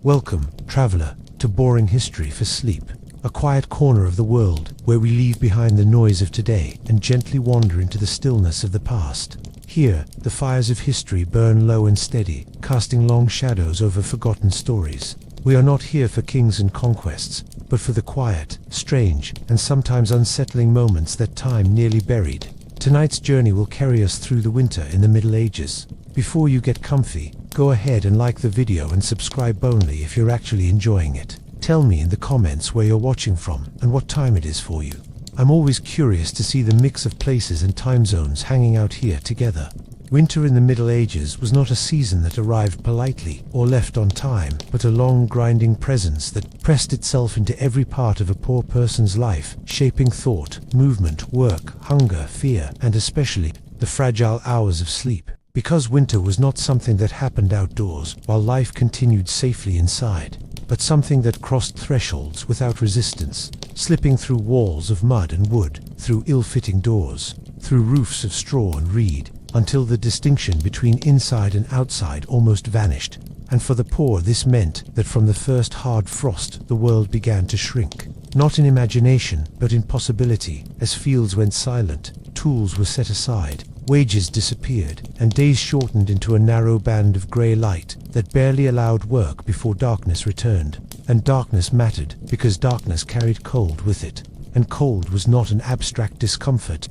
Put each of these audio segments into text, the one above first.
Welcome, traveler, to Boring History for Sleep, a quiet corner of the world where we leave behind the noise of today and gently wander into the stillness of the past. Here, the fires of history burn low and steady, casting long shadows over forgotten stories. We are not here for kings and conquests, but for the quiet, strange, and sometimes unsettling moments that time nearly buried. Tonight's journey will carry us through the winter in the Middle Ages. Before you get comfy, go ahead and like the video and subscribe only if you're actually enjoying it. Tell me in the comments where you're watching from and what time it is for you. I'm always curious to see the mix of places and time zones hanging out here together. Winter in the Middle Ages was not a season that arrived politely or left on time, but a long grinding presence that pressed itself into every part of a poor person's life, shaping thought, movement, work, hunger, fear, and especially the fragile hours of sleep. Because winter was not something that happened outdoors while life continued safely inside, but something that crossed thresholds without resistance, slipping through walls of mud and wood, through ill-fitting doors, through roofs of straw and reed, until the distinction between inside and outside almost vanished. And for the poor this meant that from the first hard frost the world began to shrink, not in imagination but in possibility, as fields went silent, tools were set aside, wages disappeared, and days shortened into a narrow band of grey light that barely allowed work before darkness returned. And darkness mattered because darkness carried cold with it, and cold was not an abstract discomfort.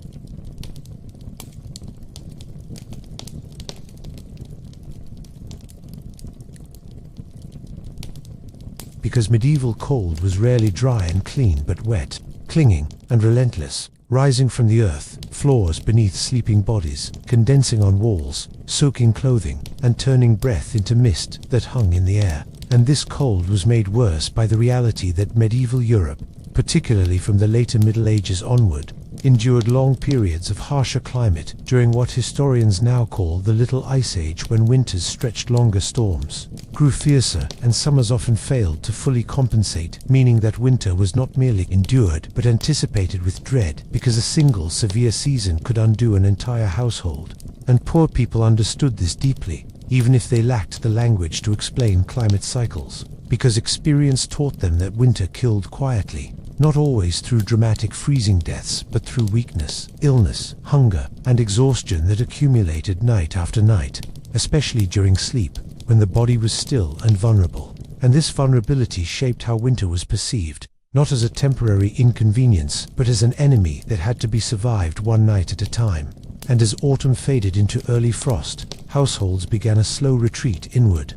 Because medieval cold was rarely dry and clean but wet, clinging, and relentless, rising from the earth, floors beneath sleeping bodies, condensing on walls, soaking clothing, and turning breath into mist that hung in the air. And this cold was made worse by the reality that medieval Europe, particularly from the later Middle Ages onward, endured long periods of harsher climate during what historians now call the Little Ice Age, when winters stretched longer, storms grew fiercer, and summers often failed to fully compensate, meaning that winter was not merely endured but anticipated with dread, because a single severe season could undo an entire household. And poor people understood this deeply, even if they lacked the language to explain climate cycles, because experience taught them that winter killed quietly, not always through dramatic freezing deaths, but through weakness, illness, hunger, and exhaustion that accumulated night after night, especially during sleep, when the body was still and vulnerable. And this vulnerability shaped how winter was perceived, not as a temporary inconvenience, but as an enemy that had to be survived one night at a time. And as autumn faded into early frost, households began a slow retreat inward.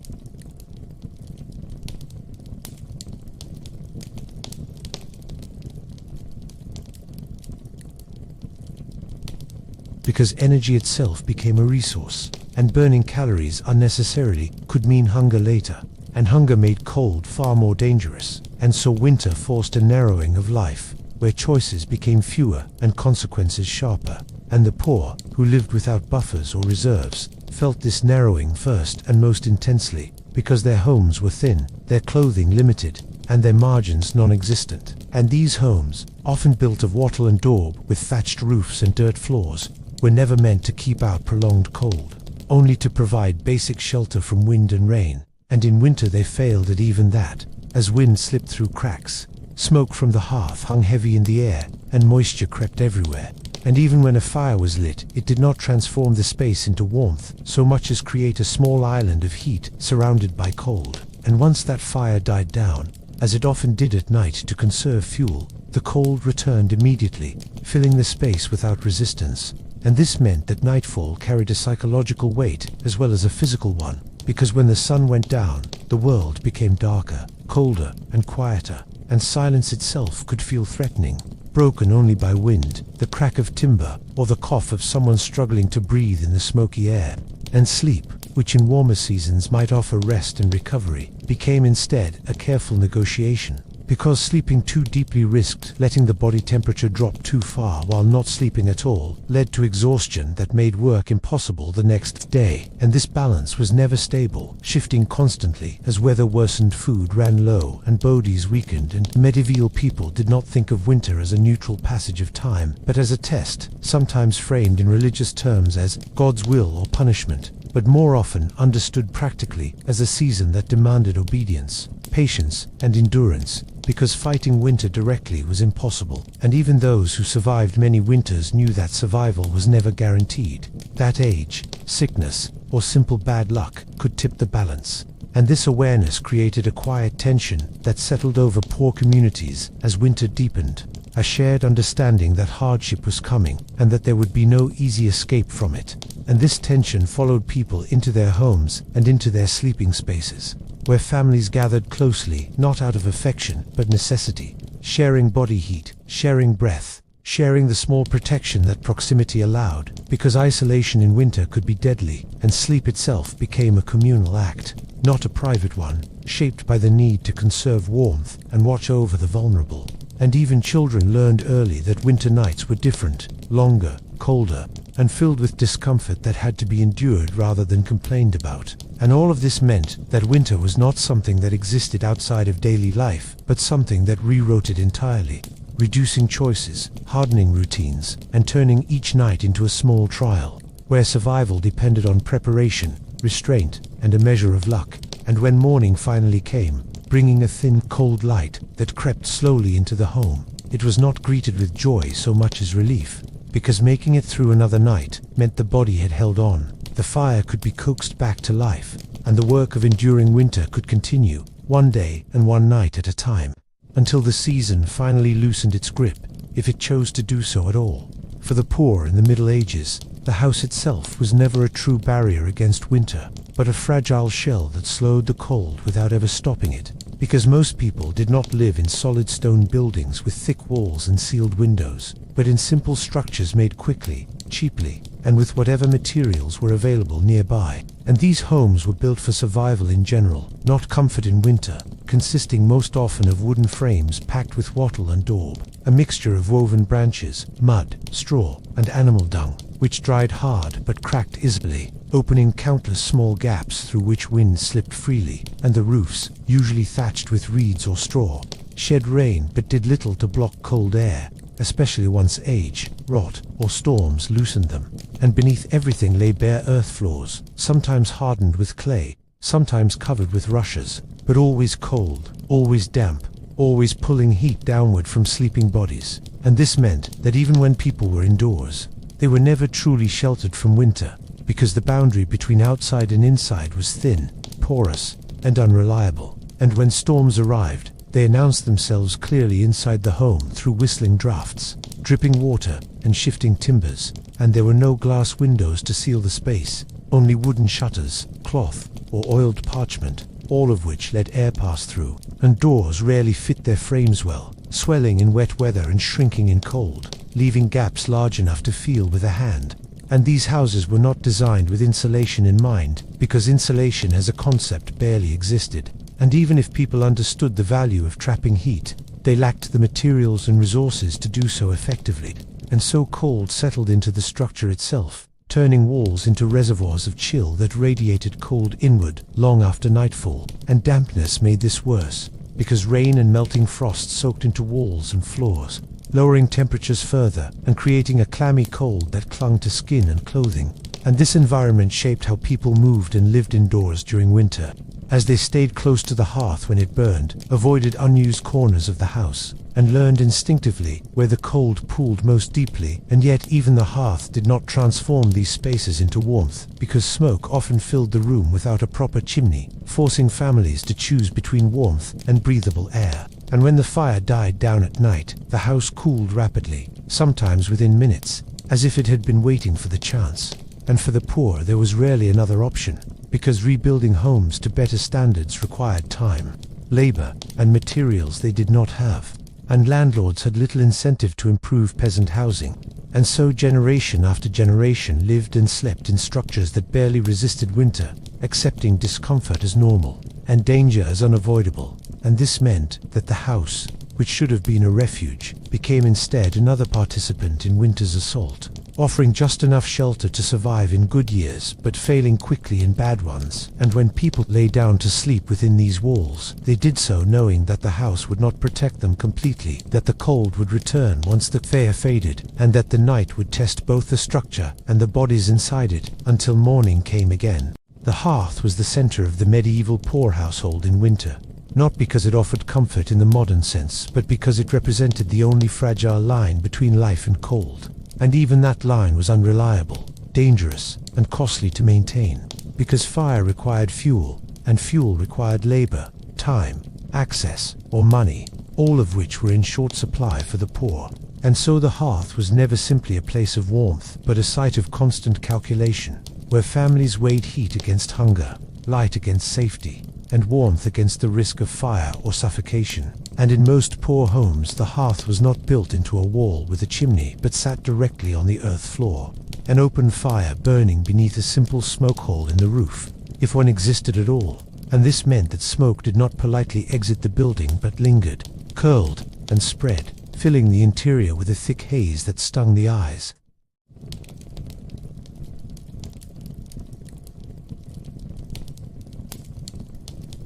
Because energy itself became a resource, and burning calories unnecessarily could mean hunger later, and hunger made cold far more dangerous, and so winter forced a narrowing of life, where choices became fewer and consequences sharper. And the poor, who lived without buffers or reserves, felt this narrowing first and most intensely, because their homes were thin, their clothing limited, and their margins non-existent. And these homes, often built of wattle and daub with thatched roofs and dirt floors, were never meant to keep out prolonged cold, only to provide basic shelter from wind and rain. And in winter they failed at even that, as wind slipped through cracks, smoke from the hearth hung heavy in the air, and moisture crept everywhere. And even when a fire was lit, it did not transform the space into warmth, so much as create a small island of heat surrounded by cold. And once that fire died down, as it often did at night to conserve fuel, the cold returned immediately, filling the space without resistance. And this meant that nightfall carried a psychological weight as well as a physical one, because when the sun went down, the world became darker, colder, and quieter, and silence itself could feel threatening, broken only by wind, the crack of timber, or the cough of someone struggling to breathe in the smoky air. And sleep, which in warmer seasons might offer rest and recovery, became instead a careful negotiation, because sleeping too deeply risked letting the body temperature drop too far, while not sleeping at all led to exhaustion that made work impossible the next day. And this balance was never stable, shifting constantly as weather worsened, food ran low, and bodies weakened. And medieval people did not think of winter as a neutral passage of time, but as a test, sometimes framed in religious terms as God's will or punishment. but more often understood practically as a season that demanded obedience, patience, and endurance, because fighting winter directly was impossible, and even those who survived many winters knew that survival was never guaranteed, that age, sickness, or simple bad luck could tip the balance. And this awareness created a quiet tension that settled over poor communities as winter deepened, a shared understanding that hardship was coming and that there would be no easy escape from it. And this tension followed people into their homes and into their sleeping spaces, where families gathered closely, not out of affection, but necessity, sharing body heat, sharing breath, sharing the small protection that proximity allowed, because isolation in winter could be deadly, and sleep itself became a communal act, not a private one, shaped by the need to conserve warmth and watch over the vulnerable. And even children learned early that winter nights were different, longer, colder, and filled with discomfort that had to be endured rather than complained about. And all of this meant that winter was not something that existed outside of daily life, but something that rewrote it entirely, reducing choices, hardening routines, and turning each night into a small trial, where survival depended on preparation, restraint, and a measure of luck. And when morning finally came, bringing a thin, cold light that crept slowly into the home, it was not greeted with joy so much as relief, because making it through another night meant the body had held on, the fire could be coaxed back to life, and the work of enduring winter could continue, one day and one night at a time, until the season finally loosened its grip, if it chose to do so at all. For the poor in the Middle Ages, the house itself was never a true barrier against winter, but a fragile shell that slowed the cold without ever stopping it, because most people did not live in solid stone buildings with thick walls and sealed windows, but in simple structures made quickly, cheaply, and with whatever materials were available nearby. And these homes were built for survival in general, not comfort in winter, consisting most often of wooden frames packed with wattle and daub, a mixture of woven branches, mud, straw, and animal dung, which dried hard but cracked easily, opening countless small gaps through which wind slipped freely, and the roofs, usually thatched with reeds or straw, shed rain but did little to block cold air, especially once age, rot, or storms loosened them. And beneath everything lay bare earth floors, sometimes hardened with clay, sometimes covered with rushes, but always cold, always damp, always pulling heat downward from sleeping bodies. And this meant that even when people were indoors, they were never truly sheltered from winter, because the boundary between outside and inside was thin, porous, and unreliable. And when storms arrived, they announced themselves clearly inside the home through whistling drafts, dripping water, and shifting timbers, and there were no glass windows to seal the space, only wooden shutters, cloth, or oiled parchment, all of which let air pass through, and doors rarely fit their frames well, swelling in wet weather and shrinking in cold, leaving gaps large enough to feel with a hand. And these houses were not designed with insulation in mind, because insulation as a concept barely existed. And even if people understood the value of trapping heat, they lacked the materials and resources to do so effectively. And so cold settled into the structure itself, turning walls into reservoirs of chill that radiated cold inward long after nightfall. And dampness made this worse, because rain and melting frost soaked into walls and floors, lowering temperatures further and creating a clammy cold that clung to skin and clothing. And this environment shaped how people moved and lived indoors during winter, as they stayed close to the hearth when it burned, avoided unused corners of the house, and learned instinctively where the cold pooled most deeply. And yet even the hearth did not transform these spaces into warmth, because smoke often filled the room without a proper chimney, forcing families to choose between warmth and breathable air. And when the fire died down at night, the house cooled rapidly, sometimes within minutes, as if it had been waiting for the chance. And for the poor there was rarely another option, because rebuilding homes to better standards required time, labor, and materials they did not have. And landlords had little incentive to improve peasant housing. And so generation after generation lived and slept in structures that barely resisted winter, accepting discomfort as normal, and danger as unavoidable. And this meant that the house, which should have been a refuge, became instead another participant in winter's assault. offering just enough shelter to survive in good years, but failing quickly in bad ones. And when people lay down to sleep within these walls, they did so knowing that the house would not protect them completely, that the cold would return once the fire faded, and that the night would test both the structure and the bodies inside it, until morning came again. The hearth was the center of the medieval poor household in winter. Not because it offered comfort in the modern sense, but because it represented the only fragile line between life and cold. And even that line was unreliable, dangerous, and costly to maintain, because fire required fuel, and fuel required labor, time, access, or money, all of which were in short supply for the poor. And so the hearth was never simply a place of warmth, but a site of constant calculation, where families weighed heat against hunger, light against safety, and warmth against the risk of fire or suffocation. And in most poor homes, the hearth was not built into a wall with a chimney, but sat directly on the earth floor, an open fire burning beneath a simple smoke hole in the roof, if one existed at all. And this meant that smoke did not politely exit the building, but lingered, curled, and spread, filling the interior with a thick haze that stung the eyes.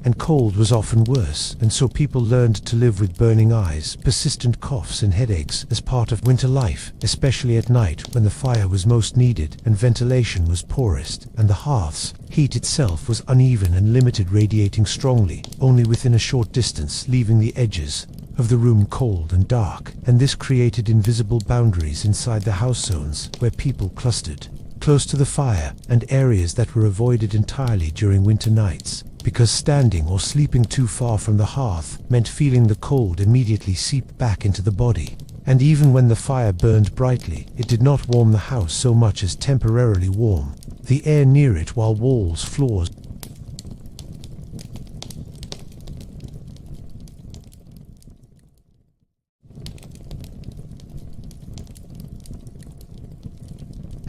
And cold was often worse, and so people learned to live with burning eyes, persistent coughs and headaches as part of winter life, especially at night when the fire was most needed and ventilation was poorest, and the hearth's heat itself was uneven and limited, radiating strongly only within a short distance, leaving the edges of the room cold and dark. And this created invisible boundaries inside the house zones where people clustered close to the fire, and areas that were avoided entirely during winter nights, because standing or sleeping too far from the hearth meant feeling the cold immediately seep back into the body. And even when the fire burned brightly, it did not warm the house so much as temporarily warm the air near it, while walls, floors,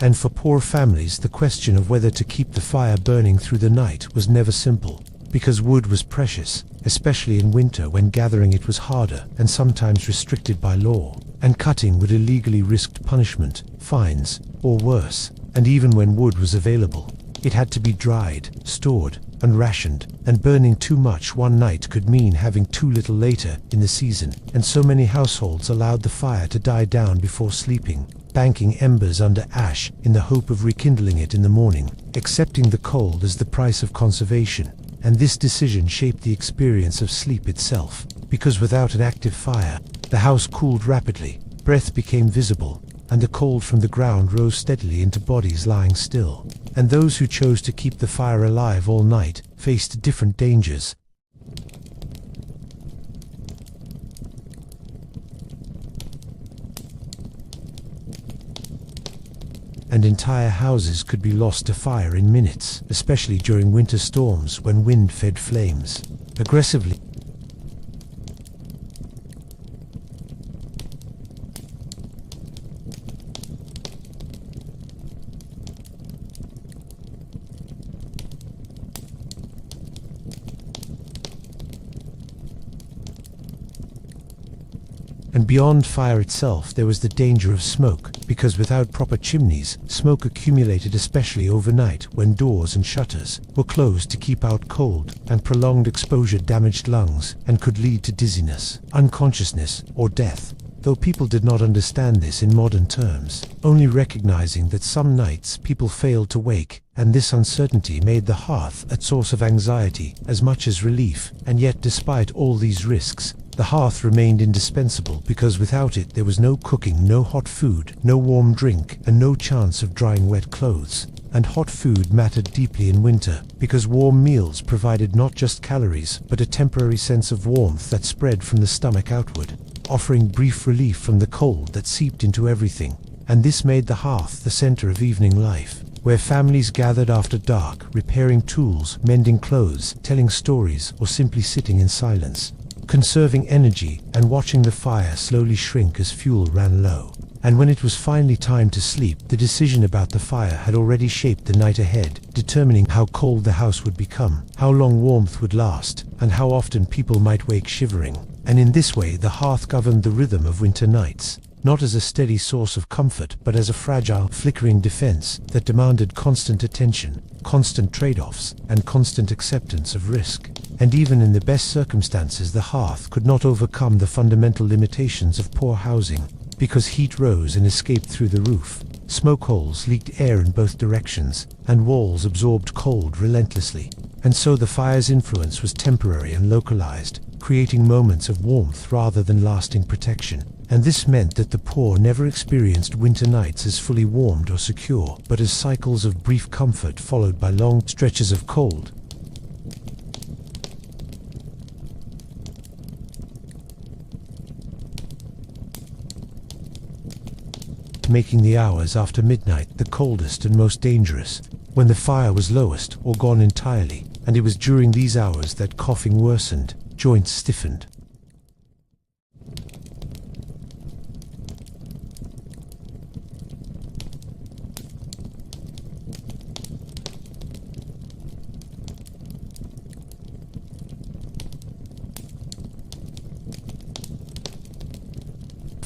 and for poor families, the question of whether to keep the fire burning through the night was never simple, because wood was precious, especially in winter when gathering it was harder and sometimes restricted by law, and cutting would illegally risk punishment, fines, or worse. And even when wood was available, it had to be dried, stored, and rationed, and burning too much one night could mean having too little later in the season. And so many households allowed the fire to die down before sleeping, banking embers under ash in the hope of rekindling it in the morning, accepting the cold as the price of conservation. And this decision shaped the experience of sleep itself, because without an active fire, the house cooled rapidly, breath became visible, and the cold from the ground rose steadily into bodies lying still. And those who chose to keep the fire alive all night faced different dangers. And entire houses could be lost to fire in minutes, especially during winter storms when wind fed flames aggressively. And beyond fire itself, there was the danger of smoke, because without proper chimneys, smoke accumulated, especially overnight when doors and shutters were closed to keep out cold, and prolonged exposure damaged lungs and could lead to dizziness, unconsciousness, or death. Though people did not understand this in modern terms, only recognizing that some nights people failed to wake, and this uncertainty made the hearth a source of anxiety as much as relief. And yet, despite all these risks, the hearth remained indispensable, because without it there was no cooking, no hot food, no warm drink, and no chance of drying wet clothes. And hot food mattered deeply in winter, because warm meals provided not just calories, but a temporary sense of warmth that spread from the stomach outward, offering brief relief from the cold that seeped into everything. And this made the hearth the center of evening life, where families gathered after dark, repairing tools, mending clothes, telling stories, or simply sitting in silence, conserving energy and watching the fire slowly shrink as fuel ran low. And when it was finally time to sleep, the decision about the fire had already shaped the night ahead, determining how cold the house would become, how long warmth would last, and how often people might wake shivering. And in this way, the hearth governed the rhythm of winter nights, not as a steady source of comfort but as a fragile, flickering defense that demanded constant attention, constant trade-offs, and constant acceptance of risk. And even in the best circumstances, the hearth could not overcome the fundamental limitations of poor housing, because heat rose and escaped through the roof, smoke holes leaked air in both directions, and walls absorbed cold relentlessly. And so the fire's influence was temporary and localized, creating moments of warmth rather than lasting protection. And this meant that the poor never experienced winter nights as fully warmed or secure, but as cycles of brief comfort followed by long stretches of cold. Making the hours after midnight the coldest and most dangerous, when the fire was lowest or gone entirely, and it was during these hours that coughing worsened, joints stiffened.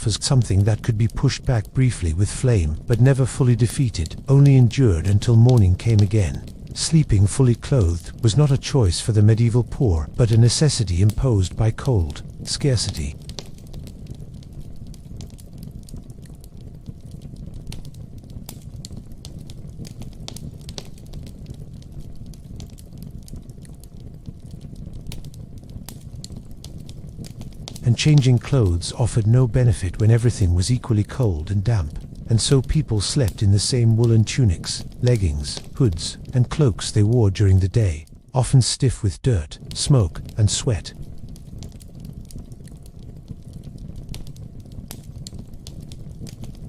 As something that could be pushed back briefly with flame, but never fully defeated, only endured until morning came again. Sleeping fully clothed was not a choice for the medieval poor, but a necessity imposed by cold, scarcity. And changing clothes offered no benefit when everything was equally cold and damp, and so people slept in the same woolen tunics, leggings, hoods, and cloaks they wore during the day, often stiff with dirt, smoke, and sweat.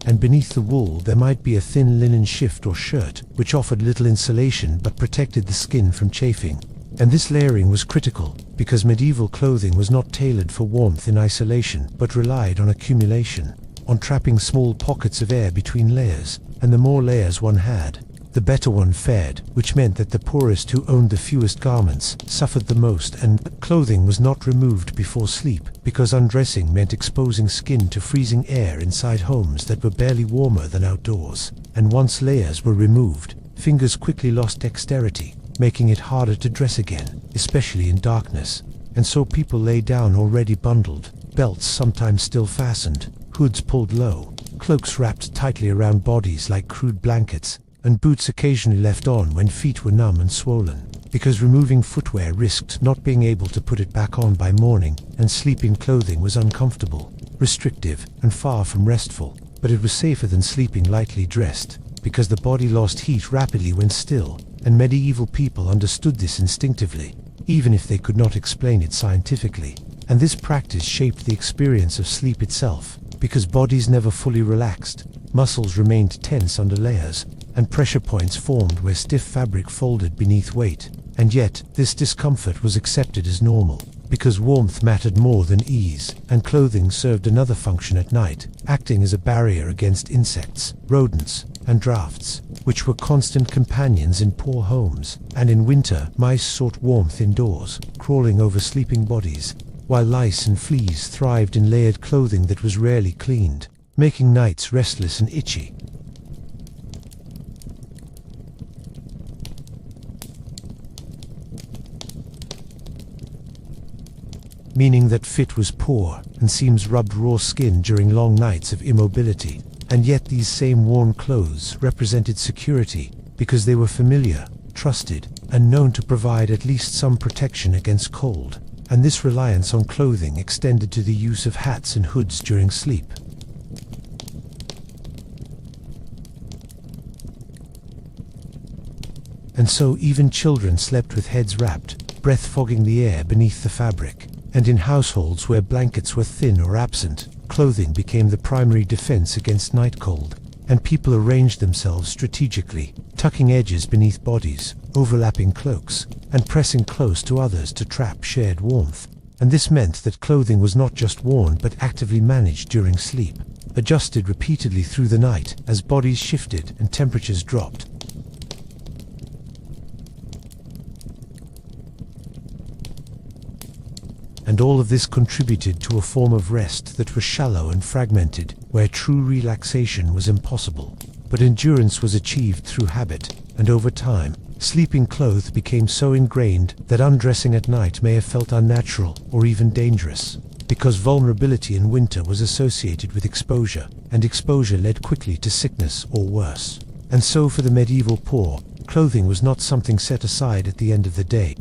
And beneath the wool there might be a thin linen shift or shirt, which offered little insulation but protected the skin from chafing. And this layering was critical, because medieval clothing was not tailored for warmth in isolation, but relied on accumulation, on trapping small pockets of air between layers, and the more layers one had, the better one fared, which meant that the poorest who owned the fewest garments suffered the most. And clothing was not removed before sleep, because undressing meant exposing skin to freezing air inside homes that were barely warmer than outdoors. And once layers were removed, fingers quickly lost dexterity, making it harder to dress again, especially in darkness. And so people lay down already bundled, belts sometimes still fastened, hoods pulled low, cloaks wrapped tightly around bodies like crude blankets, and boots occasionally left on when feet were numb and swollen, because removing footwear risked not being able to put it back on by morning, and sleeping clothing was uncomfortable, restrictive, and far from restful. But it was safer than sleeping lightly dressed, because the body lost heat rapidly when still, and medieval people understood this instinctively, even if they could not explain it scientifically. And this practice shaped the experience of sleep itself, because bodies never fully relaxed, muscles remained tense under layers, and pressure points formed where stiff fabric folded beneath weight. And yet, this discomfort was accepted as normal, because warmth mattered more than ease, and clothing served another function at night, acting as a barrier against insects, rodents, and drafts, which were constant companions in poor homes. And in winter, mice sought warmth indoors, crawling over sleeping bodies, while lice and fleas thrived in layered clothing that was rarely cleaned, making nights restless and itchy. Meaning that fit was poor, and seams rubbed raw skin during long nights of immobility. And yet these same worn clothes represented security, because they were familiar, trusted, and known to provide at least some protection against cold. And this reliance on clothing extended to the use of hats and hoods during sleep. And so even children slept with heads wrapped, breath fogging the air beneath the fabric. And in households where blankets were thin or absent, clothing became the primary defense against night cold, and people arranged themselves strategically, tucking edges beneath bodies, overlapping cloaks, and pressing close to others to trap shared warmth. And this meant that clothing was not just worn but actively managed during sleep, adjusted repeatedly through the night as bodies shifted and temperatures dropped. and all of this contributed to a form of rest that was shallow and fragmented, where true relaxation was impossible. But endurance was achieved through habit, and over time, sleeping clothed became so ingrained that undressing at night may have felt unnatural or even dangerous, because vulnerability in winter was associated with exposure, and exposure led quickly to sickness or worse. And so for the medieval poor, clothing was not something set aside at the end of the day,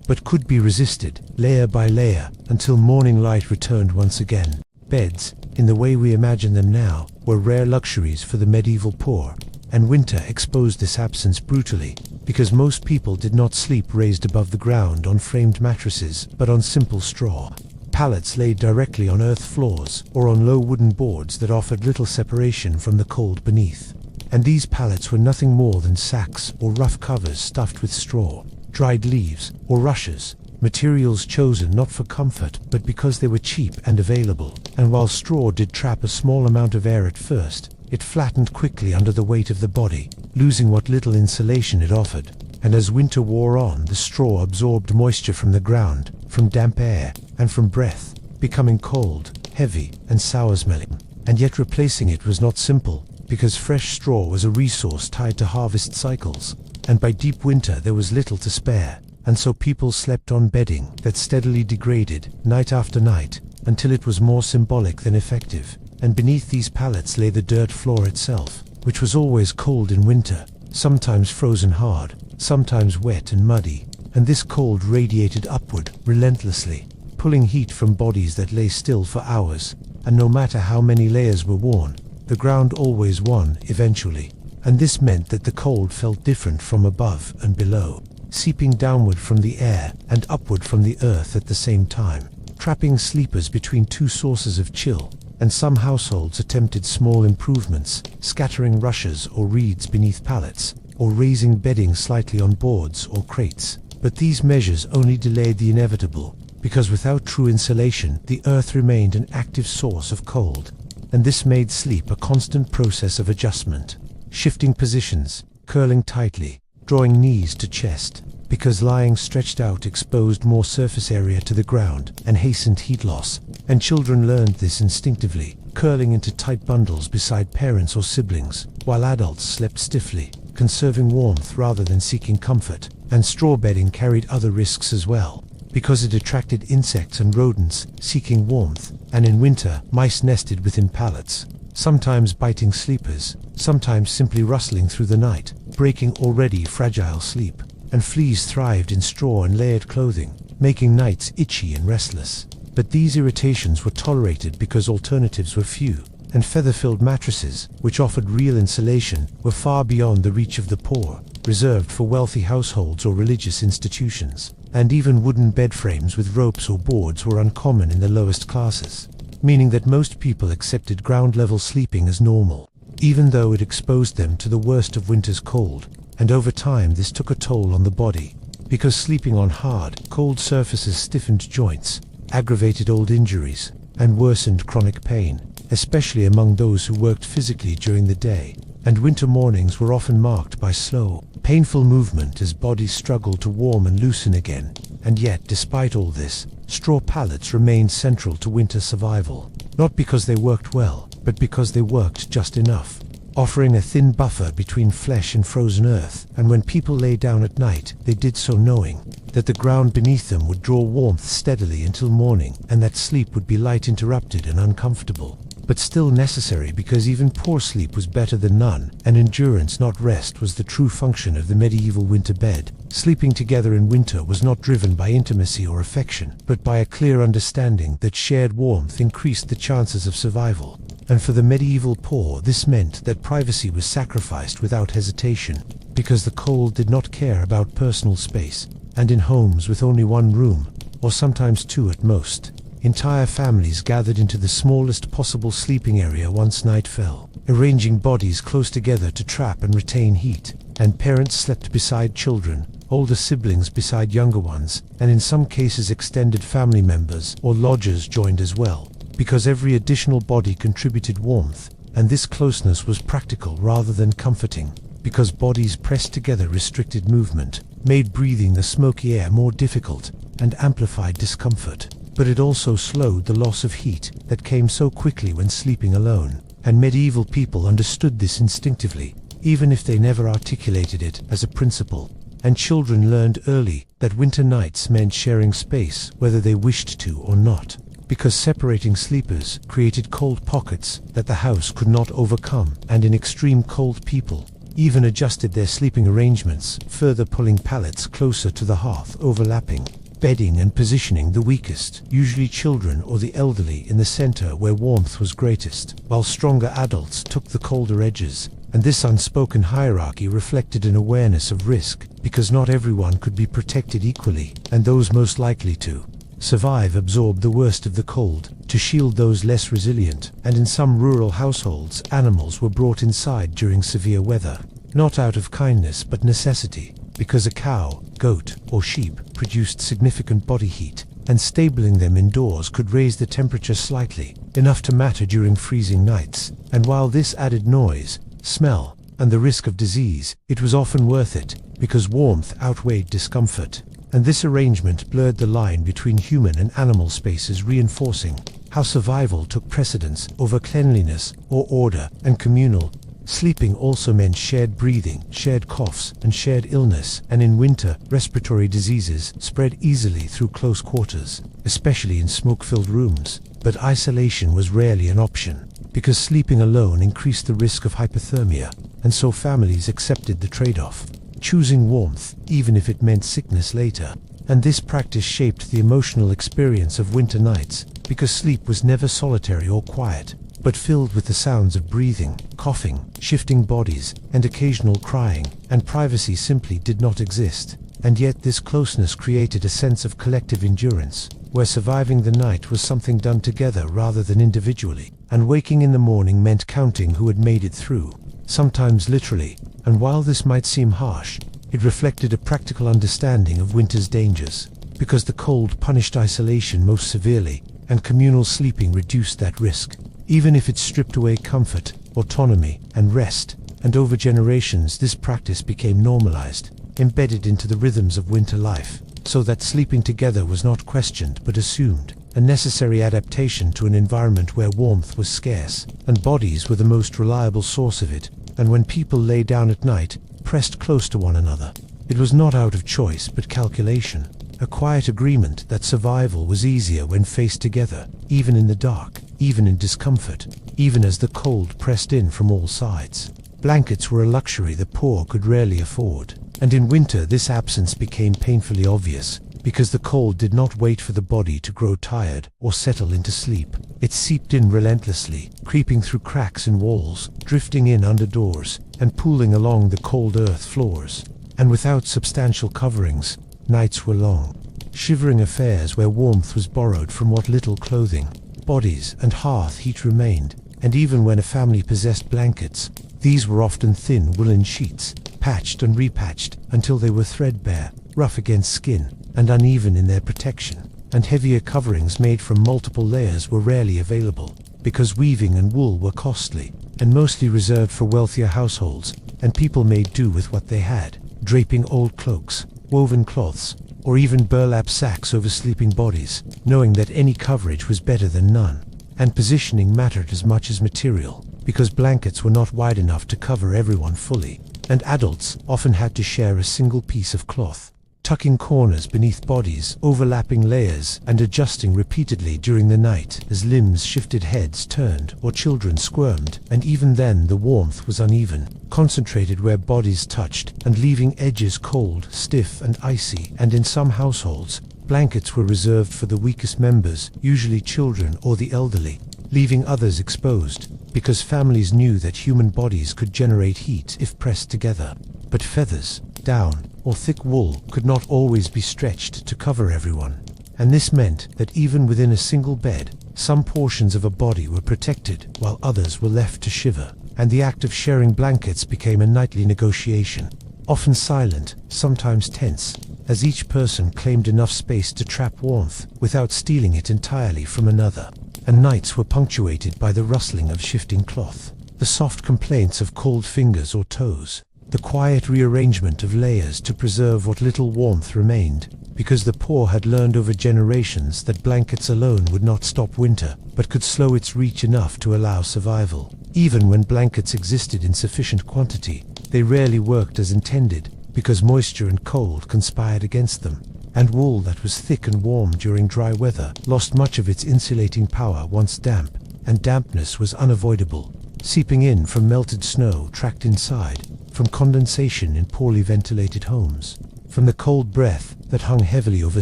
but could be resisted, layer by layer, until morning light returned once again. Beds, in the way we imagine them now, were rare luxuries for the medieval poor, and winter exposed this absence brutally, because most people did not sleep raised above the ground on framed mattresses, but on simple straw. Pallets laid directly on earth floors, or on low wooden boards that offered little separation from the cold beneath. And these pallets were nothing more than sacks or rough covers stuffed with straw, dried leaves, or rushes, materials chosen not for comfort but because they were cheap and available. And while straw did trap a small amount of air at first, it flattened quickly under the weight of the body, losing what little insulation it offered. And as winter wore on, the straw absorbed moisture from the ground, from damp air, and from breath, becoming cold, heavy, and sour-smelling. And yet replacing it was not simple, because fresh straw was a resource tied to harvest cycles, and by deep winter there was little to spare, and so people slept on bedding that steadily degraded, night after night, until it was more symbolic than effective. And beneath these pallets lay the dirt floor itself, which was always cold in winter, sometimes frozen hard, sometimes wet and muddy, and this cold radiated upward, relentlessly, pulling heat from bodies that lay still for hours, and no matter how many layers were worn, the ground always won eventually. And this meant that the cold felt different from above and below, seeping downward from the air and upward from the earth at the same time, trapping sleepers between two sources of chill. And some households attempted small improvements, scattering rushes or reeds beneath pallets, or raising bedding slightly on boards or crates. But these measures only delayed the inevitable, because without true insulation, the earth remained an active source of cold. And this made sleep a constant process of adjustment, shifting positions, curling tightly, drawing knees to chest, because lying stretched out exposed more surface area to the ground and hastened heat loss. And children learned this instinctively, curling into tight bundles beside parents or siblings, while adults slept stiffly, conserving warmth rather than seeking comfort. And straw bedding carried other risks as well, because it attracted insects and rodents seeking warmth, and in winter mice nested within pallets, sometimes biting sleepers, sometimes simply rustling through the night, breaking already fragile sleep. And fleas thrived in straw and layered clothing, making nights itchy and restless. But these irritations were tolerated because alternatives were few, and feather-filled mattresses, which offered real insulation, were far beyond the reach of the poor, reserved for wealthy households or religious institutions. And even wooden bed frames with ropes or boards were uncommon in the lowest classes, meaning that most people accepted ground-level sleeping as normal, even though it exposed them to the worst of winter's cold. And over time this took a toll on the body, because sleeping on hard, cold surfaces stiffened joints, aggravated old injuries, and worsened chronic pain, especially among those who worked physically during the day. And winter mornings were often marked by slow, painful movement as bodies struggled to warm and loosen again. And yet, despite all this, straw pallets remained central to winter survival, not because they worked well, but because they worked just enough, offering a thin buffer between flesh and frozen earth. And when people lay down at night, they did so knowing that the ground beneath them would draw warmth steadily until morning, and that sleep would be light, interrupted, and uncomfortable, but still necessary, because even poor sleep was better than none, and endurance, not rest, was the true function of the medieval winter bed. Sleeping together in winter was not driven by intimacy or affection, but by a clear understanding that shared warmth increased the chances of survival. And for the medieval poor, this meant that privacy was sacrificed without hesitation, because the cold did not care about personal space. And in homes with only one room, or sometimes two at most, entire families gathered into the smallest possible sleeping area once night fell, arranging bodies close together to trap and retain heat. And parents slept beside children, older siblings beside younger ones, and in some cases extended family members or lodgers joined as well, because every additional body contributed warmth. And this closeness was practical rather than comforting, because bodies pressed together restricted movement, made breathing the smoky air more difficult, and amplified discomfort. But it also slowed the loss of heat that came so quickly when sleeping alone, and medieval people understood this instinctively, even if they never articulated it as a principle. And children learned early that winter nights meant sharing space whether they wished to or not, because separating sleepers created cold pockets that the house could not overcome, and in extreme cold people even adjusted their sleeping arrangements, further pulling pallets closer to the hearth, overlapping bedding and positioning the weakest, usually children or the elderly, in the center where warmth was greatest, while stronger adults took the colder edges. And this unspoken hierarchy reflected an awareness of risk, because not everyone could be protected equally, and those most likely to survive absorbed the worst of the cold, to shield those less resilient. And in some rural households, animals were brought inside during severe weather, not out of kindness but necessity, because a cow, goat, or sheep produced significant body heat, and stabling them indoors could raise the temperature slightly, enough to matter during freezing nights. And while this added noise, smell, and the risk of disease, it was often worth it, because warmth outweighed discomfort. And this arrangement blurred the line between human and animal spaces, reinforcing how survival took precedence over cleanliness or order. And communal sleeping also meant shared breathing, shared coughs, and shared illness. And in winter, respiratory diseases spread easily through close quarters, especially in smoke-filled rooms. But isolation was rarely an option, because sleeping alone increased the risk of hypothermia, and so families accepted the trade-off, choosing warmth even if it meant sickness later. And this practice shaped the emotional experience of winter nights, because sleep was never solitary or quiet, but filled with the sounds of breathing, coughing, shifting bodies, and occasional crying, and privacy simply did not exist. And yet this closeness created a sense of collective endurance, where surviving the night was something done together rather than individually. And waking in the morning meant counting who had made it through, sometimes literally. And while this might seem harsh, it reflected a practical understanding of winter's dangers, because the cold punished isolation most severely, and communal sleeping reduced that risk, even if it stripped away comfort, autonomy, and rest. And over generations this practice became normalized, embedded into the rhythms of winter life, so that sleeping together was not questioned but assumed, a necessary adaptation to an environment where warmth was scarce, and bodies were the most reliable source of it. And when people lay down at night, pressed close to one another, it was not out of choice but calculation, a quiet agreement that survival was easier when faced together, even in the dark, even in discomfort, even as the cold pressed in from all sides. Blankets were a luxury the poor could rarely afford, and in winter this absence became painfully obvious, because the cold did not wait for the body to grow tired or settle into sleep. It seeped in relentlessly, creeping through cracks in walls, drifting in under doors, and pooling along the cold earth floors. And without substantial coverings, nights were long, shivering affairs where warmth was borrowed from what little clothing, bodies, and hearth heat remained. And even when a family possessed blankets, these were often thin woolen sheets, patched and repatched until they were threadbare, rough against skin, and uneven in their protection. And heavier coverings made from multiple layers were rarely available, because weaving and wool were costly, and mostly reserved for wealthier households, and people made do with what they had, draping old cloaks, woven cloths, or even burlap sacks over sleeping bodies, knowing that any coverage was better than none. And positioning mattered as much as material, because blankets were not wide enough to cover everyone fully, and adults often had to share a single piece of cloth, tucking corners beneath bodies, overlapping layers, and adjusting repeatedly during the night as limbs shifted, heads turned, or children squirmed. And even then the warmth was uneven, concentrated where bodies touched, and leaving edges cold, stiff, and icy. And in some households, blankets were reserved for the weakest members, usually children or the elderly, leaving others exposed, because families knew that human bodies could generate heat if pressed together. But feathers, down, or thick wool could not always be stretched to cover everyone, and this meant that even within a single bed, some portions of a body were protected while others were left to shiver. And the act of sharing blankets became a nightly negotiation, often silent, sometimes tense, as each person claimed enough space to trap warmth without stealing it entirely from another. And nights were punctuated by the rustling of shifting cloth, the soft complaints of cold fingers or toes, the quiet rearrangement of layers to preserve what little warmth remained, because the poor had learned over generations that blankets alone would not stop winter, but could slow its reach enough to allow survival. Even when blankets existed in sufficient quantity, they rarely worked as intended, because moisture and cold conspired against them, and wool that was thick and warm during dry weather lost much of its insulating power once damp, and dampness was unavoidable, seeping in from melted snow tracked inside, from condensation in poorly ventilated homes, from the cold breath that hung heavily over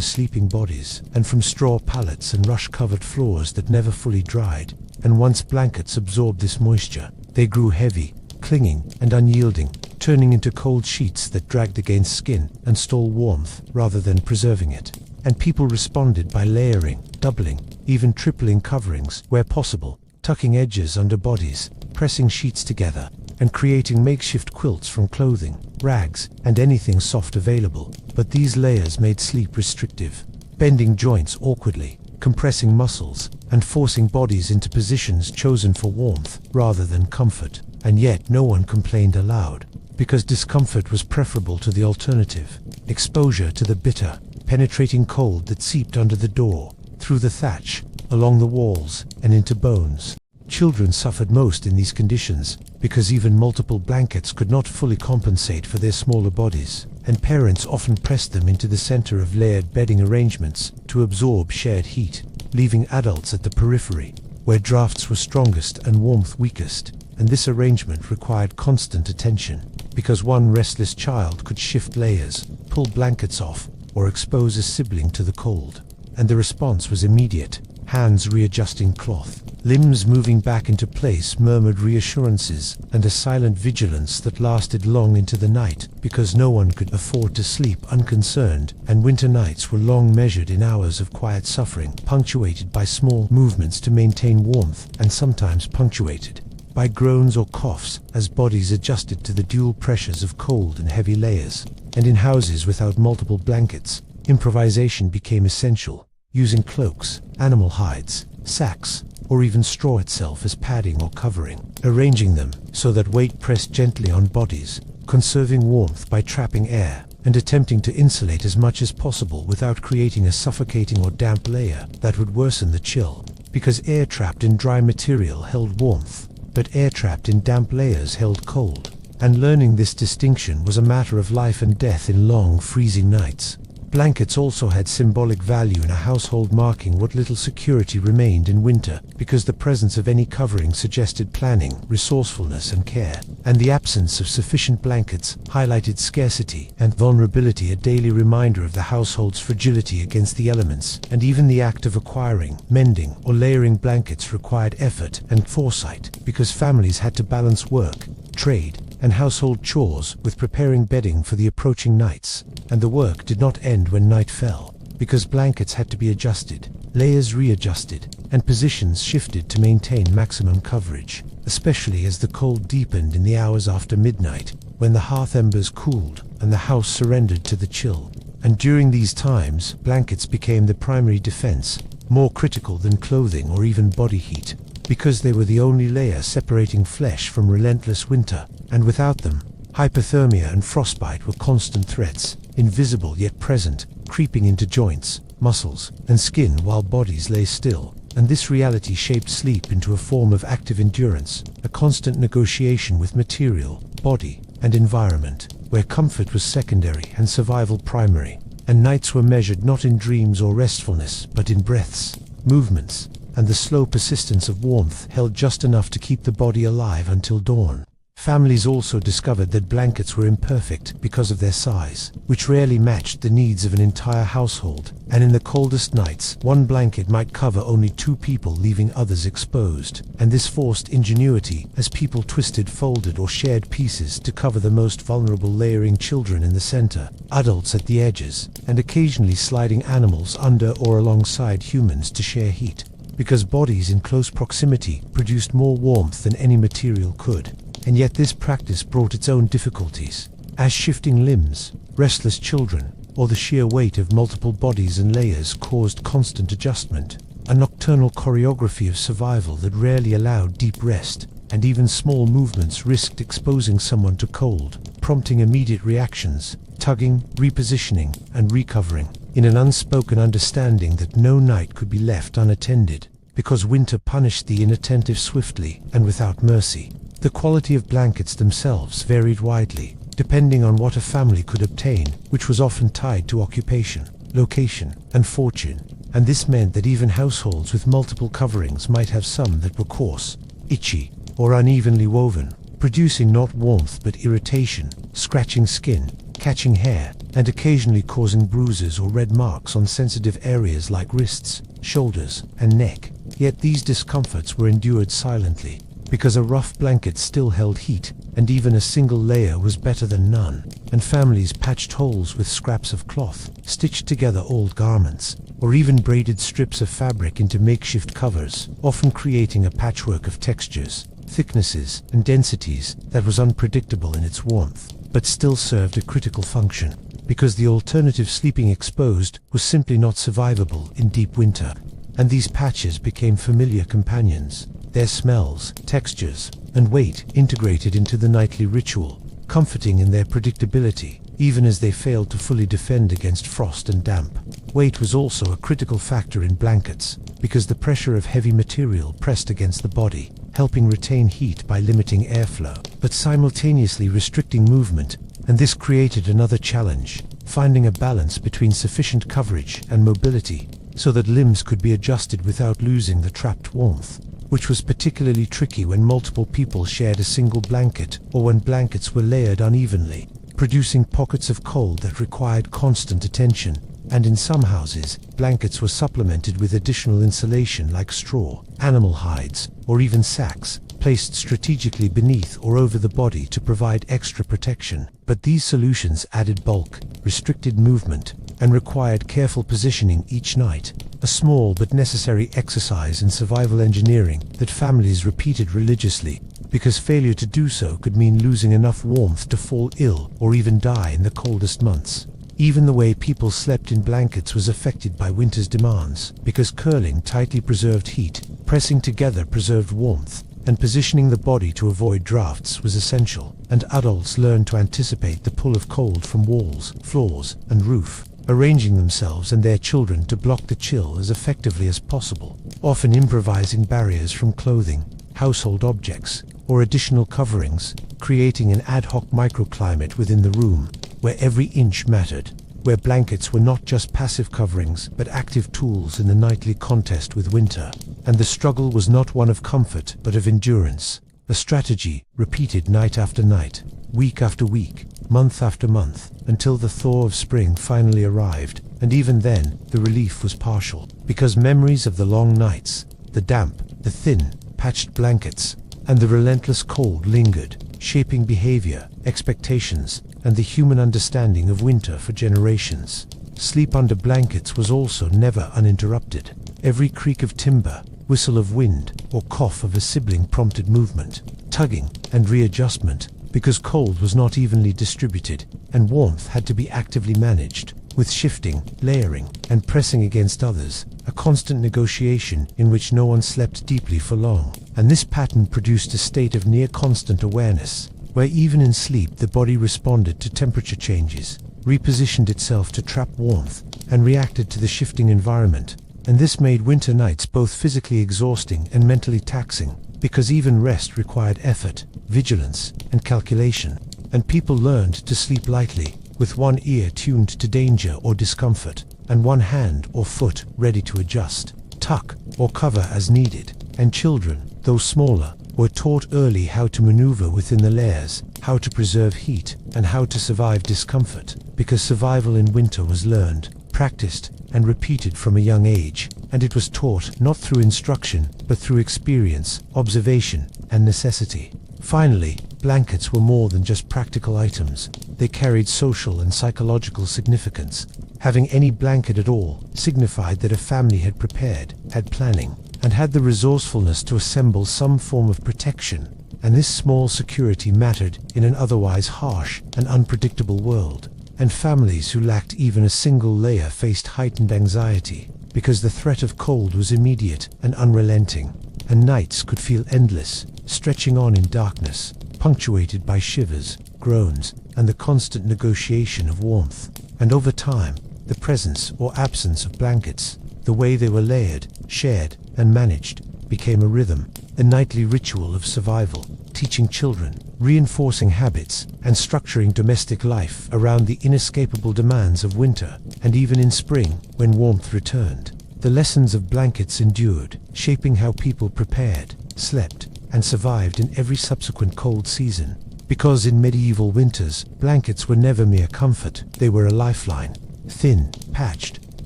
sleeping bodies, and from straw pallets and rush-covered floors that never fully dried. And once blankets absorbed this moisture, they grew heavy, clinging and unyielding, turning into cold sheets that dragged against skin and stole warmth rather than preserving it. And people responded by layering, doubling, even tripling coverings where possible, tucking edges under bodies, pressing sheets together, and creating makeshift quilts from clothing, rags, and anything soft available. But these layers made sleep restrictive, bending joints awkwardly, compressing muscles, and forcing bodies into positions chosen for warmth rather than comfort. And yet no one complained aloud, because discomfort was preferable to the alternative: exposure to the bitter, penetrating cold that seeped under the door, through the thatch, along the walls, and into bones. Children suffered most in these conditions, because even multiple blankets could not fully compensate for their smaller bodies, and parents often pressed them into the center of layered bedding arrangements to absorb shared heat, leaving adults at the periphery, where drafts were strongest and warmth weakest. And this arrangement required constant attention, because one restless child could shift layers, pull blankets off, or expose a sibling to the cold. And the response was immediate: hands readjusting cloth, limbs moving back into place murmured reassurances, and a silent vigilance that lasted long into the night, because no one could afford to sleep unconcerned, and winter nights were long measured in hours of quiet suffering, punctuated by small movements to maintain warmth, and sometimes punctuated by groans or coughs as bodies adjusted to the dual pressures of cold and heavy layers. And in houses without multiple blankets, improvisation became essential, using cloaks, animal hides, sacks, or even straw itself as padding or covering, arranging them so that weight pressed gently on bodies, conserving warmth by trapping air, and attempting to insulate as much as possible without creating a suffocating or damp layer that would worsen the chill, because air trapped in dry material held warmth, but air trapped in damp layers held cold. And learning this distinction was a matter of life and death in long, freezing nights. Blankets also had symbolic value in a household, marking what little security remained in winter, because the presence of any covering suggested planning, resourcefulness, and care, and the absence of sufficient blankets highlighted scarcity and vulnerability, a daily reminder of the household's fragility against the elements. And even the act of acquiring, mending, or layering blankets required effort and foresight, because families had to balance work, trade, and household chores with preparing bedding for the approaching nights. And the work did not end when night fell, because blankets had to be adjusted, layers readjusted, and positions shifted to maintain maximum coverage, especially as the cold deepened in the hours after midnight, when the hearth embers cooled and the house surrendered to the chill. And during these times, blankets became the primary defense, more critical than clothing or even body heat, because they were the only layer separating flesh from relentless winter. And without them, hypothermia and frostbite were constant threats, invisible yet present, creeping into joints, muscles, and skin while bodies lay still. And this reality shaped sleep into a form of active endurance, a constant negotiation with material, body, and environment, where comfort was secondary and survival primary. And nights were measured not in dreams or restfulness, but in breaths, movements, and the slow persistence of warmth held just enough to keep the body alive until dawn. Families also discovered that blankets were imperfect because of their size, which rarely matched the needs of an entire household, and in the coldest nights, one blanket might cover only 2 people, leaving others exposed. And this forced ingenuity as people twisted, folded, or shared pieces to cover the most vulnerable, layering children in the center, adults at the edges, and occasionally sliding animals under or alongside humans to share heat, because bodies in close proximity produced more warmth than any material could. And yet this practice brought its own difficulties, as shifting limbs, restless children, or the sheer weight of multiple bodies and layers caused constant adjustment, a nocturnal choreography of survival that rarely allowed deep rest, and even small movements risked exposing someone to cold, prompting immediate reactions, tugging, repositioning, and recovering, in an unspoken understanding that no night could be left unattended, because winter punished the inattentive swiftly and without mercy. The quality of blankets themselves varied widely, depending on what a family could obtain, which was often tied to occupation, location, and fortune, and this meant that even households with multiple coverings might have some that were coarse, itchy, or unevenly woven, producing not warmth but irritation, scratching skin, catching hair, and occasionally causing bruises or red marks on sensitive areas like wrists, shoulders, and neck. Yet these discomforts were endured silently, because a rough blanket still held heat, and even a single layer was better than none, and families patched holes with scraps of cloth, stitched together old garments, or even braided strips of fabric into makeshift covers, often creating a patchwork of textures, thicknesses, and densities that was unpredictable in its warmth, but still served a critical function, because the alternative, sleeping exposed, was simply not survivable in deep winter. And these patches became familiar companions, their smells, textures, and weight integrated into the nightly ritual, comforting in their predictability, even as they failed to fully defend against frost and damp. Weight was also a critical factor in blankets, because the pressure of heavy material pressed against the body, helping retain heat by limiting airflow, but simultaneously restricting movement, and this created another challenge, finding a balance between sufficient coverage and mobility, so that limbs could be adjusted without losing the trapped warmth, which was particularly tricky when multiple people shared a single blanket or when blankets were layered unevenly, producing pockets of cold that required constant attention. And in some houses, blankets were supplemented with additional insulation like straw, animal hides, or even sacks, placed strategically beneath or over the body to provide extra protection. But these solutions added bulk, restricted movement, and required careful positioning each night, a small but necessary exercise in survival engineering that families repeated religiously, because failure to do so could mean losing enough warmth to fall ill or even die in the coldest months. Even the way people slept in blankets was affected by winter's demands, because curling tightly preserved heat, pressing together preserved warmth, and positioning the body to avoid drafts was essential, and adults learned to anticipate the pull of cold from walls, floors, and roof, arranging themselves and their children to block the chill as effectively as possible, often improvising barriers from clothing, household objects, or additional coverings, creating an ad hoc microclimate within the room, where every inch mattered, where blankets were not just passive coverings but active tools in the nightly contest with winter. And the struggle was not one of comfort but of endurance, a strategy repeated night after night, week after week, month after month, until the thaw of spring finally arrived, and even then the relief was partial, because memories of the long nights, the damp, the thin, patched blankets, and the relentless cold lingered, shaping behavior, expectations, and the human understanding of winter for generations. Sleep under blankets was also never uninterrupted. Every creak of timber, whistle of wind, or cough of a sibling prompted movement, tugging, and readjustment, because cold was not evenly distributed, and warmth had to be actively managed, with shifting, layering, and pressing against others, a constant negotiation in which no one slept deeply for long. And this pattern produced a state of near constant awareness, where even in sleep the body responded to temperature changes, repositioned itself to trap warmth, and reacted to the shifting environment. And this made winter nights both physically exhausting and mentally taxing, because even rest required effort, vigilance, and calculation, and people learned to sleep lightly, with one ear tuned to danger or discomfort, and one hand or foot ready to adjust, tuck, or cover as needed. And children, though smaller, were taught early how to maneuver within the layers, how to preserve heat, and how to survive discomfort, because survival in winter was learned, practiced, and repeated from a young age, and it was taught not through instruction, but through experience, observation, and necessity. Finally, blankets were more than just practical items. They carried social and psychological significance. Having any blanket at all signified that a family had prepared, had planning, and had the resourcefulness to assemble some form of protection. And this small security mattered in an otherwise harsh and unpredictable world. And families who lacked even a single layer faced heightened anxiety, because the threat of cold was immediate and unrelenting, and nights could feel endless, stretching on in darkness, punctuated by shivers, groans, and the constant negotiation of warmth. And over time, the presence or absence of blankets, the way they were layered, shared, and managed, became a rhythm, a nightly ritual of survival, teaching children, reinforcing habits, and structuring domestic life around the inescapable demands of winter. And even in spring, when warmth returned, the lessons of blankets endured, shaping how people prepared, slept, and survived in every subsequent cold season. Because in medieval winters, blankets were never mere comfort, they were a lifeline. Thin, patched,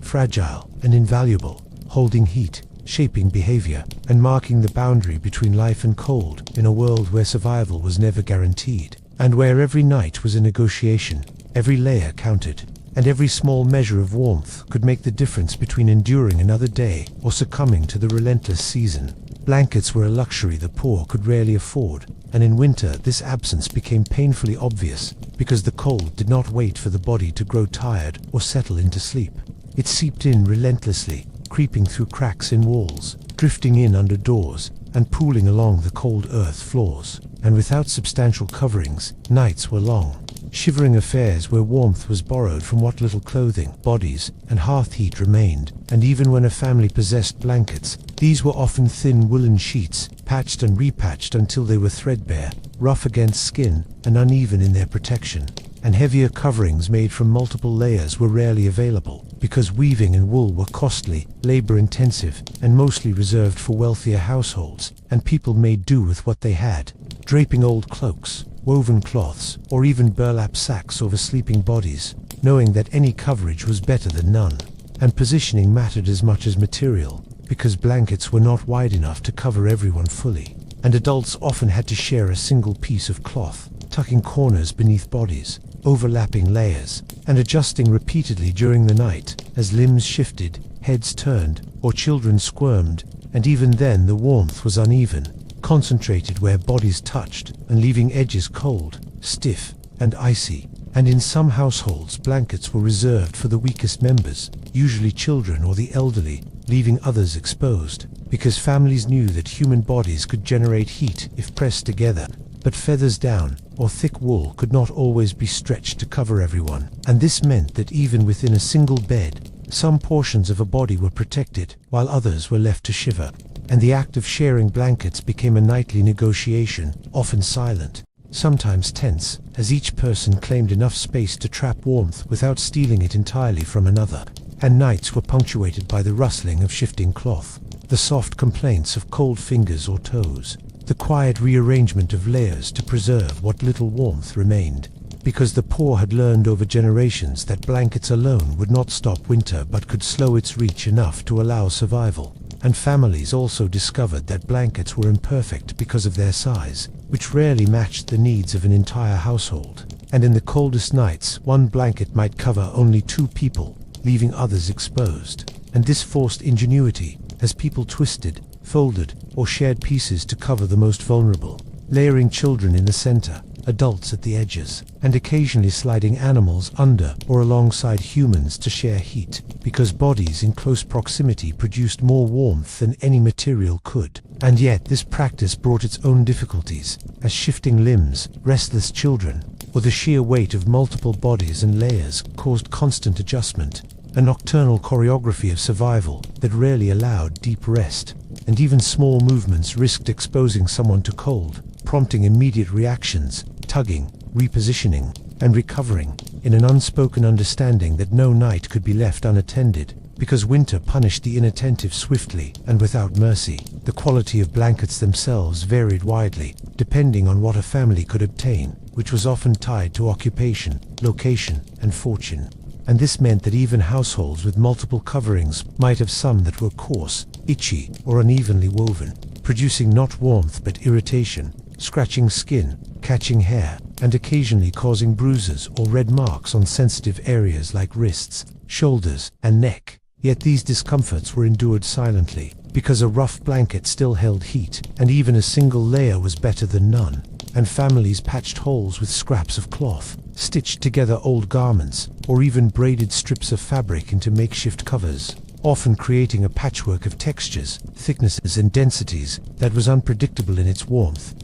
fragile, and invaluable, holding heat, shaping behavior, and marking the boundary between life and cold in a world where survival was never guaranteed, and where every night was a negotiation, every layer counted, and every small measure of warmth could make the difference between enduring another day or succumbing to the relentless season. Blankets were a luxury the poor could rarely afford, and in winter this absence became painfully obvious, because the cold did not wait for the body to grow tired or settle into sleep. It seeped in relentlessly, creeping through cracks in walls, drifting in under doors, and pooling along the cold earth floors. And without substantial coverings, nights were long, shivering affairs where warmth was borrowed from what little clothing, bodies, and hearth heat remained. And even when a family possessed blankets, these were often thin woolen sheets, patched and repatched until they were threadbare, rough against skin, and uneven in their protection. And heavier coverings made from multiple layers were rarely available, because weaving and wool were costly, labor-intensive, and mostly reserved for wealthier households, and people made do with what they had, draping old cloaks, woven cloths, or even burlap sacks over sleeping bodies, knowing that any coverage was better than none. And positioning mattered as much as material, because blankets were not wide enough to cover everyone fully, and adults often had to share a single piece of cloth, tucking corners beneath bodies, overlapping layers, and adjusting repeatedly during the night as limbs shifted, heads turned, or children squirmed. And even then the warmth was uneven, concentrated where bodies touched, and leaving edges cold, stiff, and icy. And in some households blankets were reserved for the weakest members, usually children or the elderly, leaving others exposed, because families knew that human bodies could generate heat if pressed together. But feathers down, or thick wool could not always be stretched to cover everyone, and this meant that even within a single bed, some portions of a body were protected, while others were left to shiver. And the act of sharing blankets became a nightly negotiation, often silent, sometimes tense, as each person claimed enough space to trap warmth without stealing it entirely from another. And nights were punctuated by the rustling of shifting cloth, the soft complaints of cold fingers or toes, the quiet rearrangement of layers to preserve what little warmth remained, because the poor had learned over generations that blankets alone would not stop winter but could slow its reach enough to allow survival. And families also discovered that blankets were imperfect because of their size, which rarely matched the needs of an entire household. And in the coldest nights, one blanket might cover only 2 people, leaving others exposed. And this forced ingenuity, as people twisted, folded, or shared pieces to cover the most vulnerable, layering children in the center, adults at the edges, and occasionally sliding animals under or alongside humans to share heat, because bodies in close proximity produced more warmth than any material could. And yet this practice brought its own difficulties, as shifting limbs, restless children, or the sheer weight of multiple bodies and layers caused constant adjustment, a nocturnal choreography of survival that rarely allowed deep rest. And even small movements risked exposing someone to cold, prompting immediate reactions, tugging, repositioning, and recovering, in an unspoken understanding that no night could be left unattended, because winter punished the inattentive swiftly and without mercy. The quality of blankets themselves varied widely, depending on what a family could obtain, which was often tied to occupation, location, and fortune. And this meant that even households with multiple coverings might have some that were coarse, itchy, or unevenly woven, producing not warmth but irritation, scratching skin, catching hair, and occasionally causing bruises or red marks on sensitive areas like wrists, shoulders, and neck. Yet these discomforts were endured silently, because a rough blanket still held heat, and even a single layer was better than none. And families patched holes with scraps of cloth, stitched together old garments, or even braided strips of fabric into makeshift covers, often creating a patchwork of textures, thicknesses, and densities that was unpredictable in its warmth.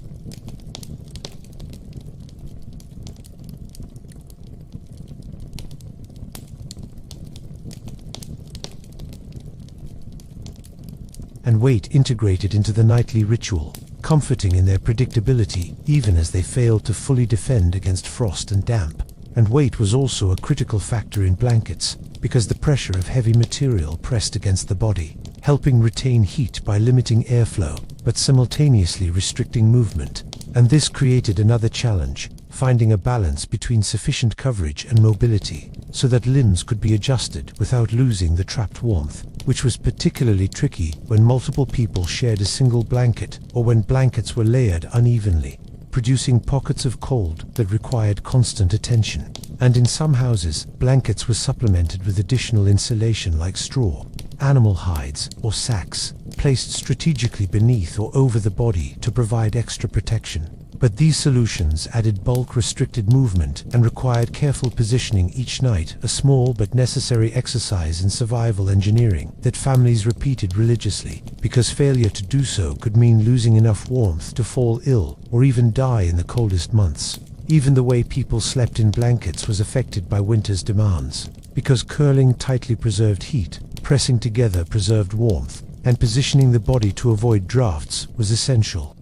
and weight integrated into the nightly ritual, comforting in their predictability even as they failed to fully defend against frost and damp. And weight was also a critical factor in blankets, because the pressure of heavy material pressed against the body, helping retain heat by limiting airflow, but simultaneously restricting movement. And this created another challenge, finding a balance between sufficient coverage and mobility, so that limbs could be adjusted without losing the trapped warmth, which was particularly tricky when multiple people shared a single blanket or when blankets were layered unevenly, producing pockets of cold that required constant attention. And in some houses, blankets were supplemented with additional insulation like straw, animal hides, or sacks, placed strategically beneath or over the body to provide extra protection. But these solutions added bulk-restricted movement and required careful positioning each night, a small but necessary exercise in survival engineering that families repeated religiously, because failure to do so could mean losing enough warmth to fall ill or even die in the coldest months. Even the way people slept in blankets was affected by winter's demands, because curling tightly preserved heat, pressing together preserved warmth, and positioning the body to avoid drafts was essential.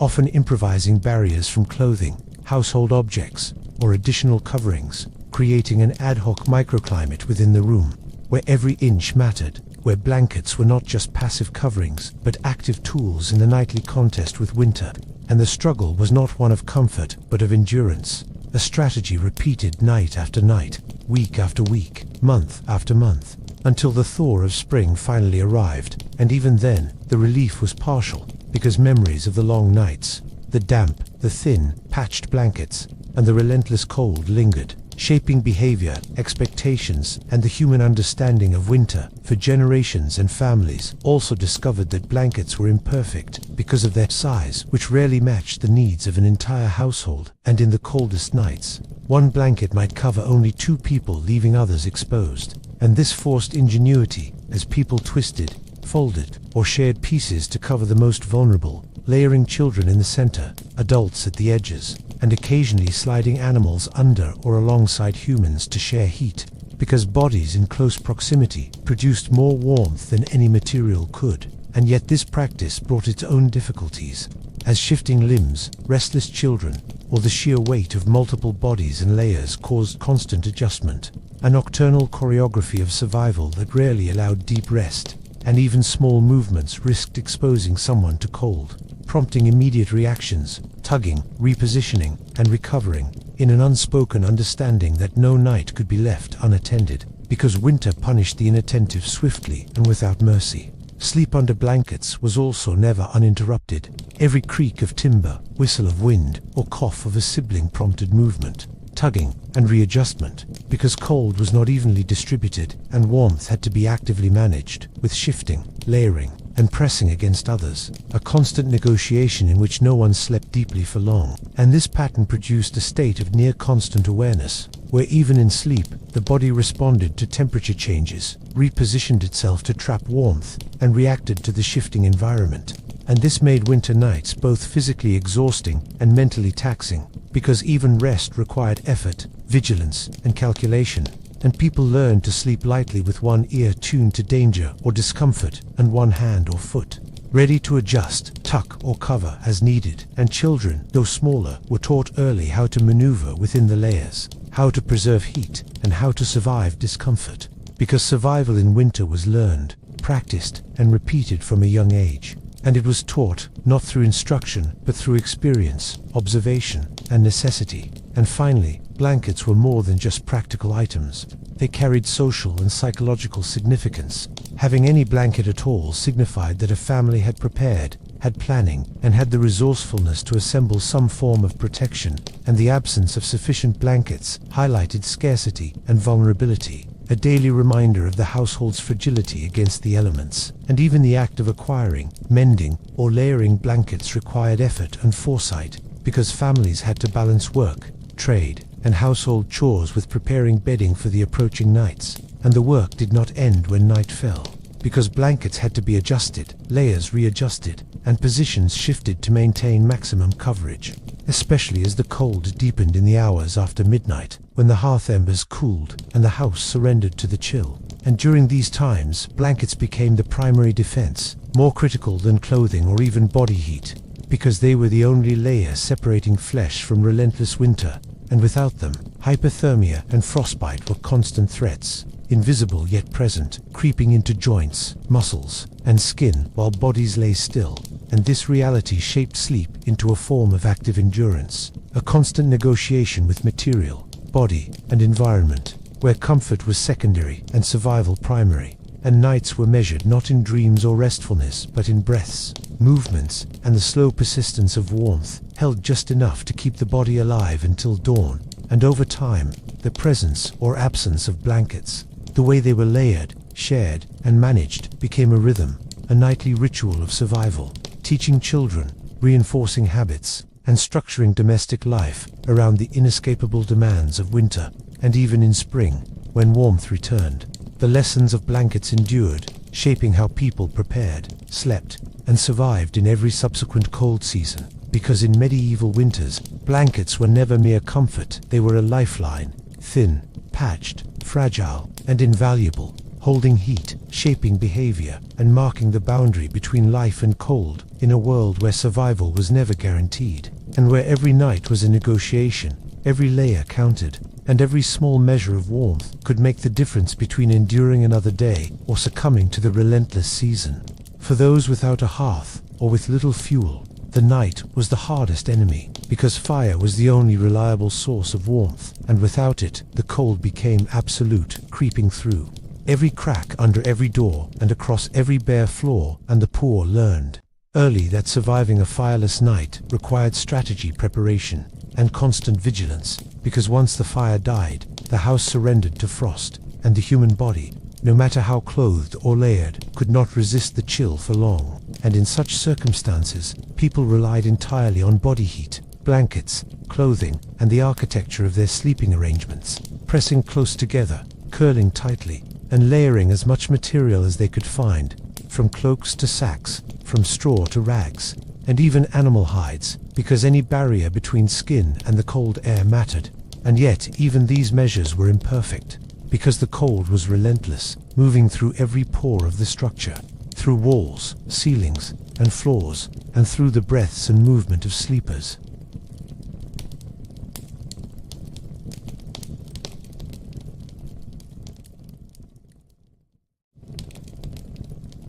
Often improvising barriers from clothing, household objects, or additional coverings, creating an ad hoc microclimate within the room, where every inch mattered, where blankets were not just passive coverings, but active tools in the nightly contest with winter. And the struggle was not one of comfort, but of endurance, a strategy repeated night after night, week after week, month after month, until the thaw of spring finally arrived. And even then, the relief was partial, because memories of the long nights, the damp, the thin, patched blankets, and the relentless cold lingered, shaping behavior, expectations, and the human understanding of winter. For generations, and families also discovered that blankets were imperfect because of their size, which rarely matched the needs of an entire household. And in the coldest nights, one blanket might cover only 2 people, leaving others exposed. And this forced ingenuity, as people twisted, folded, or shared pieces to cover the most vulnerable, layering children in the center, adults at the edges, and occasionally sliding animals under or alongside humans to share heat, because bodies in close proximity produced more warmth than any material could. And yet this practice brought its own difficulties, as shifting limbs, restless children, or the sheer weight of multiple bodies and layers caused constant adjustment, a nocturnal choreography of survival that rarely allowed deep rest. And even small movements risked exposing someone to cold, prompting immediate reactions, tugging, repositioning, and recovering, in an unspoken understanding that no night could be left unattended, because winter punished the inattentive swiftly and without mercy. Sleep under blankets was also never uninterrupted. Every creak of timber, whistle of wind, or cough of a sibling prompted movement, tugging, and readjustment, because cold was not evenly distributed and warmth had to be actively managed, with shifting, layering, and pressing against others, a constant negotiation in which no one slept deeply for long. And this pattern produced a state of near constant awareness, where even in sleep, the body responded to temperature changes, repositioned itself to trap warmth, and reacted to the shifting environment. And this made winter nights both physically exhausting and mentally taxing, because even rest required effort, vigilance, and calculation, and people learned to sleep lightly with one ear tuned to danger or discomfort and one hand or foot ready to adjust, tuck, or cover as needed. And children, though smaller, were taught early how to maneuver within the layers, how to preserve heat, and how to survive discomfort, because survival in winter was learned, practiced, and repeated from a young age. And it was taught, not through instruction, but through experience, observation, and necessity. And finally, blankets were more than just practical items. They carried social and psychological significance. Having any blanket at all signified that a family had prepared, had planning, and had the resourcefulness to assemble some form of protection. And the absence of sufficient blankets highlighted scarcity and vulnerability, a daily reminder of the household's fragility against the elements. And even the act of acquiring, mending, or layering blankets required effort and foresight, because families had to balance work, trade, and household chores with preparing bedding for the approaching nights. And the work did not end when night fell, because blankets had to be adjusted, layers readjusted, and positions shifted to maintain maximum coverage. especially as the cold deepened in the hours after midnight, when the hearth embers cooled and the house surrendered to the chill. And during these times, blankets became the primary defense, more critical than clothing or even body heat, because they were the only layer separating flesh from relentless winter, and without them, hypothermia and frostbite were constant threats, invisible yet present, creeping into joints, muscles, and skin while bodies lay still. And this reality shaped sleep into a form of active endurance, a constant negotiation with material, body, and environment, where comfort was secondary and survival primary, and nights were measured not in dreams or restfulness but in breaths, movements, and the slow persistence of warmth, held just enough to keep the body alive until dawn. And over time, the presence or absence of blankets, the way they were layered, shared, and managed, became a rhythm, a nightly ritual of survival, teaching children, reinforcing habits, and structuring domestic life around the inescapable demands of winter. And even in spring, when warmth returned, the lessons of blankets endured, shaping how people prepared, slept, and survived in every subsequent cold season. Because in medieval winters, blankets were never mere comfort, they were a lifeline, thin, patched, fragile, and invaluable, holding heat, shaping behavior, and marking the boundary between life and cold, in a world where survival was never guaranteed, and where every night was a negotiation, every layer counted, and every small measure of warmth could make the difference between enduring another day or succumbing to the relentless season. For those without a hearth, or with little fuel, the night was the hardest enemy, because fire was the only reliable source of warmth, and without it, the cold became absolute, creeping through every crack under every door and across every bare floor. And the poor learned early that surviving a fireless night required strategy, preparation, and constant vigilance, because once the fire died, the house surrendered to frost, and the human body, no matter how clothed or layered, could not resist the chill for long. And in such circumstances, people relied entirely on body heat, blankets, clothing, and the architecture of their sleeping arrangements, pressing close together, curling tightly, and layering as much material as they could find, from cloaks to sacks, from straw to rags, and even animal hides, because any barrier between skin and the cold air mattered. And yet, even these measures were imperfect, because the cold was relentless, moving through every pore of the structure, through walls, ceilings, and floors, and through the breaths and movement of sleepers.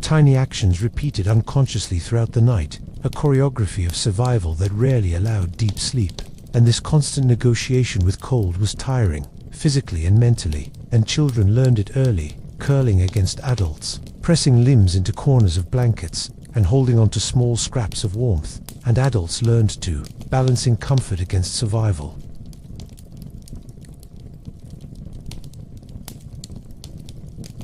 Tiny actions repeated unconsciously throughout the night, a choreography of survival that rarely allowed deep sleep. And this constant negotiation with cold was tiring, physically and mentally, and children learned it early, curling against adults, pressing limbs into corners of blankets, and holding on to small scraps of warmth. And adults learned too, balancing comfort against survival.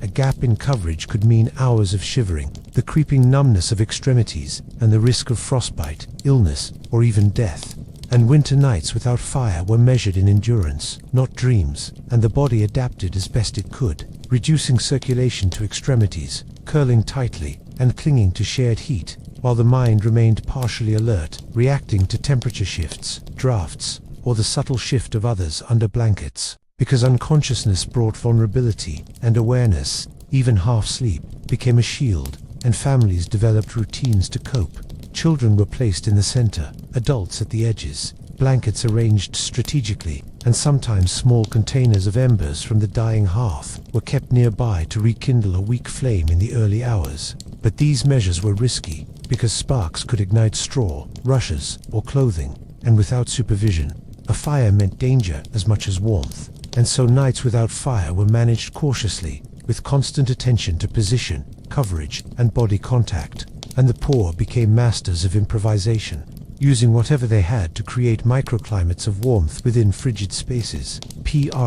A gap in coverage could mean hours of shivering, the creeping numbness of extremities, and the risk of frostbite, illness, or even death. And winter nights without fire were measured in endurance, not dreams, and the body adapted as best it could, reducing circulation to extremities, curling tightly, and clinging to shared heat, while the mind remained partially alert, reacting to temperature shifts, drafts, or the subtle shift of others under blankets. Because unconsciousness brought vulnerability, and awareness, even half-sleep, became a shield, and families developed routines to cope. Children were placed in the center, adults at the edges, blankets arranged strategically, and sometimes small containers of embers from the dying hearth were kept nearby to rekindle a weak flame in the early hours. But these measures were risky, because sparks could ignite straw, rushes, or clothing, and without supervision, a fire meant danger as much as warmth. And so nights without fire were managed cautiously, with constant attention to position, coverage, and body contact. And the poor became masters of improvisation, using whatever they had to create microclimates of warmth within frigid spaces, pressing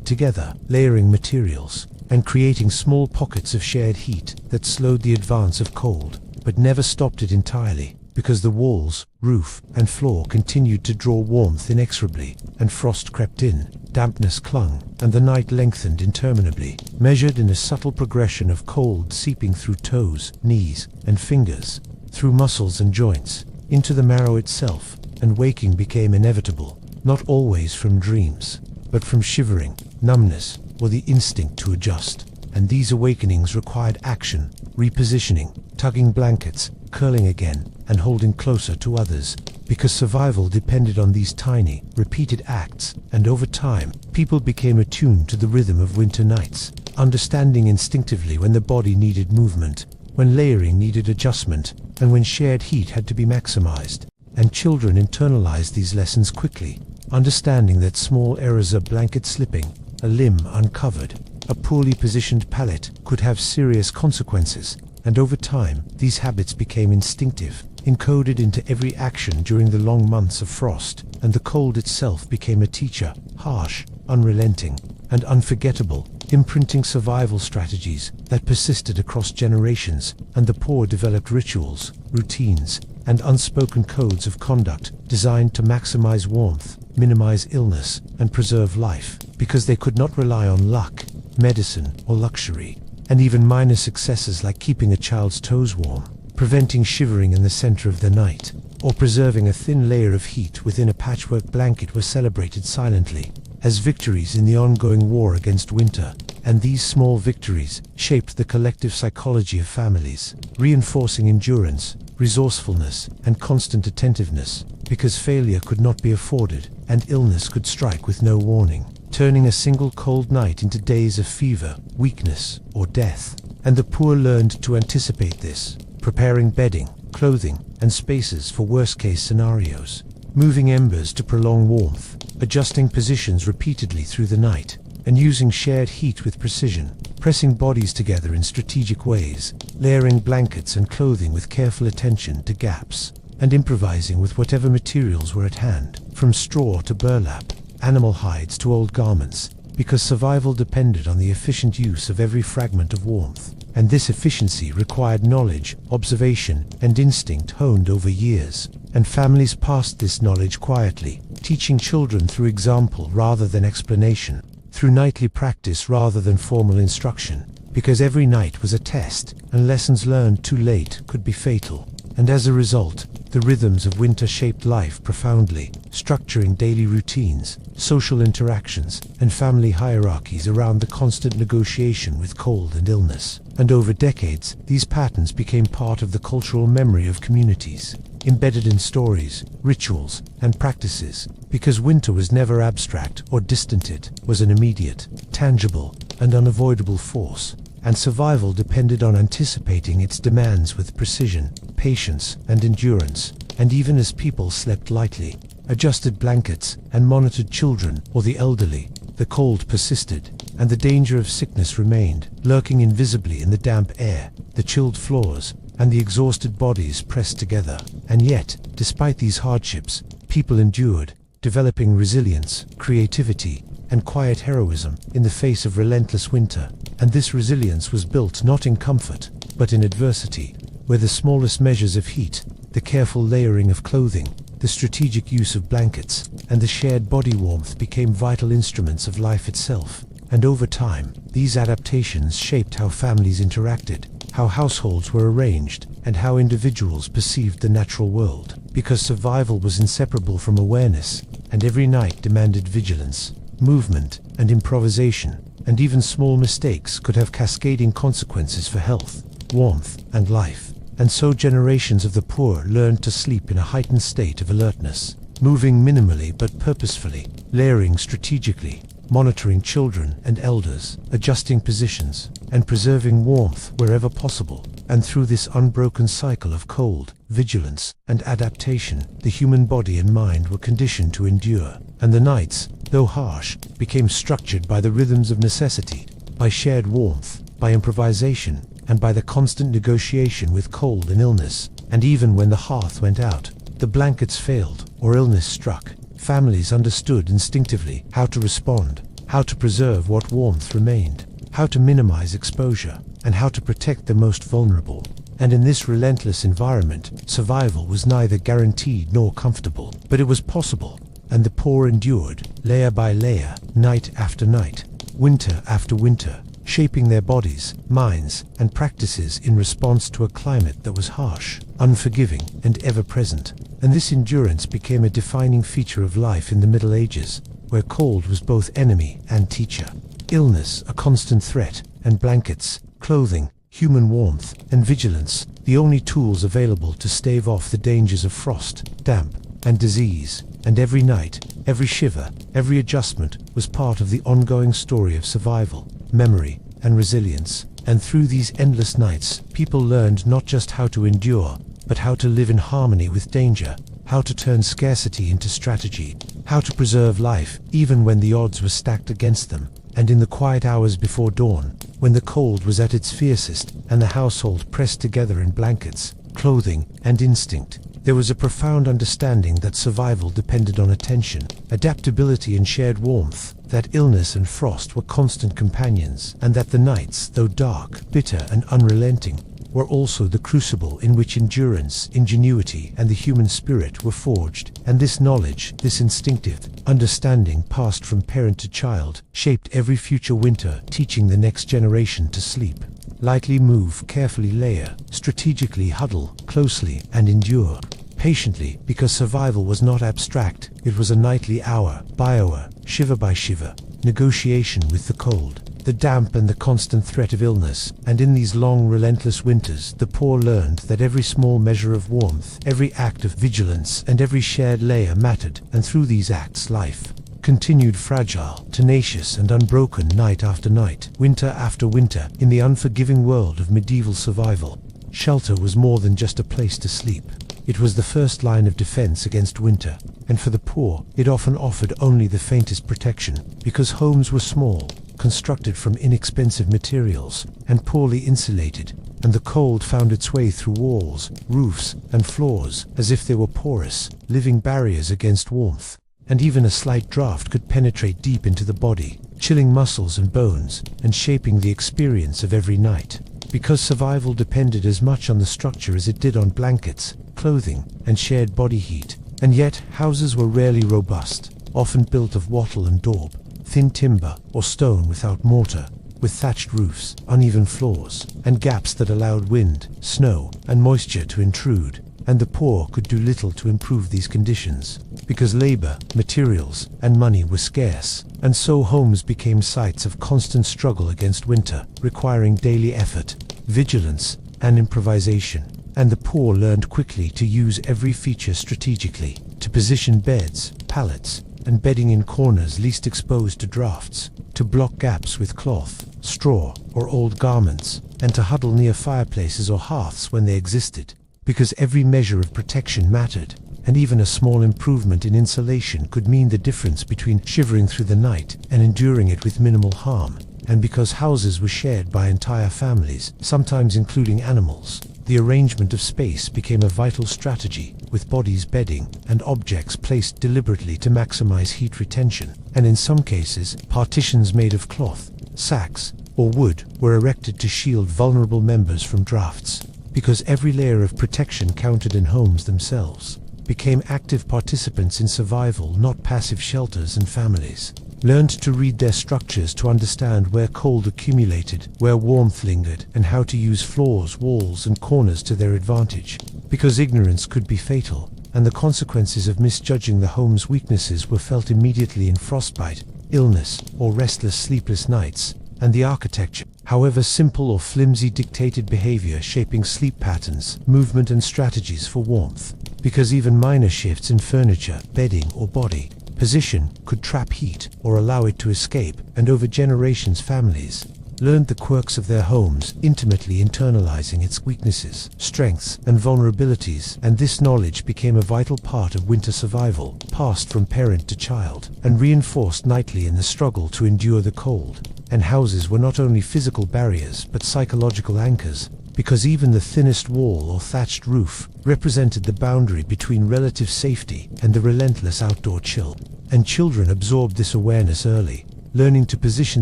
together, layering materials, and creating small pockets of shared heat that slowed the advance of cold, but never stopped it entirely, because the walls, roof, and floor continued to draw warmth inexorably, and frost crept in, dampness clung, and the night lengthened interminably, measured in a subtle progression of cold seeping through toes, knees, and fingers, through muscles and joints, into the marrow itself, and waking became inevitable, not always from dreams, but from shivering, numbness, or the instinct to adjust. And these awakenings required action, repositioning, tugging blankets, curling again, and holding closer to others, because survival depended on these tiny, repeated acts. And over time, people became attuned to the rhythm of winter nights, understanding instinctively when the body needed movement, when layering needed adjustment, and when shared heat had to be maximized. And children internalized these lessons quickly, understanding that small errors, a blanket slipping, a limb uncovered, a poorly positioned pallet, could have serious consequences. And over time, these habits became instinctive, encoded into every action during the long months of frost, and the cold itself became a teacher, harsh, unrelenting, and unforgettable, imprinting survival strategies that persisted across generations. And the poor developed rituals, routines, and unspoken codes of conduct designed to maximize warmth, minimize illness, and preserve life, because they could not rely on luck, medicine, or luxury. And even minor successes like keeping a child's toes warm, preventing shivering in the center of the night, or preserving a thin layer of heat within a patchwork blanket were celebrated silently as victories in the ongoing war against winter. And these small victories shaped the collective psychology of families, reinforcing endurance, resourcefulness, and constant attentiveness, because failure could not be afforded, and illness could strike with no warning, turning a single cold night into days of fever, weakness, or death. And the poor learned to anticipate this, preparing bedding, clothing, and spaces for worst-case scenarios, moving embers to prolong warmth, adjusting positions repeatedly through the night, and using shared heat with precision, pressing bodies together in strategic ways, layering blankets and clothing with careful attention to gaps, and improvising with whatever materials were at hand, from straw to burlap, animal hides to old garments, because survival depended on the efficient use of every fragment of warmth. And this efficiency required knowledge, observation, and instinct honed over years. And families passed this knowledge quietly, teaching children through example rather than explanation, through nightly practice rather than formal instruction, because every night was a test, and lessons learned too late could be fatal. And as a result, the rhythms of winter shaped life profoundly, structuring daily routines, social interactions, and family hierarchies around the constant negotiation with cold and illness. And over decades, these patterns became part of the cultural memory of communities, embedded in stories, rituals, and practices, because winter was never abstract or distant. It was an immediate, tangible, and unavoidable force, and survival depended on anticipating its demands with precision, patience, and endurance. And even as people slept lightly, adjusted blankets, and monitored children or the elderly, the cold persisted, and the danger of sickness remained, lurking invisibly in the damp air, the chilled floors, and the exhausted bodies pressed together. And yet, despite these hardships, people endured, developing resilience, creativity, and quiet heroism in the face of relentless winter. And this resilience was built not in comfort, but in adversity, where the smallest measures of heat, the careful layering of clothing, the strategic use of blankets, and the shared body warmth became vital instruments of life itself. And over time, these adaptations shaped how families interacted, how households were arranged, and how individuals perceived the natural world, because survival was inseparable from awareness, and every night demanded vigilance, movement, and improvisation, and even small mistakes could have cascading consequences for health, warmth, and life. And so generations of the poor learned to sleep in a heightened state of alertness, moving minimally but purposefully, layering strategically, monitoring children and elders, adjusting positions, and preserving warmth wherever possible. And through this unbroken cycle of cold, vigilance, and adaptation, the human body and mind were conditioned to endure. And the nights, though harsh, became structured by the rhythms of necessity, by shared warmth, by improvisation, and by the constant negotiation with cold and illness. And even when the hearth went out, the blankets failed, or illness struck, families understood instinctively how to respond, how to preserve what warmth remained, how to minimize exposure, and how to protect the most vulnerable. And in this relentless environment, survival was neither guaranteed nor comfortable, but it was possible. And the poor endured, layer by layer, night after night, winter after winter, shaping their bodies, minds, and practices in response to a climate that was harsh, unforgiving, and ever-present. And this endurance became a defining feature of life in the Middle Ages, where cold was both enemy and teacher, illness a constant threat, and blankets, clothing, human warmth, and vigilance, the only tools available to stave off the dangers of frost, damp, and disease. And every night, every shiver, every adjustment was part of the ongoing story of survival, memory, and resilience. And through these endless nights, people learned not just how to endure, but how to live in harmony with danger, how to turn scarcity into strategy, how to preserve life even when the odds were stacked against them. And in the quiet hours before dawn, when the cold was at its fiercest and the household pressed together in blankets, clothing, and instinct, there was a profound understanding that survival depended on attention, adaptability, and shared warmth, that illness and frost were constant companions, and that the nights, though dark, bitter, and unrelenting, were also the crucible in which endurance, ingenuity, and the human spirit were forged. And this knowledge, this instinctive understanding passed from parent to child, shaped every future winter, teaching the next generation to sleep. Lightly move, carefully layer, strategically huddle, closely, and endure patiently, because survival was not abstract, it was a nightly hour by hour, shiver by shiver, negotiation with the cold, the damp, and the constant threat of illness. And in these long, relentless winters, the poor learned that every small measure of warmth, every act of vigilance, and every shared layer mattered. And through these acts, life continued fragile, tenacious, and unbroken night after night, winter after winter, in the unforgiving world of medieval survival. Shelter was more than just a place to sleep. It was the first line of defense against winter, and for the poor, it often offered only the faintest protection, because homes were small, constructed from inexpensive materials, and poorly insulated, and the cold found its way through walls, roofs, and floors, as if they were porous, living barriers against warmth. And even a slight draft could penetrate deep into the body, chilling muscles and bones, and shaping the experience of every night. Because survival depended as much on the structure as it did on blankets, clothing, and shared body heat. And yet, houses were rarely robust, often built of wattle and daub, thin timber or stone without mortar, with thatched roofs, uneven floors, and gaps that allowed wind, snow, and moisture to intrude. And the poor could do little to improve these conditions, because labor, materials, and money were scarce, and so homes became sites of constant struggle against winter, requiring daily effort, vigilance, and improvisation. And the poor learned quickly to use every feature strategically, to position beds, pallets, and bedding in corners least exposed to drafts, to block gaps with cloth, straw, or old garments, and to huddle near fireplaces or hearths when they existed, because every measure of protection mattered, and even a small improvement in insulation could mean the difference between shivering through the night and enduring it with minimal harm. And because houses were shared by entire families, sometimes including animals, the arrangement of space became a vital strategy, with bodies, bedding, and objects placed deliberately to maximize heat retention. And in some cases, partitions made of cloth, sacks, or wood were erected to shield vulnerable members from drafts, because every layer of protection counted, and homes themselves became active participants in survival, not passive shelters. And families learned to read their structures, to understand where cold accumulated, where warmth lingered, and how to use floors, walls, and corners to their advantage, because ignorance could be fatal, and the consequences of misjudging the home's weaknesses were felt immediately in frostbite, illness, or restless, sleepless nights. And the architecture, however simple or flimsy, dictated behavior, shaping sleep patterns, movement, and strategies for warmth, because even minor shifts in furniture, bedding, or body position could trap heat or allow it to escape. And over generations, families learned the quirks of their homes, intimately internalizing its weaknesses, strengths, and vulnerabilities. And this knowledge became a vital part of winter survival, passed from parent to child, and reinforced nightly in the struggle to endure the cold. And houses were not only physical barriers, but psychological anchors, because even the thinnest wall or thatched roof represented the boundary between relative safety and the relentless outdoor chill. And children absorbed this awareness early, learning to position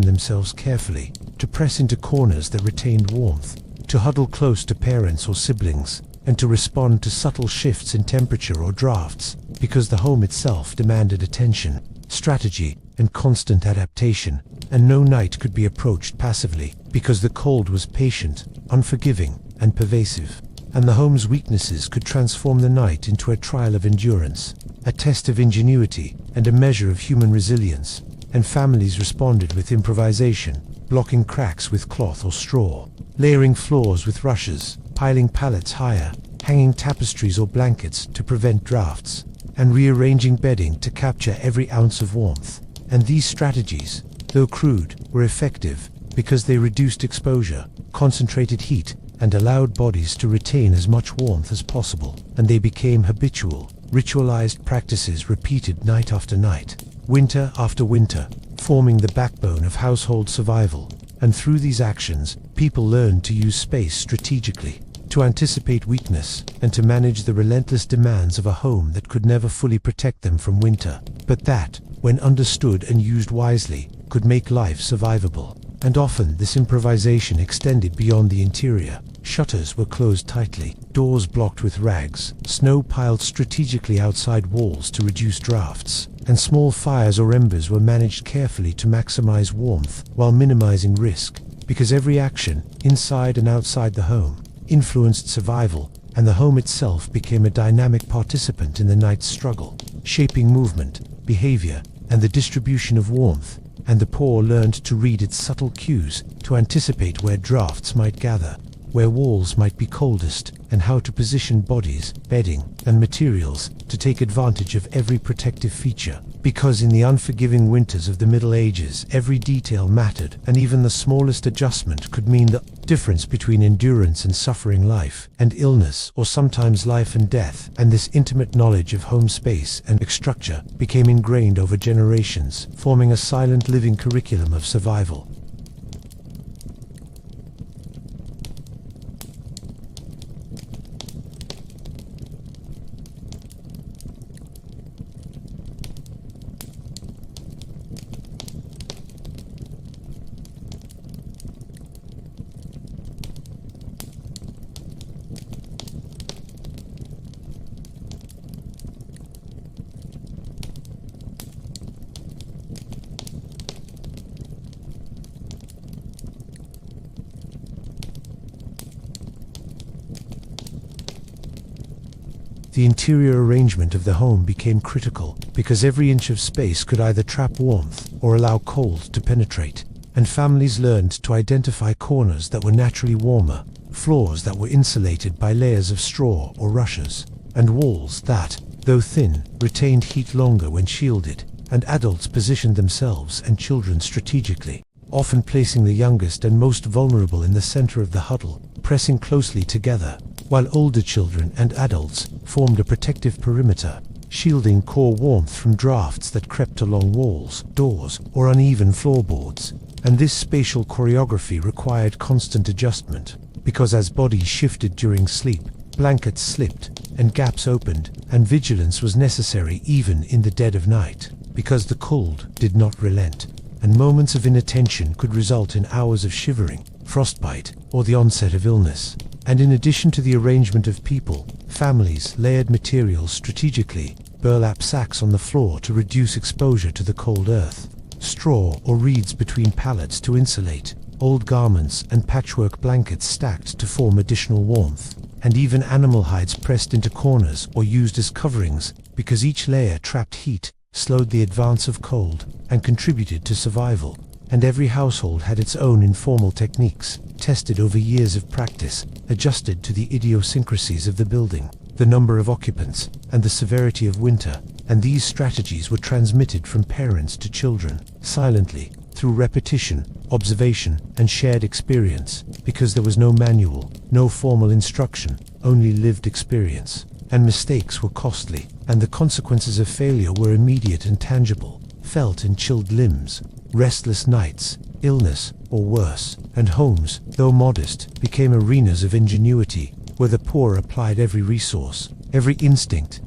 themselves carefully, to press into corners that retained warmth, to huddle close to parents or siblings, and to respond to subtle shifts in temperature or drafts, because the home itself demanded attention, strategy, and constant adaptation, and no night could be approached passively, because the cold was patient, unforgiving, and pervasive. And the home's weaknesses could transform the night into a trial of endurance, a test of ingenuity, and a measure of human resilience. And families responded with improvisation, blocking cracks with cloth or straw, layering floors with rushes, piling pallets higher, hanging tapestries or blankets to prevent drafts, and rearranging bedding to capture every ounce of warmth. And these strategies, though crude, were effective because they reduced exposure, concentrated heat, and allowed bodies to retain as much warmth as possible. And they became habitual, ritualized practices repeated night after night, winter after winter, forming the backbone of household survival. And through these actions, people learned to use space strategically, to anticipate weakness, and to manage the relentless demands of a home that could never fully protect them from winter, but that, when understood and used wisely, could make life survivable. And often this improvisation extended beyond the interior. Shutters were closed tightly, doors blocked with rags, snow piled strategically outside walls to reduce drafts, and small fires or embers were managed carefully to maximize warmth while minimizing risk, because every action, inside and outside the home, influenced survival, and the home itself became a dynamic participant in the night's struggle, shaping movement, behavior, and the distribution of warmth. And the poor learned to read its subtle cues, to anticipate where drafts might gather, where walls might be coldest, and how to position bodies, bedding, and materials to take advantage of every protective feature. Because in the unforgiving winters of the Middle Ages, every detail mattered, and even the smallest adjustment could mean the difference between endurance and suffering, life and illness, or sometimes life and death. And this intimate knowledge of home space and structure became ingrained over generations, forming a silent living curriculum of survival. The interior arrangement of the home became critical, because every inch of space could either trap warmth or allow cold to penetrate. And families learned to identify corners that were naturally warmer, floors that were insulated by layers of straw or rushes, and walls that, though thin, retained heat longer when shielded. And adults positioned themselves and children strategically, often placing the youngest and most vulnerable in the center of the huddle, pressing closely together, while older children and adults formed a protective perimeter, shielding core warmth from drafts that crept along walls, doors, or uneven floorboards. And this spatial choreography required constant adjustment, because as bodies shifted during sleep, blankets slipped, and gaps opened, and vigilance was necessary even in the dead of night, because the cold did not relent, and moments of inattention could result in hours of shivering, frostbite, or the onset of illness. And in addition to the arrangement of people, families layered materials strategically, burlap sacks on the floor to reduce exposure to the cold earth, straw or reeds between pallets to insulate, old garments and patchwork blankets stacked to form additional warmth, and even animal hides pressed into corners or used as coverings, because each layer trapped heat, slowed the advance of cold, and contributed to survival. And every household had its own informal techniques, tested over years of practice, adjusted to the idiosyncrasies of the building, the number of occupants, and the severity of winter. And these strategies were transmitted from parents to children, silently, through repetition, observation, and shared experience, because there was no manual, no formal instruction, only lived experience. And mistakes were costly, and the consequences of failure were immediate and tangible, felt in chilled limbs, restless nights, illness, or worse. And homes, though modest, became arenas of ingenuity, where the poor applied every resource, every instinct,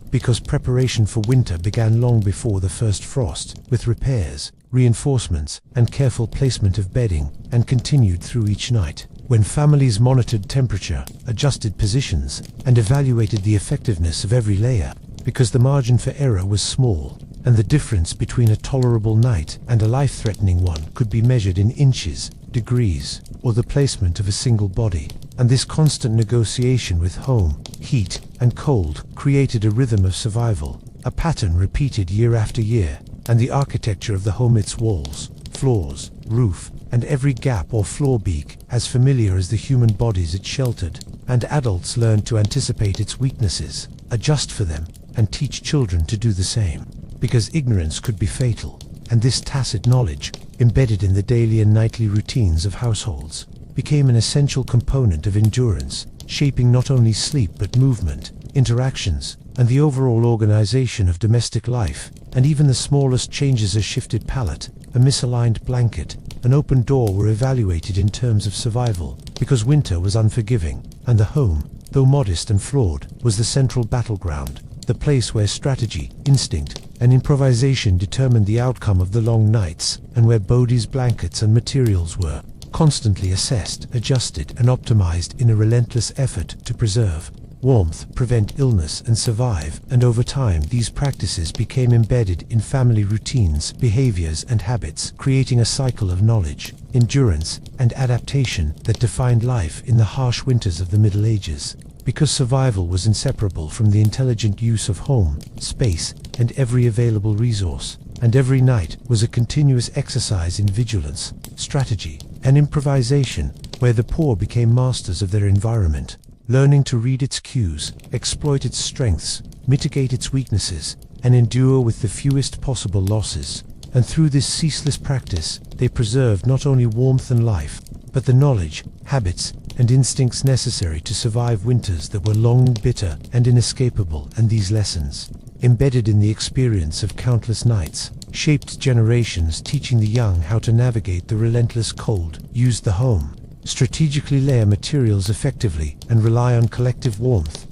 because preparation for winter began long before the first frost, with repairs, reinforcements, and careful placement of bedding, and continued through each night. when families monitored temperature, adjusted positions, and evaluated the effectiveness of every layer, because the margin for error was small, and the difference between a tolerable night and a life-threatening one could be measured in inches, degrees, or the placement of a single body. And this constant negotiation with home, heat, and cold created a rhythm of survival, a pattern repeated year after year, and the architecture of the home, its walls, floors, roof, and every gap or floor beak, as familiar as the human bodies it sheltered. And adults learned to anticipate its weaknesses, adjust for them, and teach children to do the same, because ignorance could be fatal. And this tacit knowledge, embedded in the daily and nightly routines of households, became an essential component of endurance, shaping not only sleep but movement, interactions, and the overall organization of domestic life. And even the smallest changes, a shifted pallet, a misaligned blanket, an open door, were evaluated in terms of survival, because winter was unforgiving, and the home, though modest and flawed, was the central battleground, the place where strategy, instinct, and improvisation determined the outcome of the long nights, and where bodies, blankets, and materials were constantly assessed, adjusted, and optimized in a relentless effort to preserve warmth, prevent illness, and survive. And over time, these practices became embedded in family routines, behaviors, and habits, creating a cycle of knowledge, endurance, and adaptation that defined life in the harsh winters of the Middle Ages. Because survival was inseparable from the intelligent use of home, space, and every available resource, and every night was a continuous exercise in vigilance, strategy, and improvisation, where the poor became masters of their environment, learning to read its cues, exploit its strengths, mitigate its weaknesses, and endure with the fewest possible losses. And through this ceaseless practice, they preserved not only warmth and life, but the knowledge, habits, and instincts necessary to survive winters that were long, bitter, and inescapable. And these lessons, embedded in the experience of countless nights, shaped generations, teaching the young how to navigate the relentless cold, use the home, strategically layer materials effectively, and rely on collective warmth.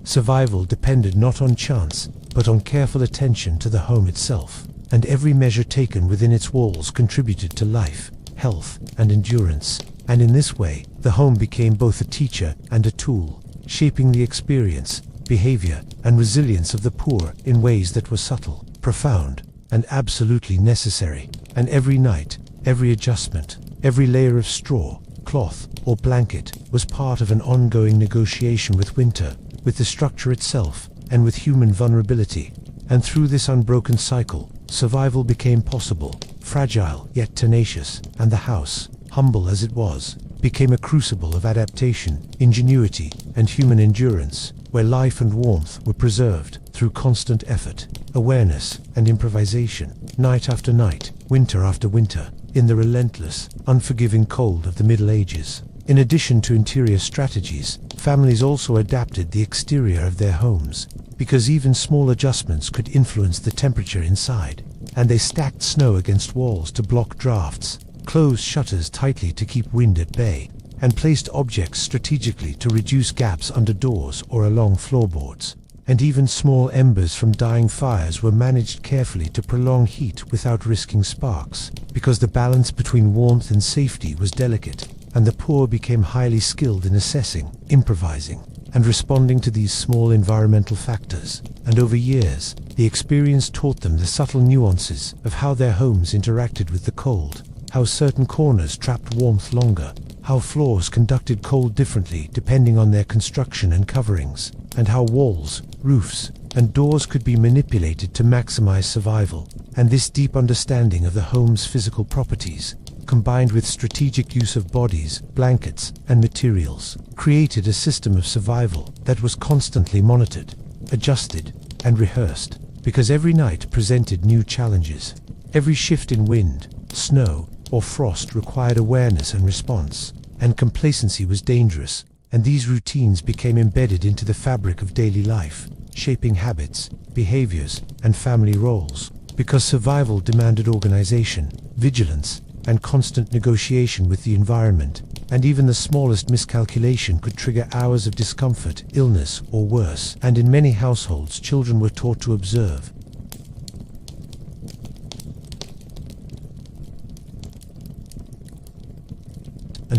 Survival depended not on chance, but on careful attention to the home itself, and every measure taken within its walls contributed to life, health, and endurance. And in this way, the home became both a teacher and a tool, shaping the experience, behavior, and resilience of the poor in ways that were subtle, profound, and absolutely necessary. And every night, every adjustment, every layer of straw, cloth, or blanket was part of an ongoing negotiation with winter, with the structure itself, and with human vulnerability. And through this unbroken cycle, survival became possible, fragile yet tenacious, and the house, humble as it was, became a crucible of adaptation, ingenuity, and human endurance, where life and warmth were preserved through constant effort, awareness, and improvisation, night after night, winter after winter, in the relentless, unforgiving cold of the Middle Ages. In addition to interior strategies, families also adapted the exterior of their homes, because even small adjustments could influence the temperature inside, and they stacked snow against walls to block drafts, closed shutters tightly to keep wind at bay, and placed objects strategically to reduce gaps under doors or along floorboards. And even small embers from dying fires were managed carefully to prolong heat without risking sparks, because the balance between warmth and safety was delicate, and the poor became highly skilled in assessing, improvising, and responding to these small environmental factors. And over years, the experience taught them the subtle nuances of how their homes interacted with the cold, how certain corners trapped warmth longer, how floors conducted cold differently depending on their construction and coverings, and how walls, roofs, and doors could be manipulated to maximize survival. And this deep understanding of the home's physical properties, combined with strategic use of bodies, blankets, and materials, created a system of survival that was constantly monitored, adjusted, and rehearsed, because every night presented new challenges. Every shift in wind, snow, or frost required awareness and response, and complacency was dangerous. And these routines became embedded into the fabric of daily life, shaping habits, behaviors, and family roles, because survival demanded organization, vigilance, and constant negotiation with the environment. And even the smallest miscalculation could trigger hours of discomfort, illness, or worse. And in many households, children were taught to observe,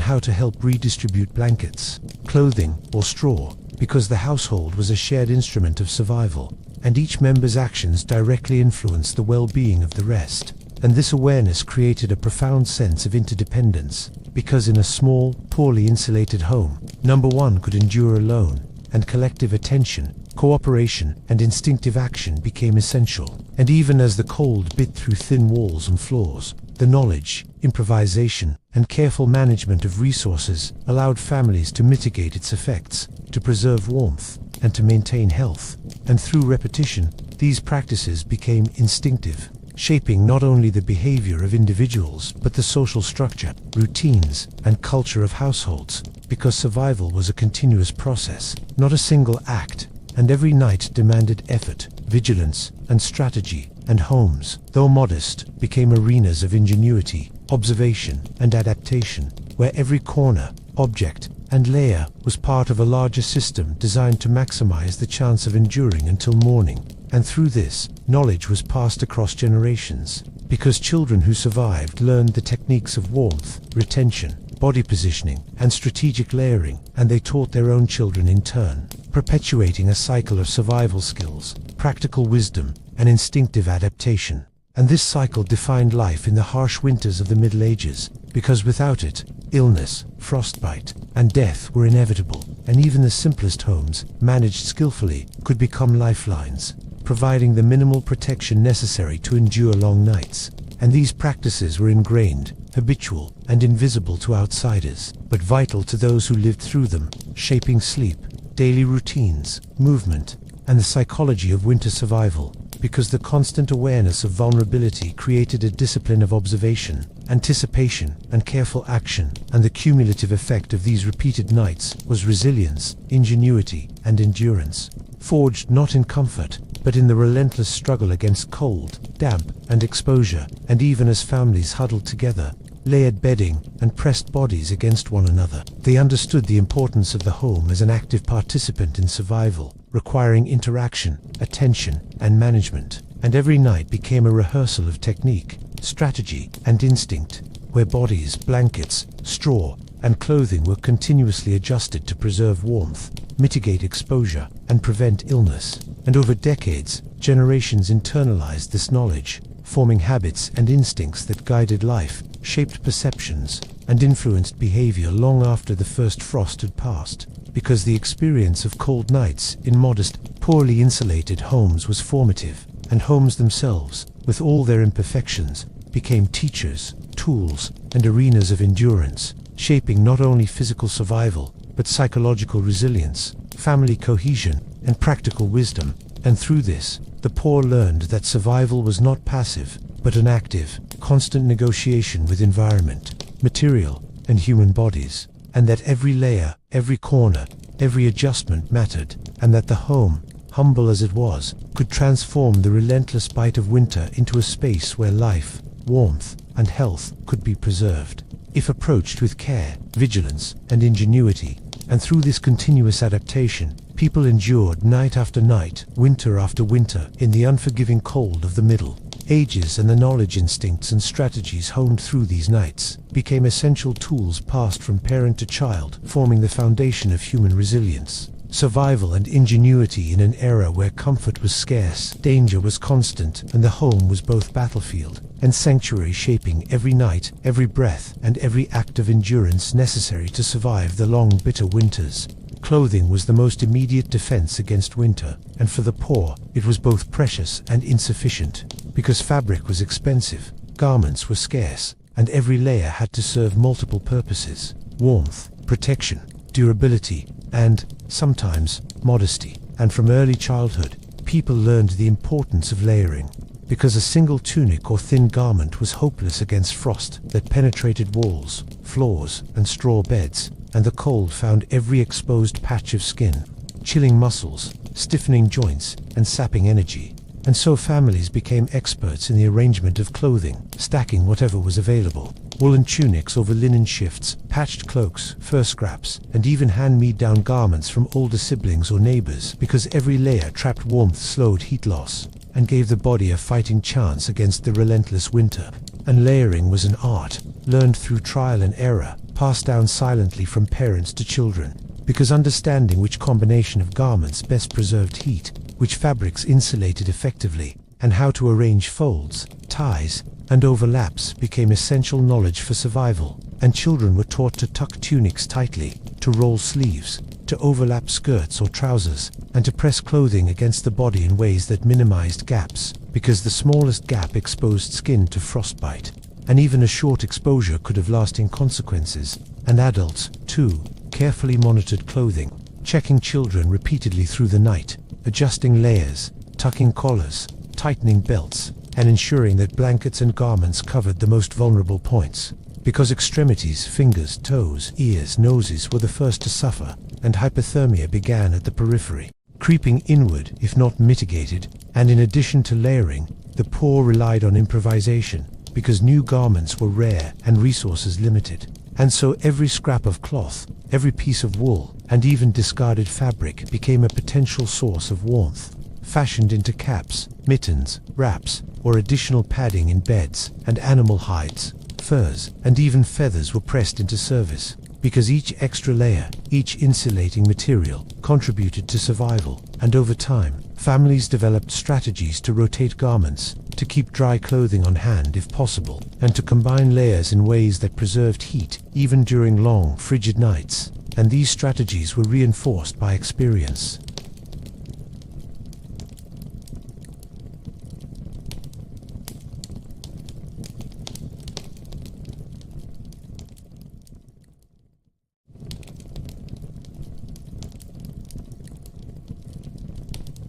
how to help redistribute blankets, clothing, or straw, because the household was a shared instrument of survival, and each member's actions directly influenced the well-being of the rest. And this awareness created a profound sense of interdependence, because in a small, poorly insulated home, number one could endure alone, and collective attention, cooperation, and instinctive action became essential. And even as the cold bit through thin walls and floors, the knowledge, improvisation, and careful management of resources allowed families to mitigate its effects, to preserve warmth, and to maintain health. And through repetition, these practices became instinctive, shaping not only the behavior of individuals but the social structure, routines, and culture of households, because survival was a continuous process, not a single act, and every night demanded effort, vigilance, and strategy, and homes, though modest, became arenas of ingenuity, observation, and adaptation, where every corner, object, and layer was part of a larger system designed to maximize the chance of enduring until morning. And through this, knowledge was passed across generations, because children who survived learned the techniques of warmth, retention, body positioning, and strategic layering, and they taught their own children in turn, perpetuating a cycle of survival skills, practical wisdom, and instinctive adaptation. And this cycle defined life in the harsh winters of the Middle Ages, because without it, illness, frostbite, and death were inevitable, and even the simplest homes, managed skillfully, could become lifelines, providing the minimal protection necessary to endure long nights. And these practices were ingrained, habitual, and invisible to outsiders, but vital to those who lived through them, shaping sleep, daily routines, movement, and the psychology of winter survival, because the constant awareness of vulnerability created a discipline of observation, anticipation, and careful action, and the cumulative effect of these repeated nights was resilience, ingenuity, and endurance, forged not in comfort, but in the relentless struggle against cold, damp, and exposure. And even as families huddled together, layered bedding, and pressed bodies against one another, they understood the importance of the home as an active participant in survival, requiring interaction, attention, and management. And every night became a rehearsal of technique, strategy, and instinct, where bodies, blankets, straw, and clothing were continuously adjusted to preserve warmth, mitigate exposure, and prevent illness. And over decades, generations internalized this knowledge, forming habits and instincts that guided life, shaped perceptions, and influenced behavior long after the first frost had passed, because the experience of cold nights in modest, poorly insulated homes was formative, and homes themselves, with all their imperfections, became teachers, tools, and arenas of endurance, shaping not only physical survival, but psychological resilience, family cohesion, and practical wisdom. And through this, the poor learned that survival was not passive, but an active, constant negotiation with environment, material, and human bodies, and that every layer, every corner, every adjustment mattered, and that the home, humble as it was, could transform the relentless bite of winter into a space where life, warmth, and health could be preserved, if approached with care, vigilance, and ingenuity. And through this continuous adaptation, people endured night after night, winter after winter, in the unforgiving cold of the Middle Ages, and the knowledge, instincts, and strategies honed through these nights became essential tools passed from parent to child, forming the foundation of human resilience, survival, and ingenuity in an era where comfort was scarce, danger was constant, and the home was both battlefield and sanctuary, shaping every night, every breath, and every act of endurance necessary to survive the long, bitter winters. Clothing was the most immediate defense against winter, and for the poor, it was both precious and insufficient, because fabric was expensive, garments were scarce, and every layer had to serve multiple purposes: warmth, protection, durability, and, sometimes, modesty. And from early childhood, people learned the importance of layering, because a single tunic or thin garment was hopeless against frost that penetrated walls, floors, and straw beds, and the cold found every exposed patch of skin, chilling muscles, stiffening joints, and sapping energy. And so families became experts in the arrangement of clothing, stacking whatever was available: woolen tunics over linen shifts, patched cloaks, fur scraps, and even hand-me-down garments from older siblings or neighbors, because every layer trapped warmth, slowed heat loss, and gave the body a fighting chance against the relentless winter. And layering was an art, learned through trial and error, passed down silently from parents to children, because understanding which combination of garments best preserved heat, which fabrics insulated effectively, and how to arrange folds, ties, and overlaps became essential knowledge for survival, and children were taught to tuck tunics tightly, to roll sleeves, to overlap skirts or trousers, and to press clothing against the body in ways that minimized gaps, because the smallest gap exposed skin to frostbite, and even a short exposure could have lasting consequences. And adults, too, carefully monitored clothing, checking children repeatedly through the night, adjusting layers, tucking collars, tightening belts, and ensuring that blankets and garments covered the most vulnerable points, because extremities, fingers, toes, ears, noses were the first to suffer, and hypothermia began at the periphery, creeping inward if not mitigated. And in addition to layering, the poor relied on improvisation, because new garments were rare and resources limited. And so every scrap of cloth, every piece of wool, and even discarded fabric became a potential source of warmth, fashioned into caps, mittens, wraps, or additional padding in beds, and animal hides, furs, and even feathers were pressed into service, because each extra layer, each insulating material, contributed to survival. And over time, families developed strategies to rotate garments, to keep dry clothing on hand if possible, and to combine layers in ways that preserved heat even during long, frigid nights. And these strategies were reinforced by experience.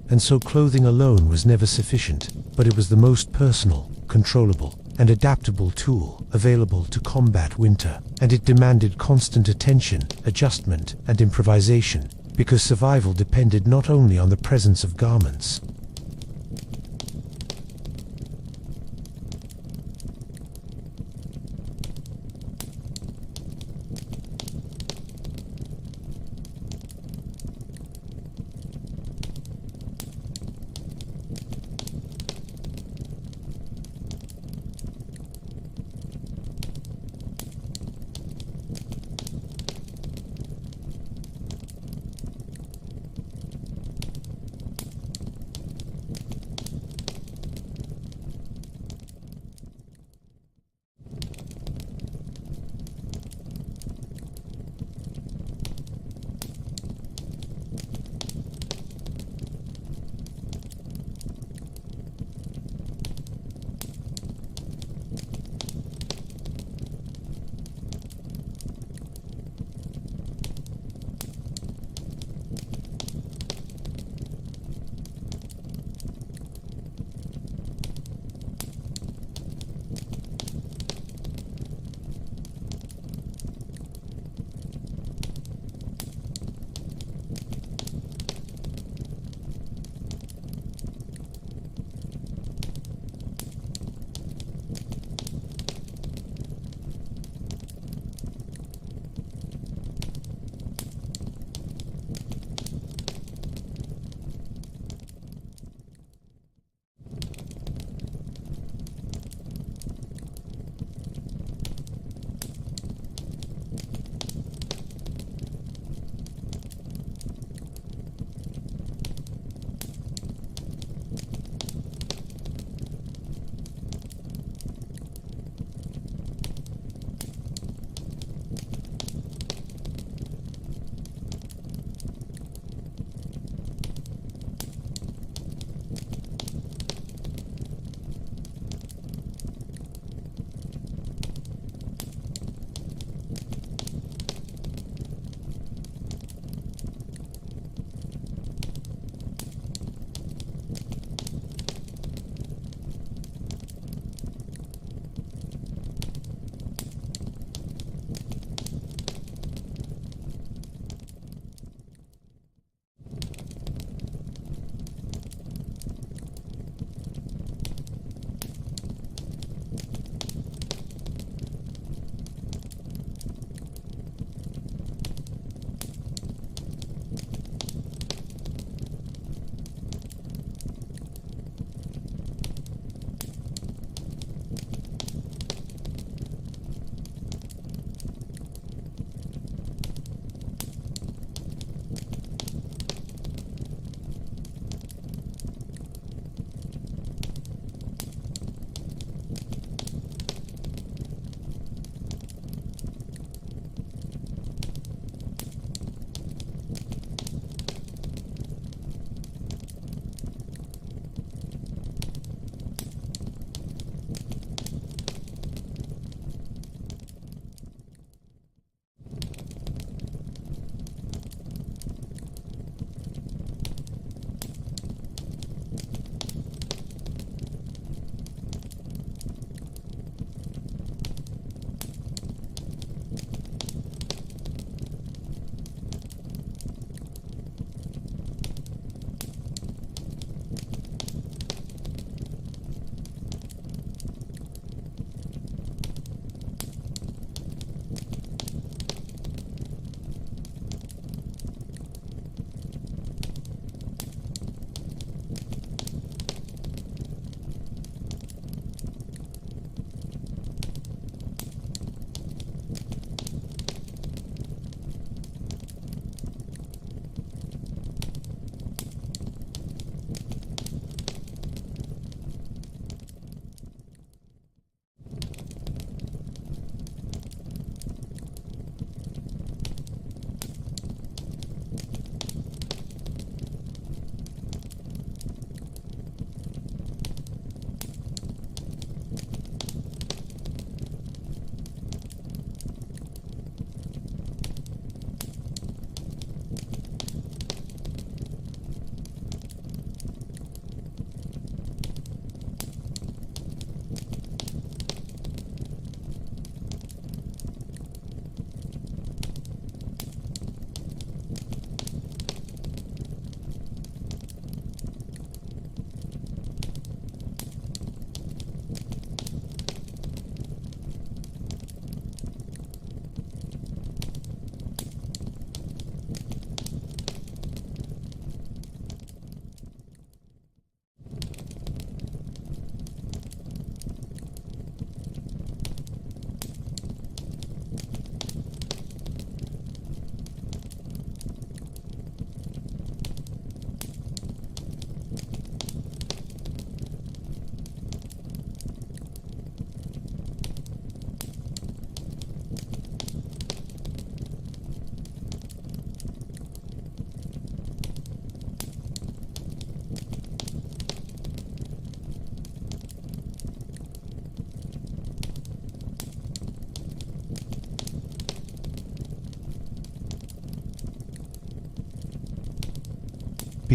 And so clothing alone was never sufficient, but it was the most personal, controllable, and adaptable tool available to combat winter, and it demanded constant attention, adjustment, and improvisation, because survival depended not only on the presence of garments,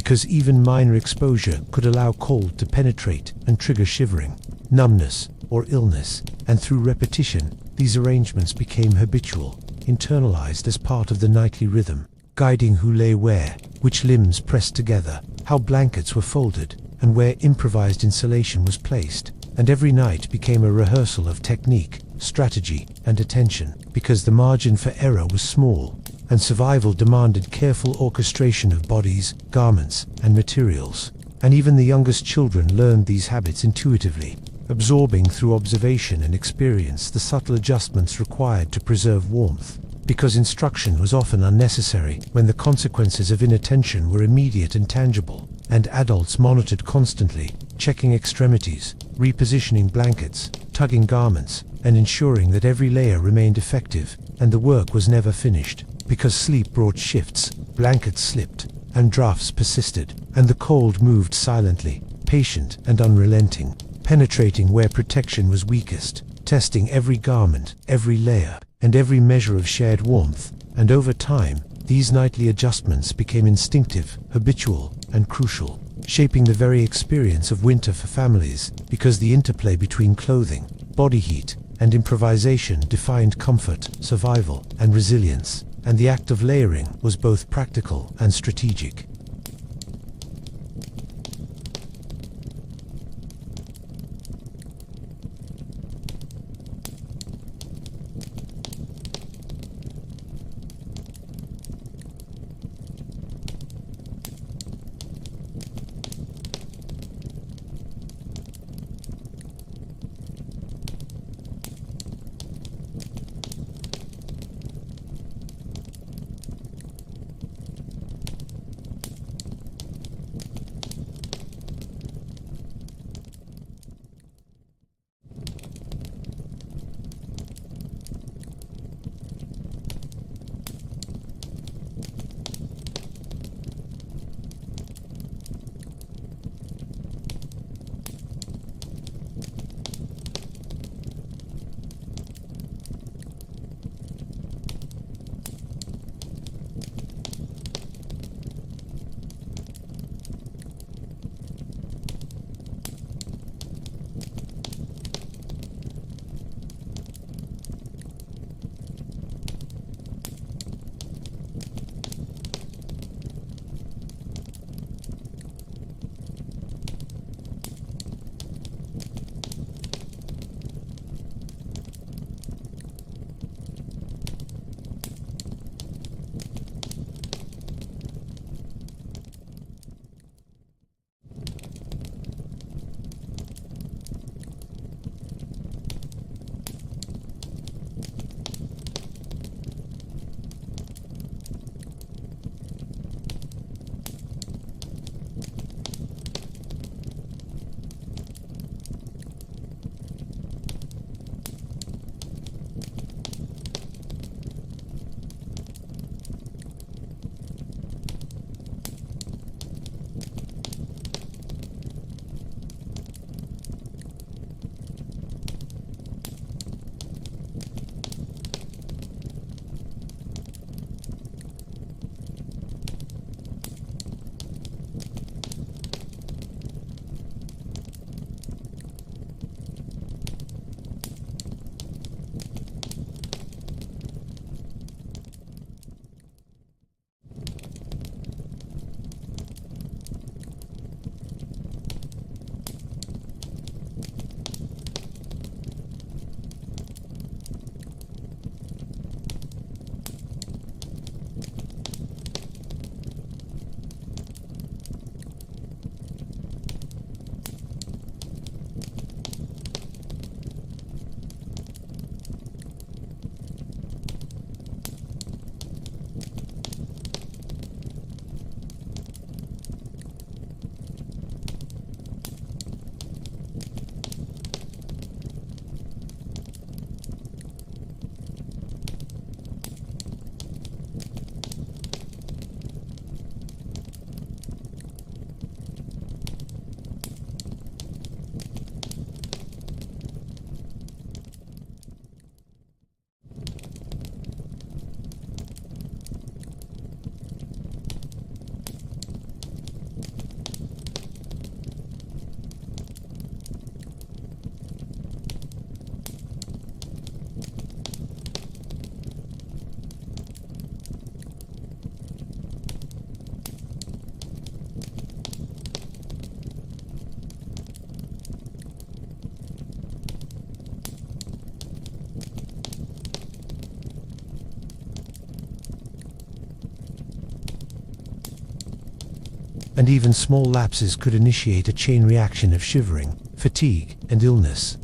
because even minor exposure could allow cold to penetrate and trigger shivering, numbness, or illness, and through repetition, these arrangements became habitual, internalized as part of the nightly rhythm, guiding who lay where, which limbs pressed together, how blankets were folded, and where improvised insulation was placed. And every night became a rehearsal of technique, strategy, and attention, because the margin for error was small, and survival demanded careful orchestration of bodies, garments, and materials. And even the youngest children learned these habits intuitively, absorbing through observation and experience the subtle adjustments required to preserve warmth, because instruction was often unnecessary when the consequences of inattention were immediate and tangible, and adults monitored constantly, checking extremities, repositioning blankets, tugging garments, and ensuring that every layer remained effective, and the work was never finished, because sleep brought shifts, blankets slipped, and drafts persisted, and the cold moved silently, patient and unrelenting, penetrating where protection was weakest, testing every garment, every layer, and every measure of shared warmth. And over time, these nightly adjustments became instinctive, habitual, and crucial, shaping the very experience of winter for families, because the interplay between clothing, body heat, and improvisation defined comfort, survival, and resilience, and the act of layering was both practical and strategic. and even small lapses could initiate a chain reaction of shivering, fatigue, and illness.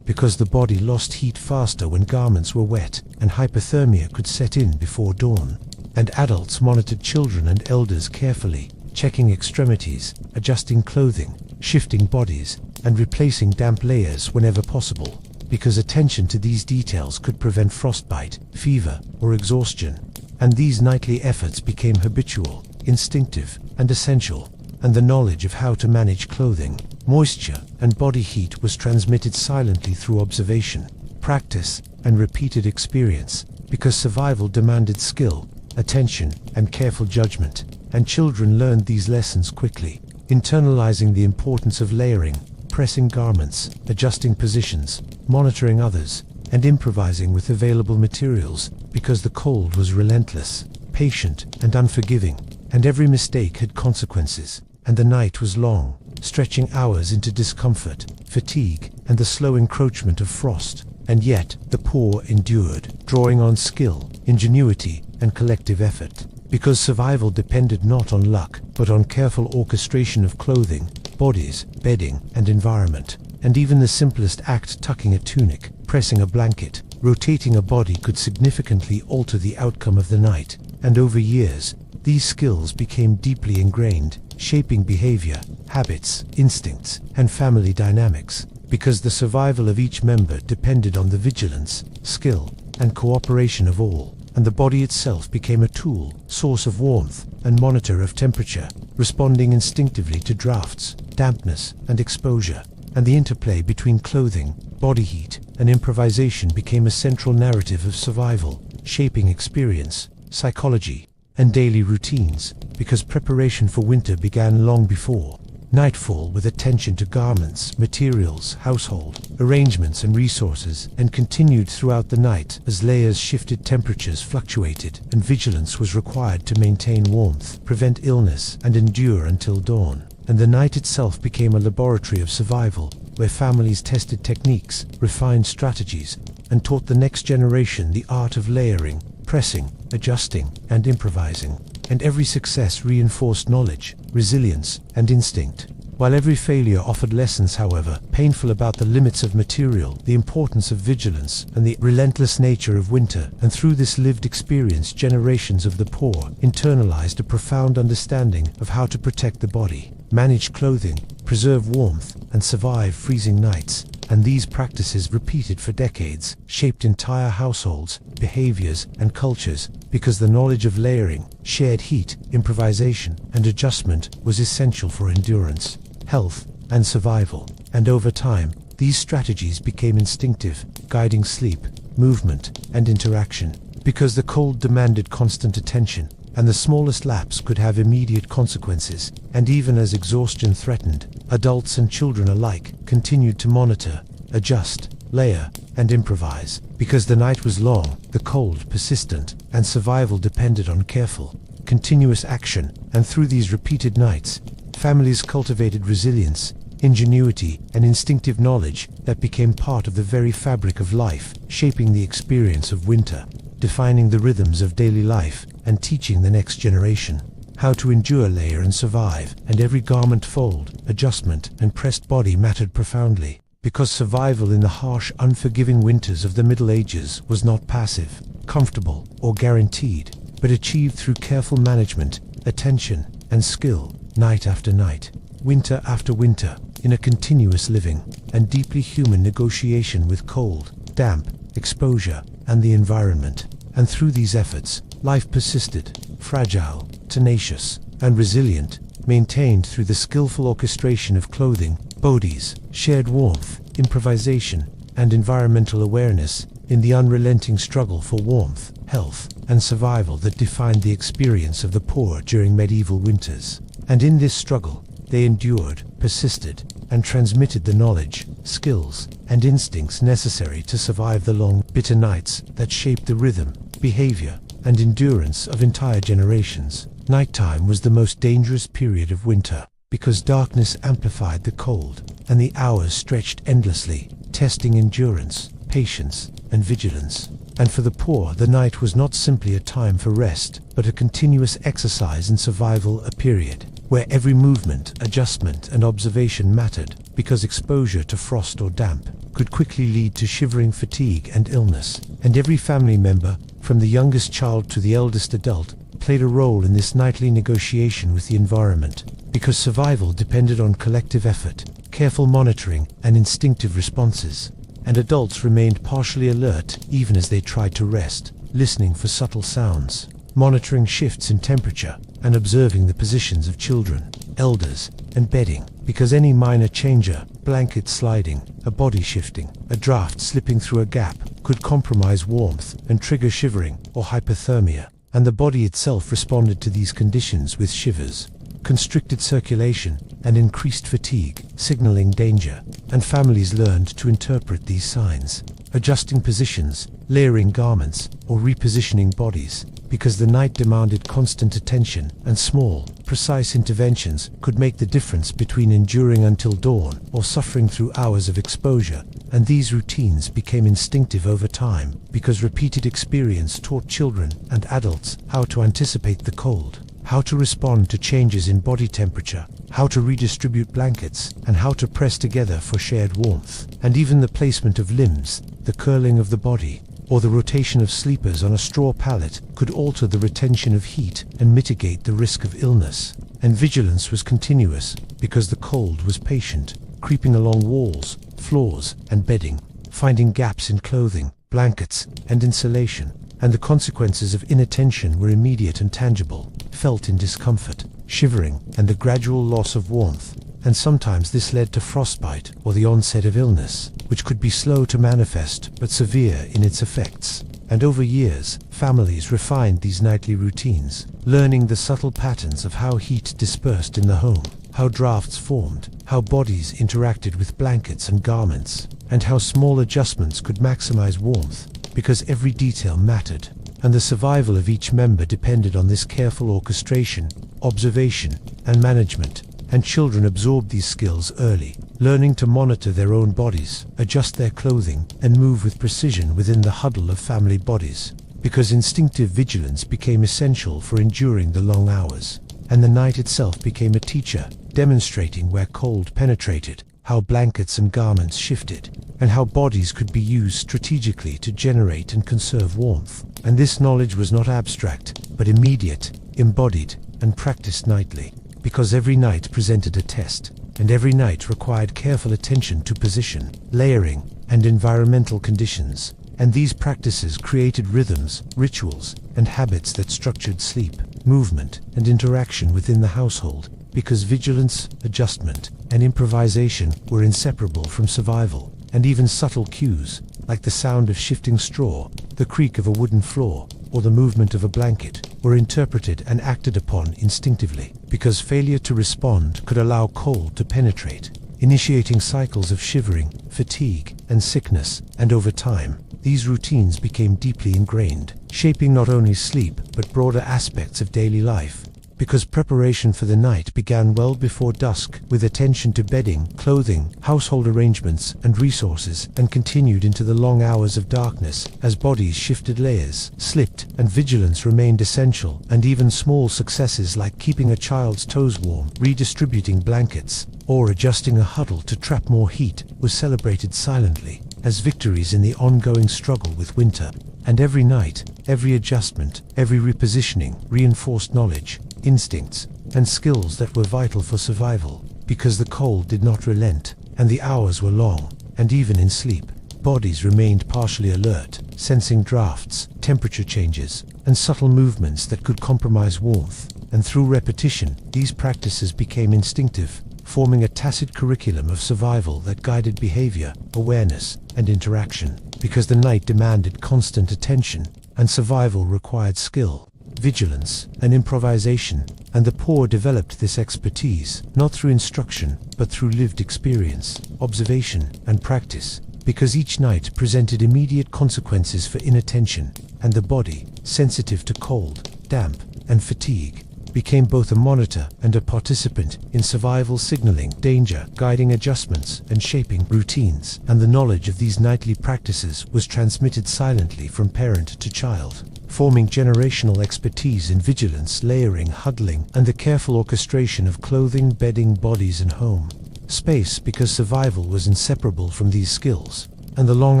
Because the body lost heat faster when garments were wet, and hypothermia could set in before dawn. And adults monitored children and elders carefully, checking extremities, adjusting clothing, shifting bodies, and replacing damp layers whenever possible, because attention to these details could prevent frostbite, fever, or exhaustion. And these nightly efforts became habitual, instinctive, and essential, and the knowledge of how to manage clothing, moisture, and body heat was transmitted silently through observation, practice, and repeated experience, because survival demanded skill, attention, and careful judgment, and children learned these lessons quickly, internalizing the importance of layering, pressing garments, adjusting positions, monitoring others, and improvising with available materials, because the cold was relentless, patient, and unforgiving, and every mistake had consequences, and the night was long, stretching hours into discomfort, fatigue, and the slow encroachment of frost. And yet, the poor endured, drawing on skill, ingenuity, and collective effort, because survival depended not on luck, but on careful orchestration of clothing, bodies, bedding, and environment. And even the simplest act, tucking a tunic, pressing a blanket, rotating a body, could significantly alter the outcome of the night. And over years, these skills became deeply ingrained, shaping behavior, habits, instincts, and family dynamics, because the survival of each member depended on the vigilance, skill, and cooperation of all. And the body itself became a tool, source of warmth, and monitor of temperature, responding instinctively to drafts, dampness, and exposure. And the interplay between clothing, body heat, and improvisation became a central narrative of survival, shaping experience, psychology, and daily routines, because preparation for winter began long before nightfall, with attention to garments, materials, household arrangements, and resources, and continued throughout the night as layers shifted, temperatures fluctuated, and vigilance was required to maintain warmth, prevent illness, and endure until dawn. And the night itself became a laboratory of survival, where families tested techniques, refined strategies, and taught the next generation the art of layering, pressing, adjusting, and improvising. And every success reinforced knowledge, resilience, and instinct, while every failure offered lessons, however painful, about the limits of material, the importance of vigilance, and the relentless nature of winter. And through this lived experience, generations of the poor internalized a profound understanding of how to protect the body, manage clothing, preserve warmth, and survive freezing nights. And these practices, repeated for decades, shaped entire households, behaviors, and cultures, because the knowledge of layering, shared heat, improvisation, and adjustment was essential for endurance, health, and survival. And over time, these strategies became instinctive, guiding sleep, movement, and interaction, because the cold demanded constant attention, and the smallest lapse could have immediate consequences. And even as exhaustion threatened, adults and children alike continued to monitor, adjust, layer, and improvise, because the night was long, the cold persistent, and survival depended on careful, continuous action. And through these repeated nights, families cultivated resilience, ingenuity, and instinctive knowledge that became part of the very fabric of life, shaping the experience of winter, defining the rhythms of daily life, and teaching the next generation how to endure, layer, and survive. And every garment fold, adjustment, and pressed body mattered profoundly, because survival in the harsh, unforgiving winters of the Middle Ages was not passive, comfortable, or guaranteed, but achieved through careful management, attention, and skill, night after night, winter after winter, in a continuous living and deeply human negotiation with cold, damp, exposure, and the environment. And through these efforts, life persisted, fragile, tenacious, and resilient, maintained through the skillful orchestration of clothing, bodies, shared warmth, improvisation, and environmental awareness, in the unrelenting struggle for warmth, health, and survival that defined the experience of the poor during medieval winters. And in this struggle, they endured, persisted, and transmitted the knowledge, skills, and instincts necessary to survive the long, bitter nights that shaped the rhythm, behavior, and endurance of entire generations. Nighttime was the most dangerous period of winter, because darkness amplified the cold, and the hours stretched endlessly, testing endurance, patience, and vigilance. And for the poor, the night was not simply a time for rest, but a continuous exercise in survival, a period where every movement, adjustment, and observation mattered, because exposure to frost or damp could quickly lead to shivering, fatigue, and illness. And every family member, from the youngest child to the eldest adult, played a role in this nightly negotiation with the environment, because survival depended on collective effort, careful monitoring, and instinctive responses. And adults remained partially alert even as they tried to rest, listening for subtle sounds, monitoring shifts in temperature, and observing the positions of children, elders, and bedding, because any minor changer, blanket sliding, a body shifting, a draft slipping through a gap, could compromise warmth and trigger shivering or hypothermia. And the body itself responded to these conditions with shivers, constricted circulation, and increased fatigue, signaling danger. And families learned to interpret these signs, adjusting positions, layering garments, or repositioning bodies, because the night demanded constant attention, and small, precise interventions could make the difference between enduring until dawn or suffering through hours of exposure. And these routines became instinctive over time, because repeated experience taught children and adults how to anticipate the cold, how to respond to changes in body temperature, how to redistribute blankets, and how to press together for shared warmth. And even the placement of limbs, the curling of the body, or the rotation of sleepers on a straw pallet could alter the retention of heat and mitigate the risk of illness. And vigilance was continuous, because the cold was patient, creeping along walls, floors, and bedding, finding gaps in clothing, blankets, and insulation. And the consequences of inattention were immediate and tangible, felt in discomfort, shivering, and the gradual loss of warmth. And sometimes this led to frostbite or the onset of illness, which could be slow to manifest but severe in its effects. And over years, families refined these nightly routines, learning the subtle patterns of how heat dispersed in the home, how drafts formed, how bodies interacted with blankets and garments, and how small adjustments could maximize warmth, because every detail mattered. And the survival of each member depended on this careful orchestration, observation, and management. And children absorbed these skills early, learning to monitor their own bodies, adjust their clothing, and move with precision within the huddle of family bodies, because instinctive vigilance became essential for enduring the long hours. And the night itself became a teacher, demonstrating where cold penetrated, how blankets and garments shifted, and how bodies could be used strategically to generate and conserve warmth. And this knowledge was not abstract, but immediate, embodied, and practiced nightly, because every night presented a test, and every night required careful attention to position, layering, and environmental conditions. And these practices created rhythms, rituals, and habits that structured sleep, movement, and interaction within the household, because vigilance, adjustment, and improvisation were inseparable from survival. And even subtle cues, like the sound of shifting straw, the creak of a wooden floor, or the movement of a blanket, were interpreted and acted upon instinctively, because failure to respond could allow cold to penetrate, initiating cycles of shivering, fatigue, and sickness. And over time, these routines became deeply ingrained, shaping not only sleep but broader aspects of daily life, because preparation for the night began well before dusk, with attention to bedding, clothing, household arrangements, and resources, and continued into the long hours of darkness as bodies shifted layers, slipped, and vigilance remained essential. And even small successes like keeping a child's toes warm, redistributing blankets, or adjusting a huddle to trap more heat were celebrated silently as victories in the ongoing struggle with winter. And every night, every adjustment, every repositioning reinforced knowledge, instincts, and skills that were vital for survival, because the cold did not relent, and the hours were long. And even in sleep, bodies remained partially alert, sensing drafts, temperature changes, and subtle movements that could compromise warmth. And through repetition, these practices became instinctive, forming a tacit curriculum of survival that guided behavior, awareness, and interaction, because the night demanded constant attention, and survival required skill, vigilance, and improvisation. And the poor developed this expertise, not through instruction, but through lived experience, observation, and practice, because each night presented immediate consequences for inattention, and the body, sensitive to cold, damp, and fatigue, became both a monitor and a participant in survival signaling danger, guiding adjustments and shaping routines. And the knowledge of these nightly practices was transmitted silently from parent to child, forming generational expertise in vigilance, layering, huddling, and the careful orchestration of clothing, bedding, bodies, and home space, because survival was inseparable from these skills. And the long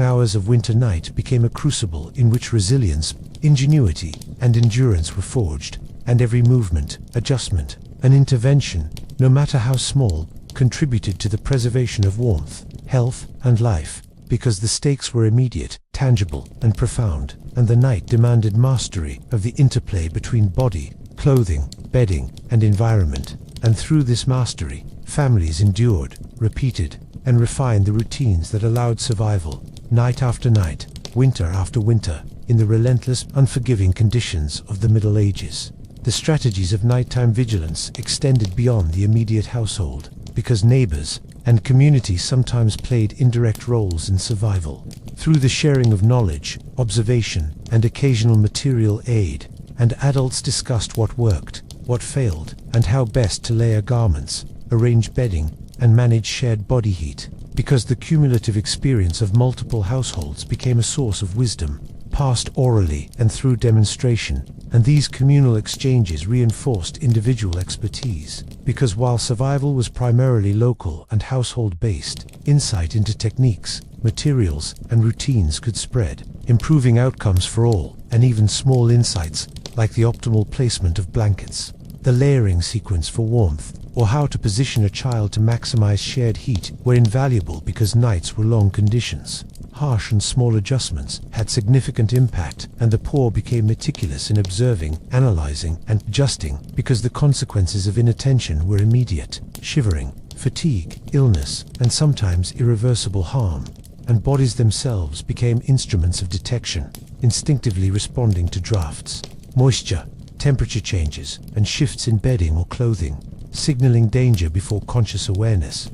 hours of winter night became a crucible in which resilience, ingenuity, and endurance were forged, and every movement, adjustment, and intervention, no matter how small, contributed to the preservation of warmth, health, and life, because the stakes were immediate, tangible, and profound, and the night demanded mastery of the interplay between body, clothing, bedding, and environment. And through this mastery, families endured, repeated, and refined the routines that allowed survival, night after night, winter after winter, in the relentless, unforgiving conditions of the Middle Ages. The strategies of nighttime vigilance extended beyond the immediate household, because neighbors and community sometimes played indirect roles in survival. Through the sharing of knowledge, observation, and occasional material aid, and adults discussed what worked, what failed, and how best to layer garments, arrange bedding, and manage shared body heat, because the cumulative experience of multiple households became a source of wisdom, passed orally and through demonstration. And these communal exchanges reinforced individual expertise, because while survival was primarily local and household-based, insight into techniques, materials, and routines could spread, improving outcomes for all. And even small insights, like the optimal placement of blankets, the layering sequence for warmth, or how to position a child to maximize shared heat, were invaluable because nights were long conditions. Harsh and small adjustments had significant impact, and the poor became meticulous in observing, analyzing, and adjusting, because the consequences of inattention were immediate: shivering, fatigue, illness, and sometimes irreversible harm. And bodies themselves became instruments of detection, instinctively responding to drafts, moisture, temperature changes, and shifts in bedding or clothing, signaling danger before conscious awareness.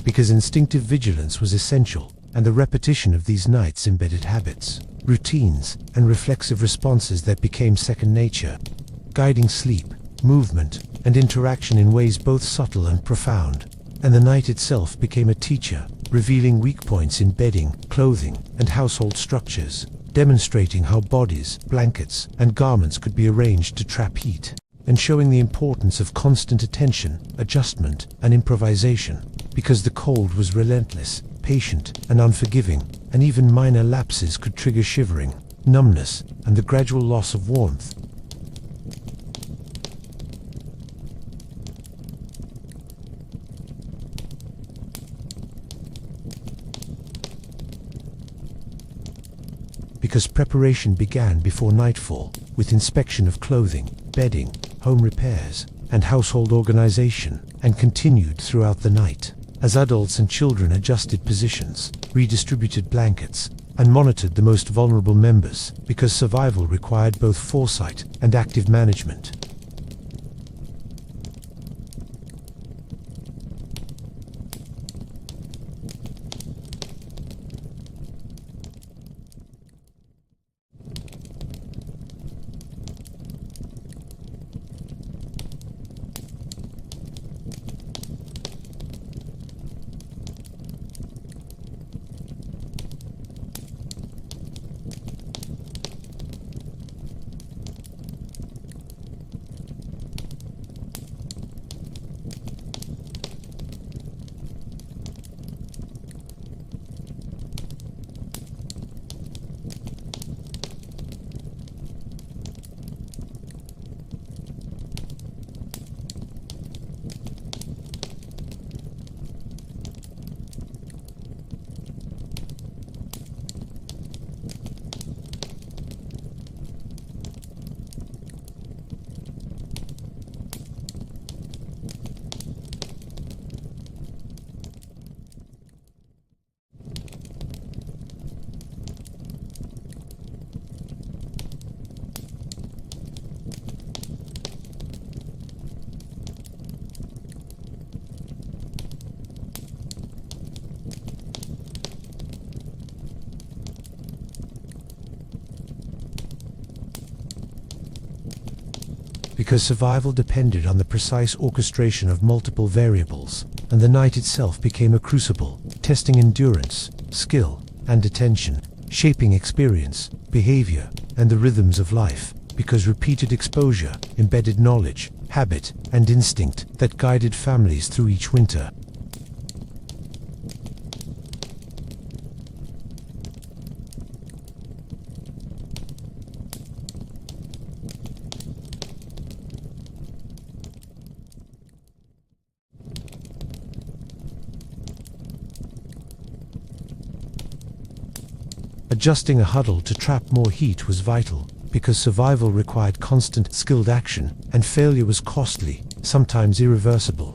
Because instinctive vigilance was essential, and the repetition of these nights embedded habits, routines, and reflexive responses that became second nature, guiding sleep, movement, and interaction in ways both subtle and profound. And the night itself became a teacher, revealing weak points in bedding, clothing, and household structures, demonstrating how bodies, blankets, and garments could be arranged to trap heat, and showing the importance of constant attention, adjustment, and improvisation, because the cold was relentless, patient, and unforgiving, and even minor lapses could trigger shivering, numbness, and the gradual loss of warmth. Because preparation began before nightfall, with inspection of clothing, bedding, home repairs, and household organization, and continued throughout the night, as adults and children adjusted positions, redistributed blankets, and monitored the most vulnerable members, because survival required both foresight and active management. because survival depended on the precise orchestration of multiple variables, and the night itself became a crucible, testing endurance, skill, and attention, shaping experience, behavior, and the rhythms of life, because repeated exposure embedded knowledge, habit, and instinct that guided families through each winter. Adjusting a huddle to trap more heat was vital, because survival required constant, skilled action, and failure was costly, sometimes irreversible.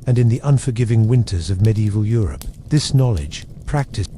And in the unforgiving winters of medieval Europe, this knowledge, practiced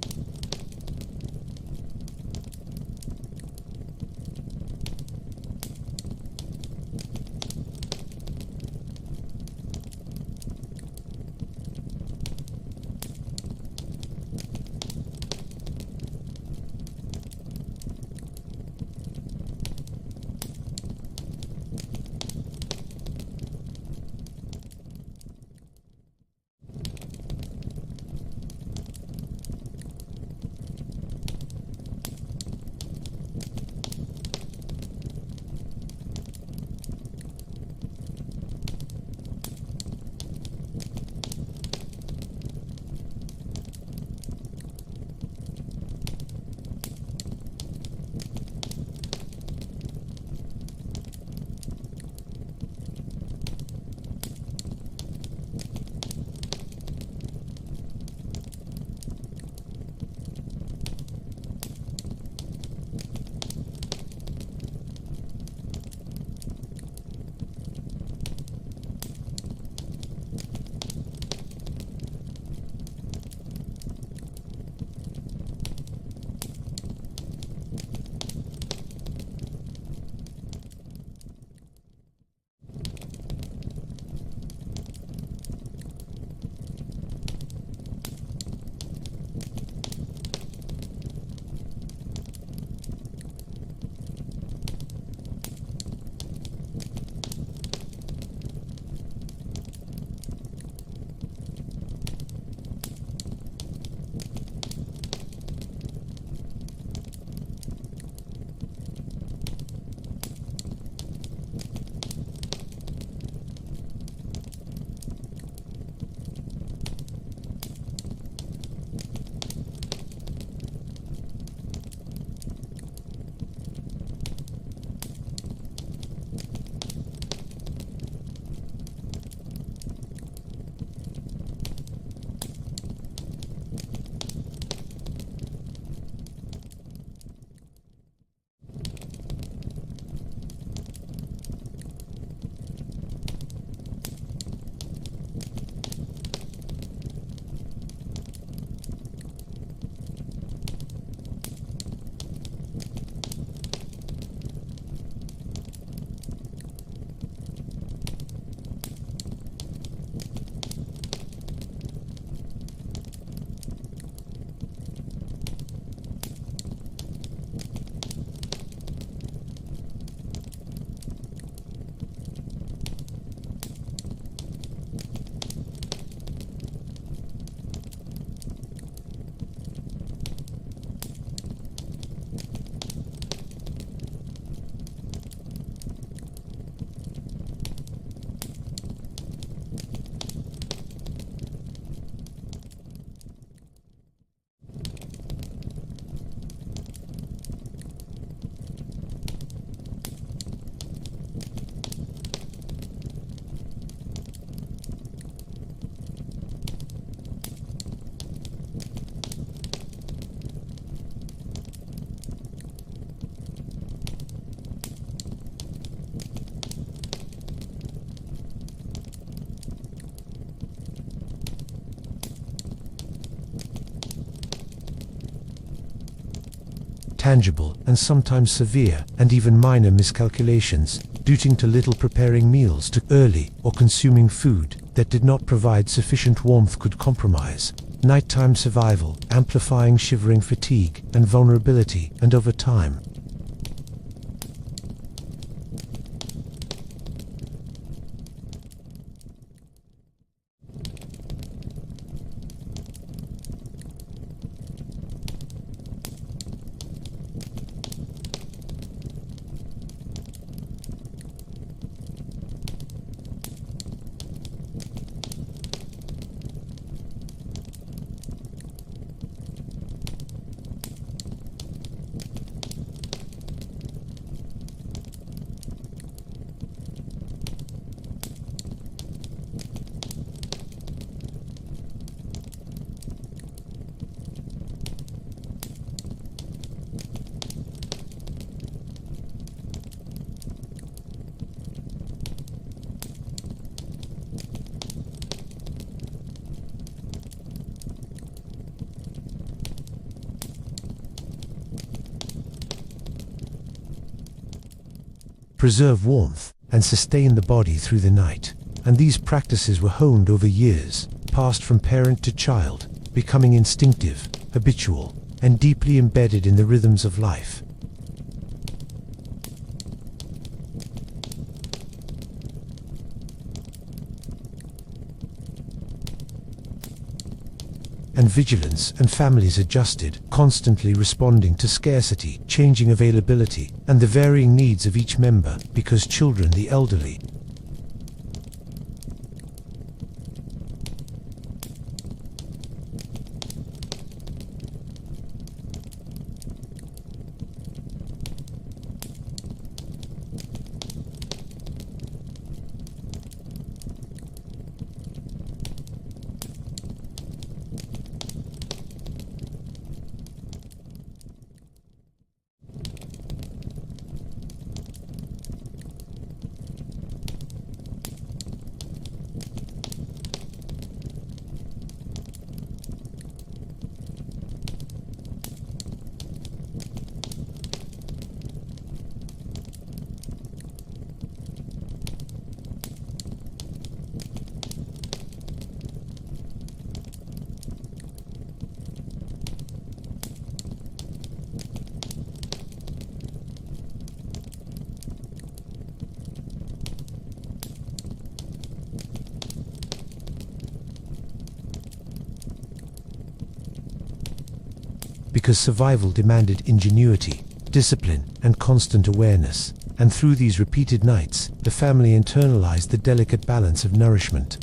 tangible and sometimes severe, and even minor miscalculations, due to little preparing meals too early or consuming food that did not provide sufficient warmth could compromise nighttime survival, amplifying shivering fatigue and vulnerability, and over time, preserve warmth and sustain the body through the night. And these practices were honed over years, passed from parent to child, becoming instinctive, habitual, and deeply embedded in the rhythms of life. And vigilance and families adjusted, constantly responding to scarcity, changing availability, and the varying needs of each member, because children, the elderly, because survival demanded ingenuity, discipline, and constant awareness. And through these repeated nights, the family internalized the delicate balance of nourishment,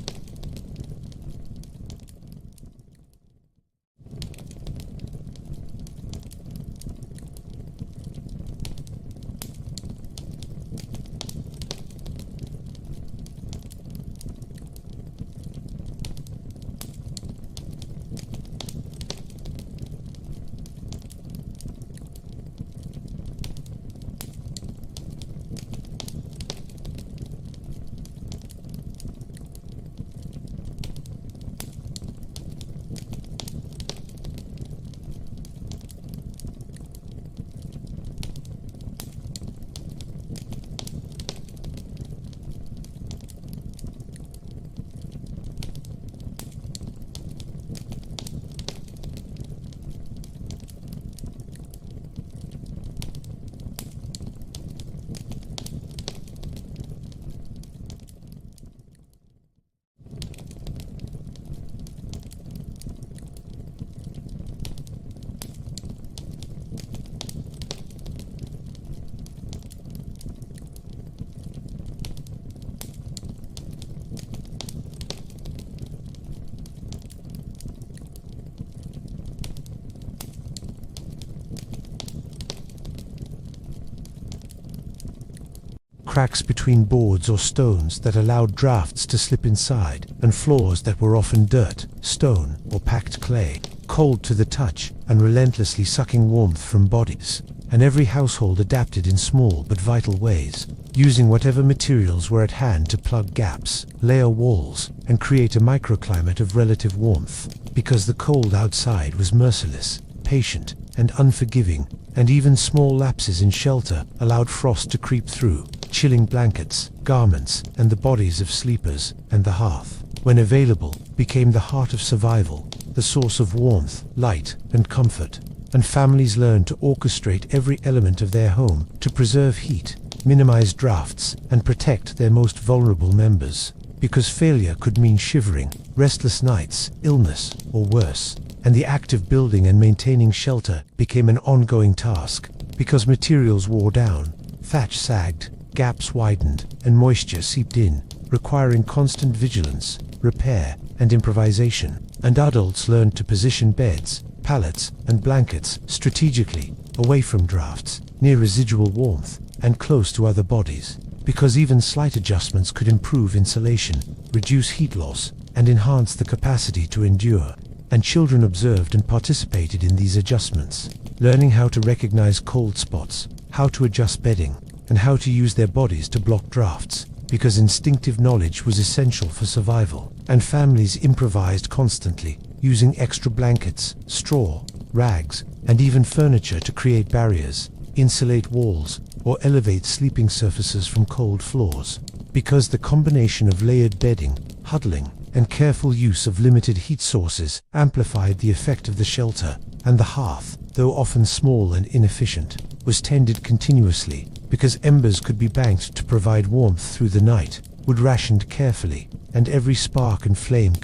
cracks between boards or stones that allowed drafts to slip inside, and floors that were often dirt, stone, or packed clay, cold to the touch and relentlessly sucking warmth from bodies. And every household adapted in small but vital ways, using whatever materials were at hand to plug gaps, layer walls, and create a microclimate of relative warmth, because the cold outside was merciless, patient, and unforgiving, and even small lapses in shelter allowed frost to creep through, chilling blankets, garments, and the bodies of sleepers. And the hearth, when available, became the heart of survival, the source of warmth, light, and comfort. And families learned to orchestrate every element of their home to preserve heat, minimize drafts, and protect their most vulnerable members. Because failure could mean shivering, restless nights, illness, or worse. And the act of building and maintaining shelter became an ongoing task. Because materials wore down, thatch sagged, gaps widened, and moisture seeped in, requiring constant vigilance, repair, and improvisation. And adults learned to position beds, pallets, and blankets strategically, away from drafts, near residual warmth, and close to other bodies. Because even slight adjustments could improve insulation, reduce heat loss, and enhance the capacity to endure. And children observed and participated in these adjustments, learning how to recognize cold spots, how to adjust bedding, and how to use their bodies to block drafts, because instinctive knowledge was essential for survival. And families improvised constantly, using extra blankets, straw, rags, and even furniture to create barriers, insulate walls, or elevate sleeping surfaces from cold floors. Because the combination of layered bedding, huddling, and careful use of limited heat sources amplified the effect of the shelter. And the hearth, though often small and inefficient, was tended continuously, because embers could be banked to provide warmth through the night, wood rationed carefully, and every spark and flame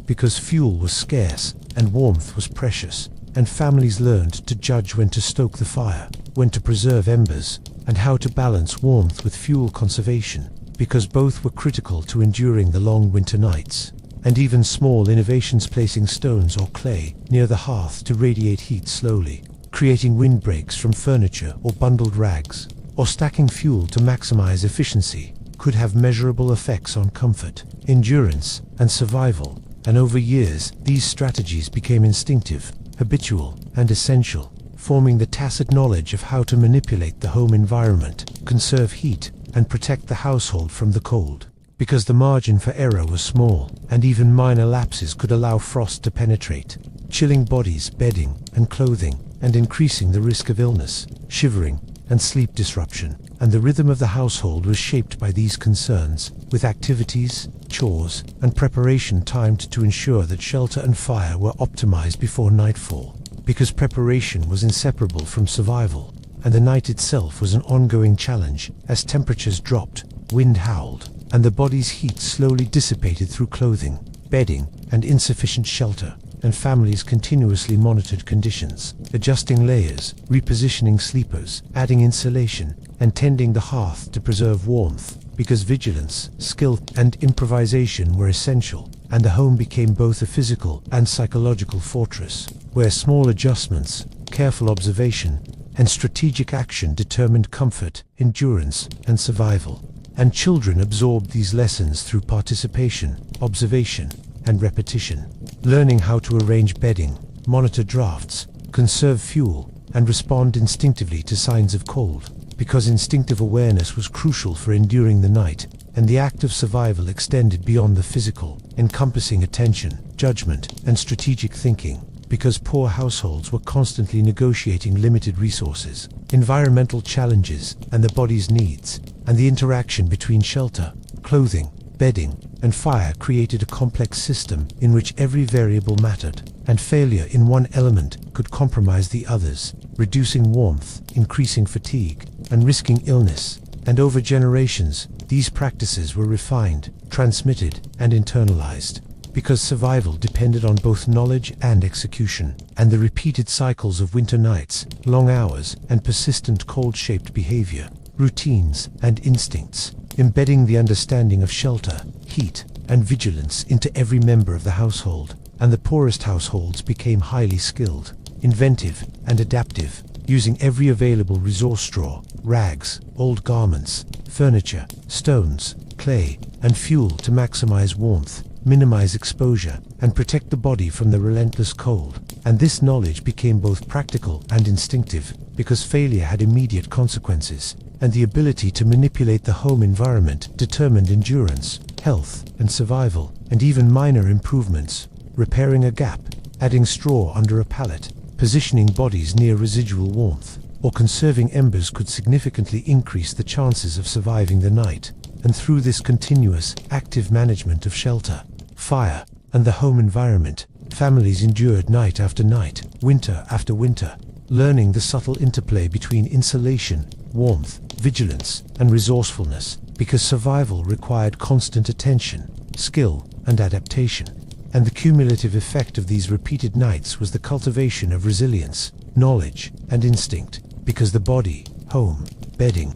because fuel was scarce and warmth was precious. And families learned to judge when to stoke the fire, when to preserve embers, and how to balance warmth with fuel conservation, because both were critical to enduring the long winter nights. And even small innovations, placing stones or clay near the hearth to radiate heat slowly, creating windbreaks from furniture or bundled rags, or stacking fuel to maximize efficiency, could have measurable effects on comfort, endurance, and survival. And over years, these strategies became instinctive, habitual, and essential, forming the tacit knowledge of how to manipulate the home environment, conserve heat, and protect the household from the cold. Because the margin for error was small, and even minor lapses could allow frost to penetrate, chilling bodies, bedding, and clothing, and increasing the risk of illness, shivering, and sleep disruption. And the rhythm of the household was shaped by these concerns, with activities, chores, and preparation timed to ensure that shelter and fire were optimized before nightfall. Because preparation was inseparable from survival, and the night itself was an ongoing challenge, as temperatures dropped, wind howled, and the body's heat slowly dissipated through clothing, bedding, and insufficient shelter. And families continuously monitored conditions, adjusting layers, repositioning sleepers, adding insulation, and tending the hearth to preserve warmth, because vigilance, skill, and improvisation were essential. And the home became both a physical and psychological fortress, where small adjustments, careful observation, and strategic action determined comfort, endurance, and survival. And children absorbed these lessons through participation, observation, and repetition, learning how to arrange bedding, monitor drafts, conserve fuel, and respond instinctively to signs of cold. Because instinctive awareness was crucial for enduring the night, and the act of survival extended beyond the physical, encompassing attention, judgment, and strategic thinking. Because poor households were constantly negotiating limited resources, environmental challenges, and the body's needs, and the interaction between shelter, clothing, bedding, and fire created a complex system in which every variable mattered, and failure in one element could compromise the others, reducing warmth, increasing fatigue, and risking illness. And over generations, these practices were refined, transmitted, and internalized, because survival depended on both knowledge and execution. And the repeated cycles of winter nights, long hours, and persistent cold-shaped behavior, routines, and instincts, embedding the understanding of shelter, heat, and vigilance into every member of the household. And the poorest households became highly skilled, inventive, and adaptive, using every available resource: straw, rags, old garments, furniture, stones, clay, and fuel to maximize warmth, minimize exposure, and protect the body from the relentless cold. And this knowledge became both practical and instinctive, because failure had immediate consequences, and the ability to manipulate the home environment determined endurance, health, and survival. And even minor improvements, repairing a gap, adding straw under a pallet, positioning bodies near residual warmth, or conserving embers could significantly increase the chances of surviving the night. And through this continuous, active management of shelter, fire, and the home environment, families endured night after night, winter after winter, learning the subtle interplay between insulation, warmth, vigilance, and resourcefulness, because survival required constant attention, skill, and adaptation. And the cumulative effect of these repeated nights was the cultivation of resilience, knowledge, and instinct, because the body, home, bedding,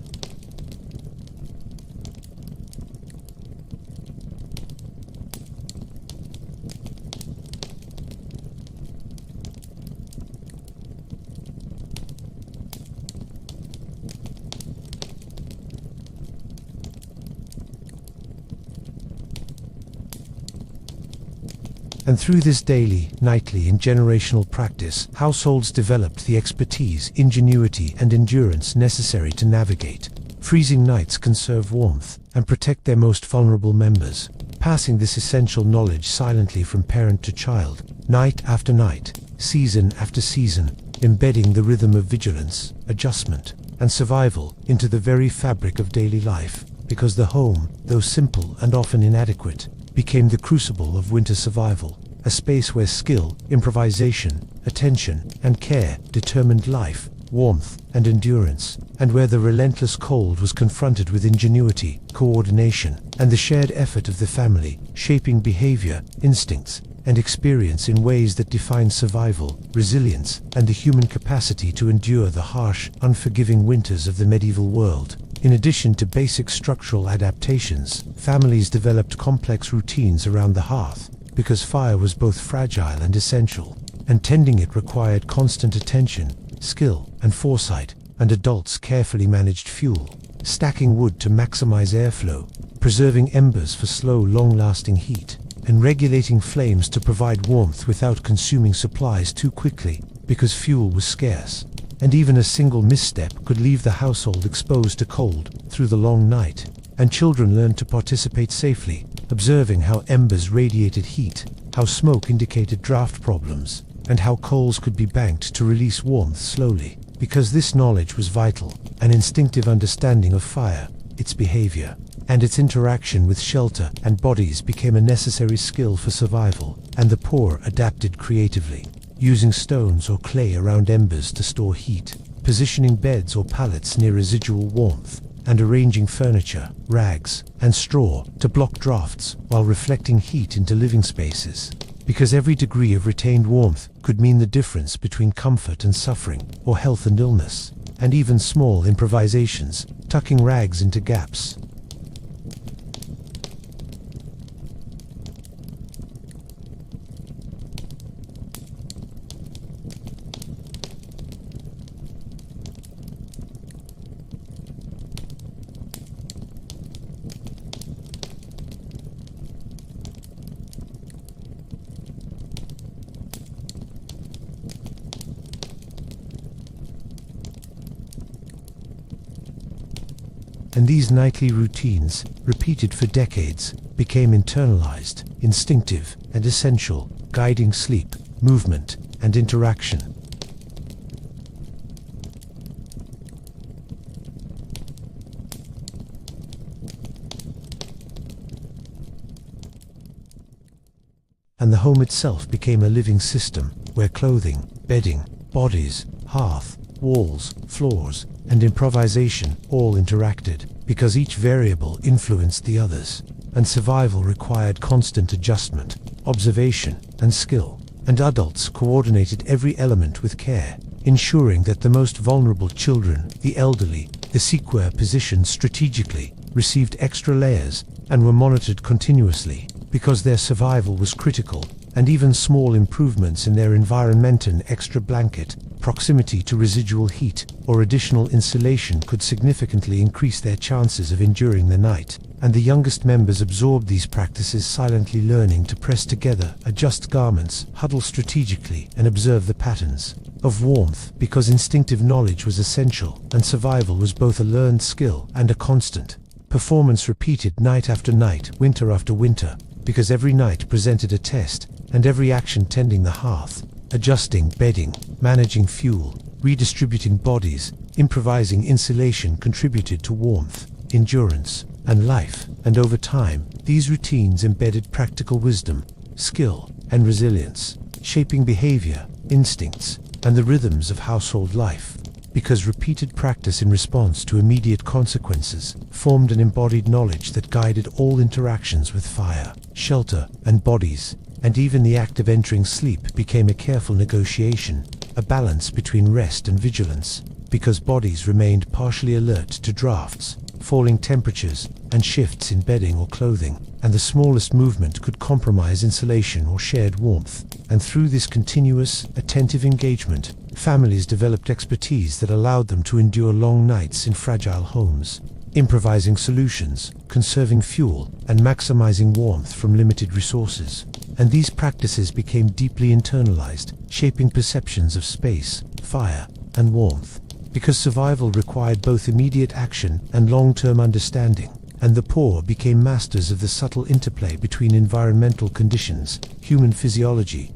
and through this daily, nightly, and generational practice, households developed the expertise, ingenuity, and endurance necessary to navigate freezing nights, conserve warmth, and protect their most vulnerable members, passing this essential knowledge silently from parent to child, night after night, season after season, embedding the rhythm of vigilance, adjustment, and survival into the very fabric of daily life, because the home, though simple and often inadequate, became the crucible of winter survival, a space where skill, improvisation, attention, and care determined life, warmth, and endurance, and where the relentless cold was confronted with ingenuity, coordination, and the shared effort of the family, shaping behavior, instincts, and experience in ways that define survival, resilience, and the human capacity to endure the harsh, unforgiving winters of the medieval world. In addition to basic structural adaptations, families developed complex routines around the hearth, because fire was both fragile and essential, and tending it required constant attention, skill, and foresight, and adults carefully managed fuel, stacking wood to maximize airflow, preserving embers for slow, long-lasting heat, and regulating flames to provide warmth without consuming supplies too quickly, because fuel was scarce. And even a single misstep could leave the household exposed to cold through the long night, and children learned to participate safely, observing how embers radiated heat, how smoke indicated draft problems, and how coals could be banked to release warmth slowly, because this knowledge was vital, an instinctive understanding of fire, its behavior, and its interaction with shelter and bodies became a necessary skill for survival, and the poor adapted creatively, using stones or clay around embers to store heat, positioning beds or pallets near residual warmth, and arranging furniture, rags, and straw to block drafts while reflecting heat into living spaces. Because every degree of retained warmth could mean the difference between comfort and suffering, or health and illness, and even small improvisations, tucking rags into gaps, and these nightly routines, repeated for decades, became internalized, instinctive, and essential, guiding sleep, movement, and interaction. And the home itself became a living system, where clothing, bedding, bodies, hearth, walls, floors, and improvisation all interacted, because each variable influenced the others, and survival required constant adjustment, observation, and skill, and adults coordinated every element with care, ensuring that the most vulnerable children, the elderly, the sick were positioned strategically, received extra layers, and were monitored continuously, because their survival was critical, and even small improvements in their environment, an extra blanket, proximity to residual heat, or additional insulation could significantly increase their chances of enduring the night. And the youngest members absorbed these practices, silently learning to press together, adjust garments, huddle strategically, and observe the patterns of warmth, because instinctive knowledge was essential, and survival was both a learned skill and a constant performance repeated night after night, winter after winter, because every night presented a test, and every action tending the hearth, adjusting bedding, managing fuel, redistributing bodies, improvising insulation contributed to warmth, endurance, and life, and over time, these routines embedded practical wisdom, skill, and resilience, shaping behavior, instincts, and the rhythms of household life. Because repeated practice in response to immediate consequences formed an embodied knowledge that guided all interactions with fire, shelter, and bodies, and even the act of entering sleep became a careful negotiation, a balance between rest and vigilance, because bodies remained partially alert to drafts, falling temperatures, and shifts in bedding or clothing, and the smallest movement could compromise insulation or shared warmth. And through this continuous, attentive engagement, families developed expertise that allowed them to endure long nights in fragile homes, improvising solutions, conserving fuel, and maximizing warmth from limited resources. And these practices became deeply internalized, shaping perceptions of space, fire, and warmth. Because survival required both immediate action and long-term understanding, and the poor became masters of the subtle interplay between environmental conditions, human physiology,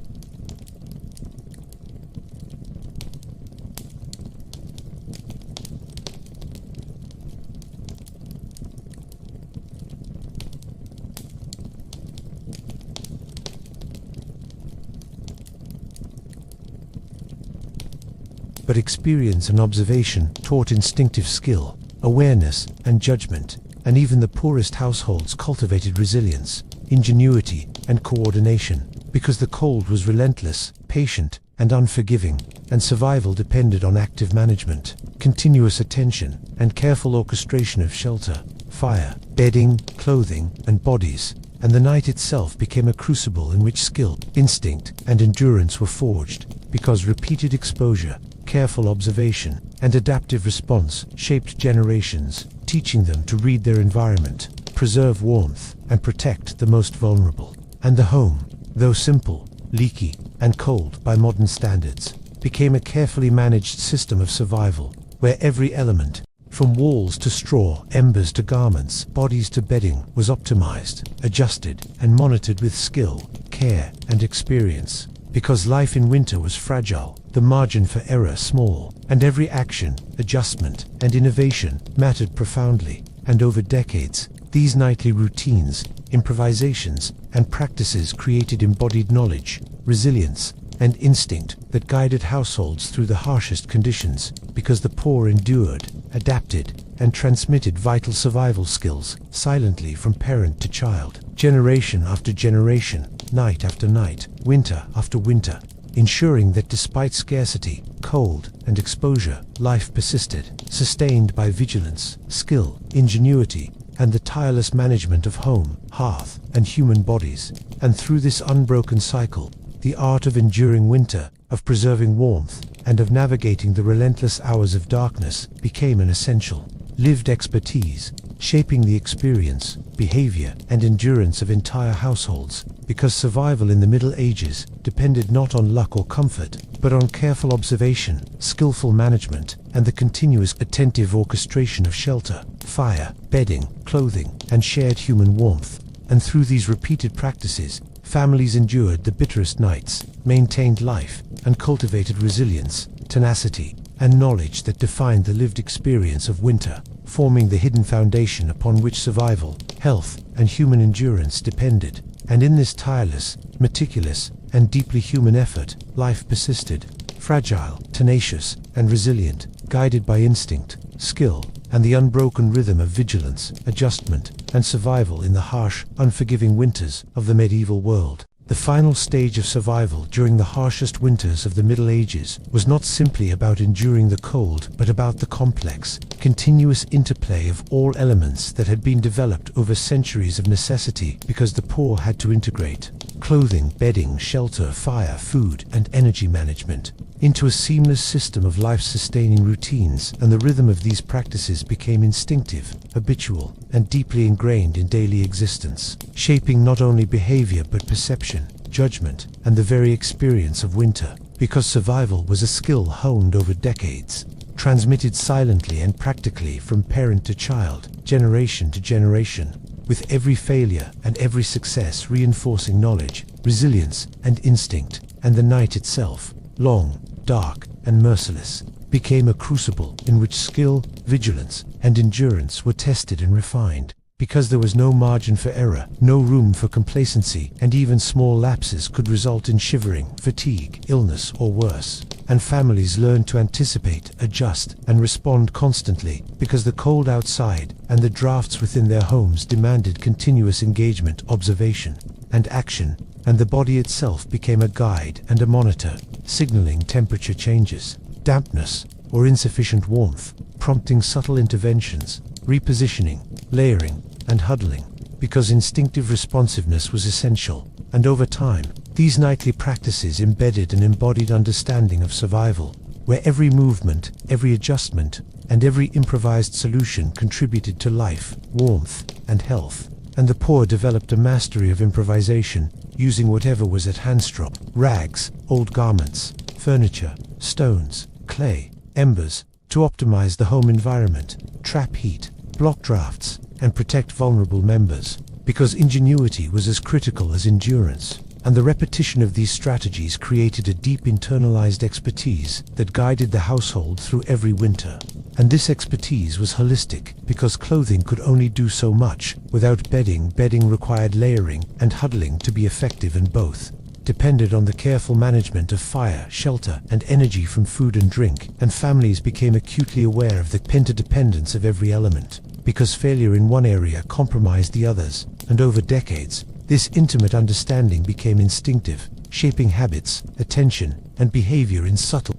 but experience and observation taught instinctive skill, awareness, and judgment, and even the poorest households cultivated resilience, ingenuity, and coordination, because the cold was relentless, patient, and unforgiving, and survival depended on active management, continuous attention, and careful orchestration of shelter, fire, bedding, clothing, and bodies. And the night itself became a crucible in which skill, instinct, and endurance were forged, because repeated exposure, careful observation, and adaptive response shaped generations, teaching them to read their environment, preserve warmth, and protect the most vulnerable. And the home, though simple, leaky, and cold by modern standards, became a carefully managed system of survival, where every element, from walls to straw, embers to garments, bodies to bedding, was optimized, adjusted, and monitored with skill, care, and experience. Because life in winter was fragile, the margin for error small, and every action, adjustment, and innovation mattered profoundly. And over decades, these nightly routines, improvisations, and practices created embodied knowledge, resilience, and instinct that guided households through the harshest conditions, because the poor endured, adapted, and transmitted vital survival skills silently from parent to child, generation after generation, night after night, winter after winter, ensuring that despite scarcity, cold, and exposure, life persisted, sustained by vigilance, skill, ingenuity, and the tireless management of home, hearth, and human bodies. And through this unbroken cycle, the art of enduring winter, of preserving warmth, and of navigating the relentless hours of darkness became an essential, lived expertise, shaping the experience, behavior, and endurance of entire households, because survival in the Middle Ages depended not on luck or comfort, but on careful observation, skillful management, and the continuous attentive orchestration of shelter, fire, bedding, clothing, and shared human warmth. And through these repeated practices, families endured the bitterest nights, maintained life, and cultivated resilience, tenacity, and knowledge that defined the lived experience of winter, forming the hidden foundation upon which survival, health, and human endurance depended. And in this tireless, meticulous, and deeply human effort, life persisted, fragile, tenacious, and resilient, guided by instinct, skill, and the unbroken rhythm of vigilance, adjustment, and survival in the harsh, unforgiving winters of the medieval world. The final stage of survival during the harshest winters of the Middle Ages was not simply about enduring the cold, but about the complex, continuous interplay of all elements that had been developed over centuries of necessity because the poor had to integrate clothing, bedding, shelter, fire, food, and energy management into a seamless system of life-sustaining routines, and the rhythm of these practices became instinctive, habitual, and deeply ingrained in daily existence, shaping not only behavior but perception, judgment, and the very experience of winter, because survival was a skill honed over decades, transmitted silently and practically from parent to child, generation to generation, with every failure and every success reinforcing knowledge, resilience, and instinct. and the night itself, long, dark, and merciless, became a crucible in which skill, vigilance, and endurance were tested and refined. Because there was no margin for error, no room for complacency, and even small lapses could result in shivering, fatigue, illness, or worse. And families learned to anticipate, adjust, and respond constantly, because the cold outside and the drafts within their homes demanded continuous engagement, observation, and action, and the body itself became a guide and a monitor, signaling temperature changes, dampness, or insufficient warmth, prompting subtle interventions, repositioning, layering, and huddling, because instinctive responsiveness was essential. And over time, these nightly practices embedded an embodied understanding of survival, where every movement, every adjustment, and every improvised solution contributed to life, warmth, and health. And the poor developed a mastery of improvisation, using whatever was at handstrop: rags, old garments, furniture, stones, clay, embers, to optimize the home environment, trap heat, block drafts, and protect vulnerable members, because ingenuity was as critical as endurance. And the repetition of these strategies created a deep internalized expertise that guided the household through every winter. And this expertise was holistic, because clothing could only do so much. Without bedding required layering and huddling to be effective, and both depended on the careful management of fire, shelter, and energy from food and drink. And families became acutely aware of the interdependence of every element, because failure in one area compromised the others. And over decades, this intimate understanding became instinctive, shaping habits, attention, and behavior in subtle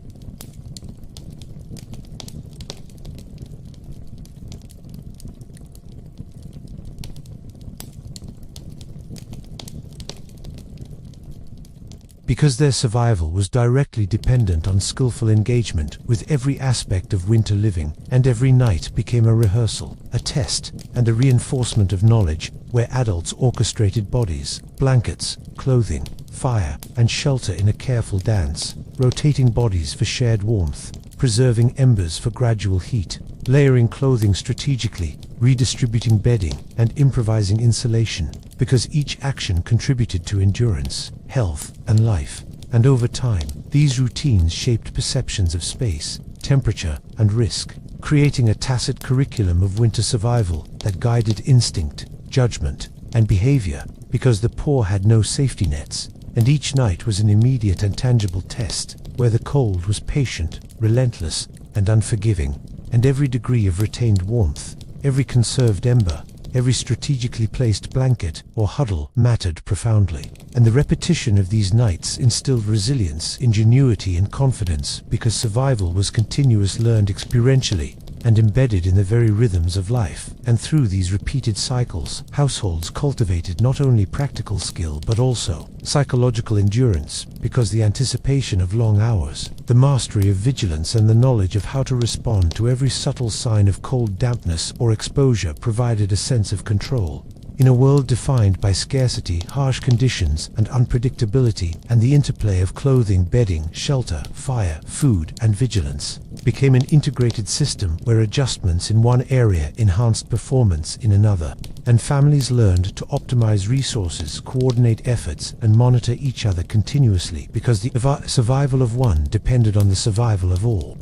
because their survival was directly dependent on skillful engagement with every aspect of winter living, and every night became a rehearsal, a test, and a reinforcement of knowledge, where adults orchestrated bodies, blankets, clothing, fire, and shelter in a careful dance, rotating bodies for shared warmth, preserving embers for gradual heat, layering clothing strategically, redistributing bedding, and improvising insulation, because each action contributed to endurance, health, and life. And over time, these routines shaped perceptions of space, temperature, and risk, creating a tacit curriculum of winter survival that guided instinct, judgment, and behavior, because the poor had no safety nets, and each night was an immediate and tangible test, where the cold was patient, relentless, and unforgiving, and every degree of retained warmth, every conserved ember, every strategically placed blanket or huddle mattered profoundly. And the repetition of these nights instilled resilience, ingenuity, and confidence, because survival was continuous, learned experientially, and embedded in the very rhythms of life. And through these repeated cycles, households cultivated not only practical skill but also psychological endurance, because the anticipation of long hours, the mastery of vigilance, and the knowledge of how to respond to every subtle sign of cold, dampness, or exposure provided a sense of control. In a world defined by scarcity, harsh conditions, and unpredictability, and the interplay of clothing, bedding, shelter, fire, food, and vigilance became an integrated system where adjustments in one area enhanced performance in another, and families learned to optimize resources, coordinate efforts, and monitor each other continuously, because the survival of one depended on the survival of all.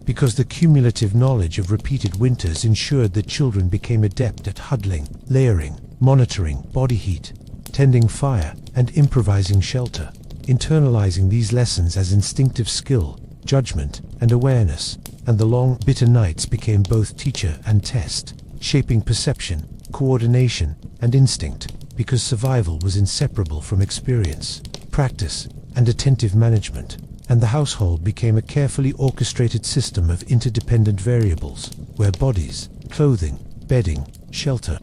Because the cumulative knowledge of repeated winters ensured that children became adept at huddling, layering, monitoring body heat, tending fire, and improvising shelter, internalizing these lessons as instinctive skill, judgment, and awareness. And the long, bitter nights became both teacher and test, shaping perception, coordination, and instinct, because survival was inseparable from experience, practice, and attentive management. And the household became a carefully orchestrated system of interdependent variables, where bodies, clothing, bedding, shelter,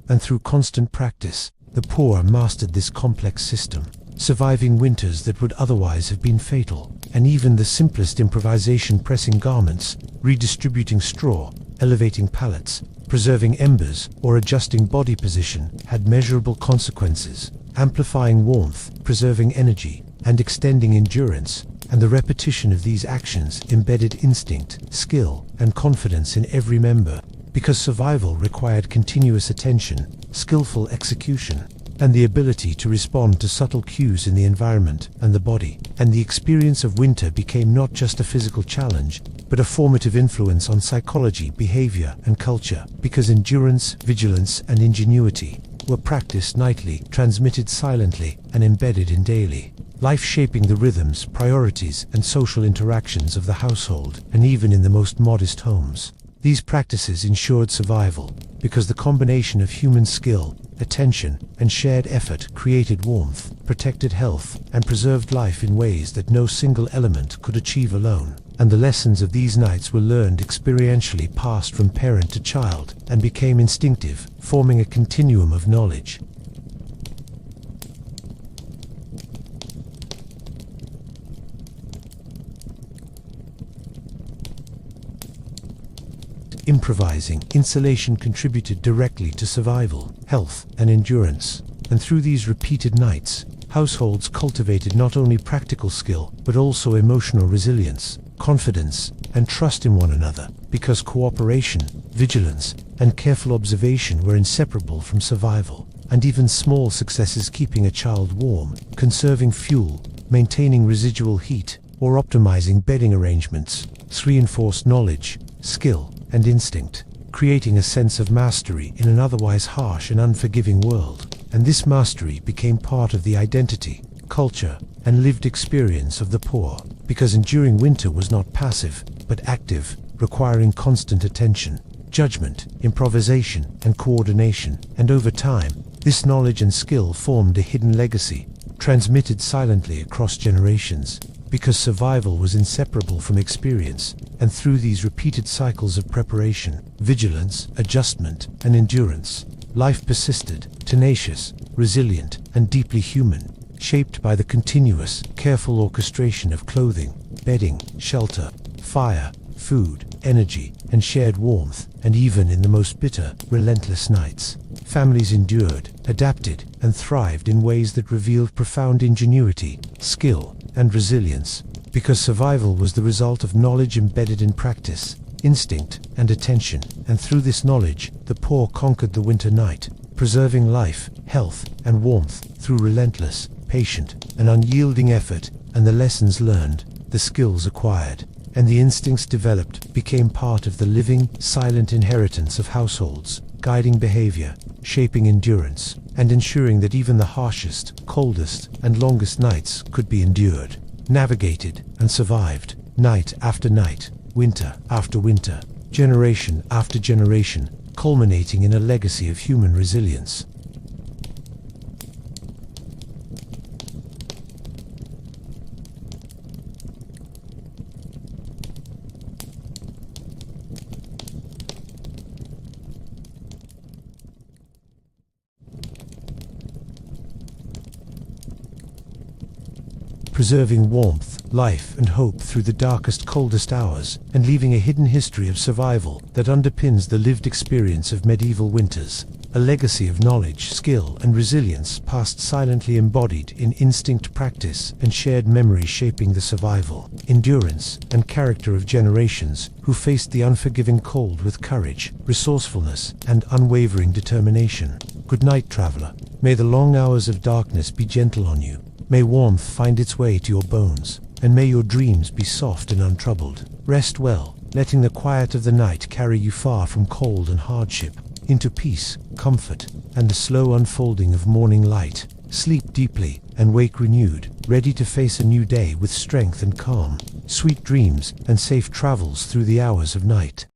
and through constant practice, the poor mastered this complex system, surviving winters that would otherwise have been fatal. And even the simplest improvisation, pressing garments, redistributing straw, elevating pallets, preserving embers, or adjusting body position had measurable consequences, amplifying warmth, preserving energy, and extending endurance, and the repetition of these actions embedded instinct, skill, and confidence in every member, because survival required continuous attention, skillful execution, and the ability to respond to subtle cues in the environment and the body. And the experience of winter became not just a physical challenge, but a formative influence on psychology, behavior, and culture, because endurance, vigilance, and ingenuity were practiced nightly, transmitted silently, and embedded in daily life, shaping the rhythms, priorities, and social interactions of the household, and even in the most modest homes. These practices ensured survival, because the combination of human skill, attention, and shared effort created warmth, protected health, and preserved life in ways that no single element could achieve alone. And the lessons of these nights were learned experientially, passed from parent to child, and became instinctive, forming a continuum of knowledge. Improvising, insulation contributed directly to survival, health, and endurance. And through these repeated nights, households cultivated not only practical skill, but also emotional resilience, confidence, and trust in one another, because cooperation, vigilance, and careful observation were inseparable from survival. And even small successes, keeping a child warm, conserving fuel, maintaining residual heat, or optimizing bedding arrangements, reinforced knowledge, skill, and instinct, creating a sense of mastery in an otherwise harsh and unforgiving world. And this mastery became part of the identity, culture, and lived experience of the poor, because enduring winter was not passive, but active, requiring constant attention, judgment, improvisation, and coordination. And over time, this knowledge and skill formed a hidden legacy, transmitted silently across generations, because survival was inseparable from experience. And through these repeated cycles of preparation, vigilance, adjustment, and endurance, life persisted, tenacious, resilient, and deeply human, shaped by the continuous, careful orchestration of clothing, bedding, shelter, fire, food, energy, and shared warmth. And even in the most bitter, relentless nights, families endured, adapted, and thrived in ways that revealed profound ingenuity, skill, and resilience, because survival was the result of knowledge embedded in practice, instinct, and attention. And through this knowledge, the poor conquered the winter night, preserving life, health, and warmth through relentless, patient, and unyielding effort. And the lessons learned, the skills acquired, and the instincts developed became part of the living, silent inheritance of households, guiding behavior, shaping endurance, and ensuring that even the harshest, coldest, and longest nights could be endured, navigated, and survived, night after night, winter after winter, generation after generation, culminating in a legacy of human resilience. Preserving warmth, life, and hope through the darkest, coldest hours, and leaving a hidden history of survival that underpins the lived experience of medieval winters. A legacy of knowledge, skill, and resilience passed silently, embodied in instinct, practice, and shared memory, shaping the survival, endurance, and character of generations who faced the unforgiving cold with courage, resourcefulness, and unwavering determination. Good night, traveler. May the long hours of darkness be gentle on you. May warmth find its way to your bones, and may your dreams be soft and untroubled. Rest well, letting the quiet of the night carry you far from cold and hardship, into peace, comfort, and the slow unfolding of morning light. Sleep deeply, and wake renewed, ready to face a new day with strength and calm. Sweet dreams, and safe travels through the hours of night.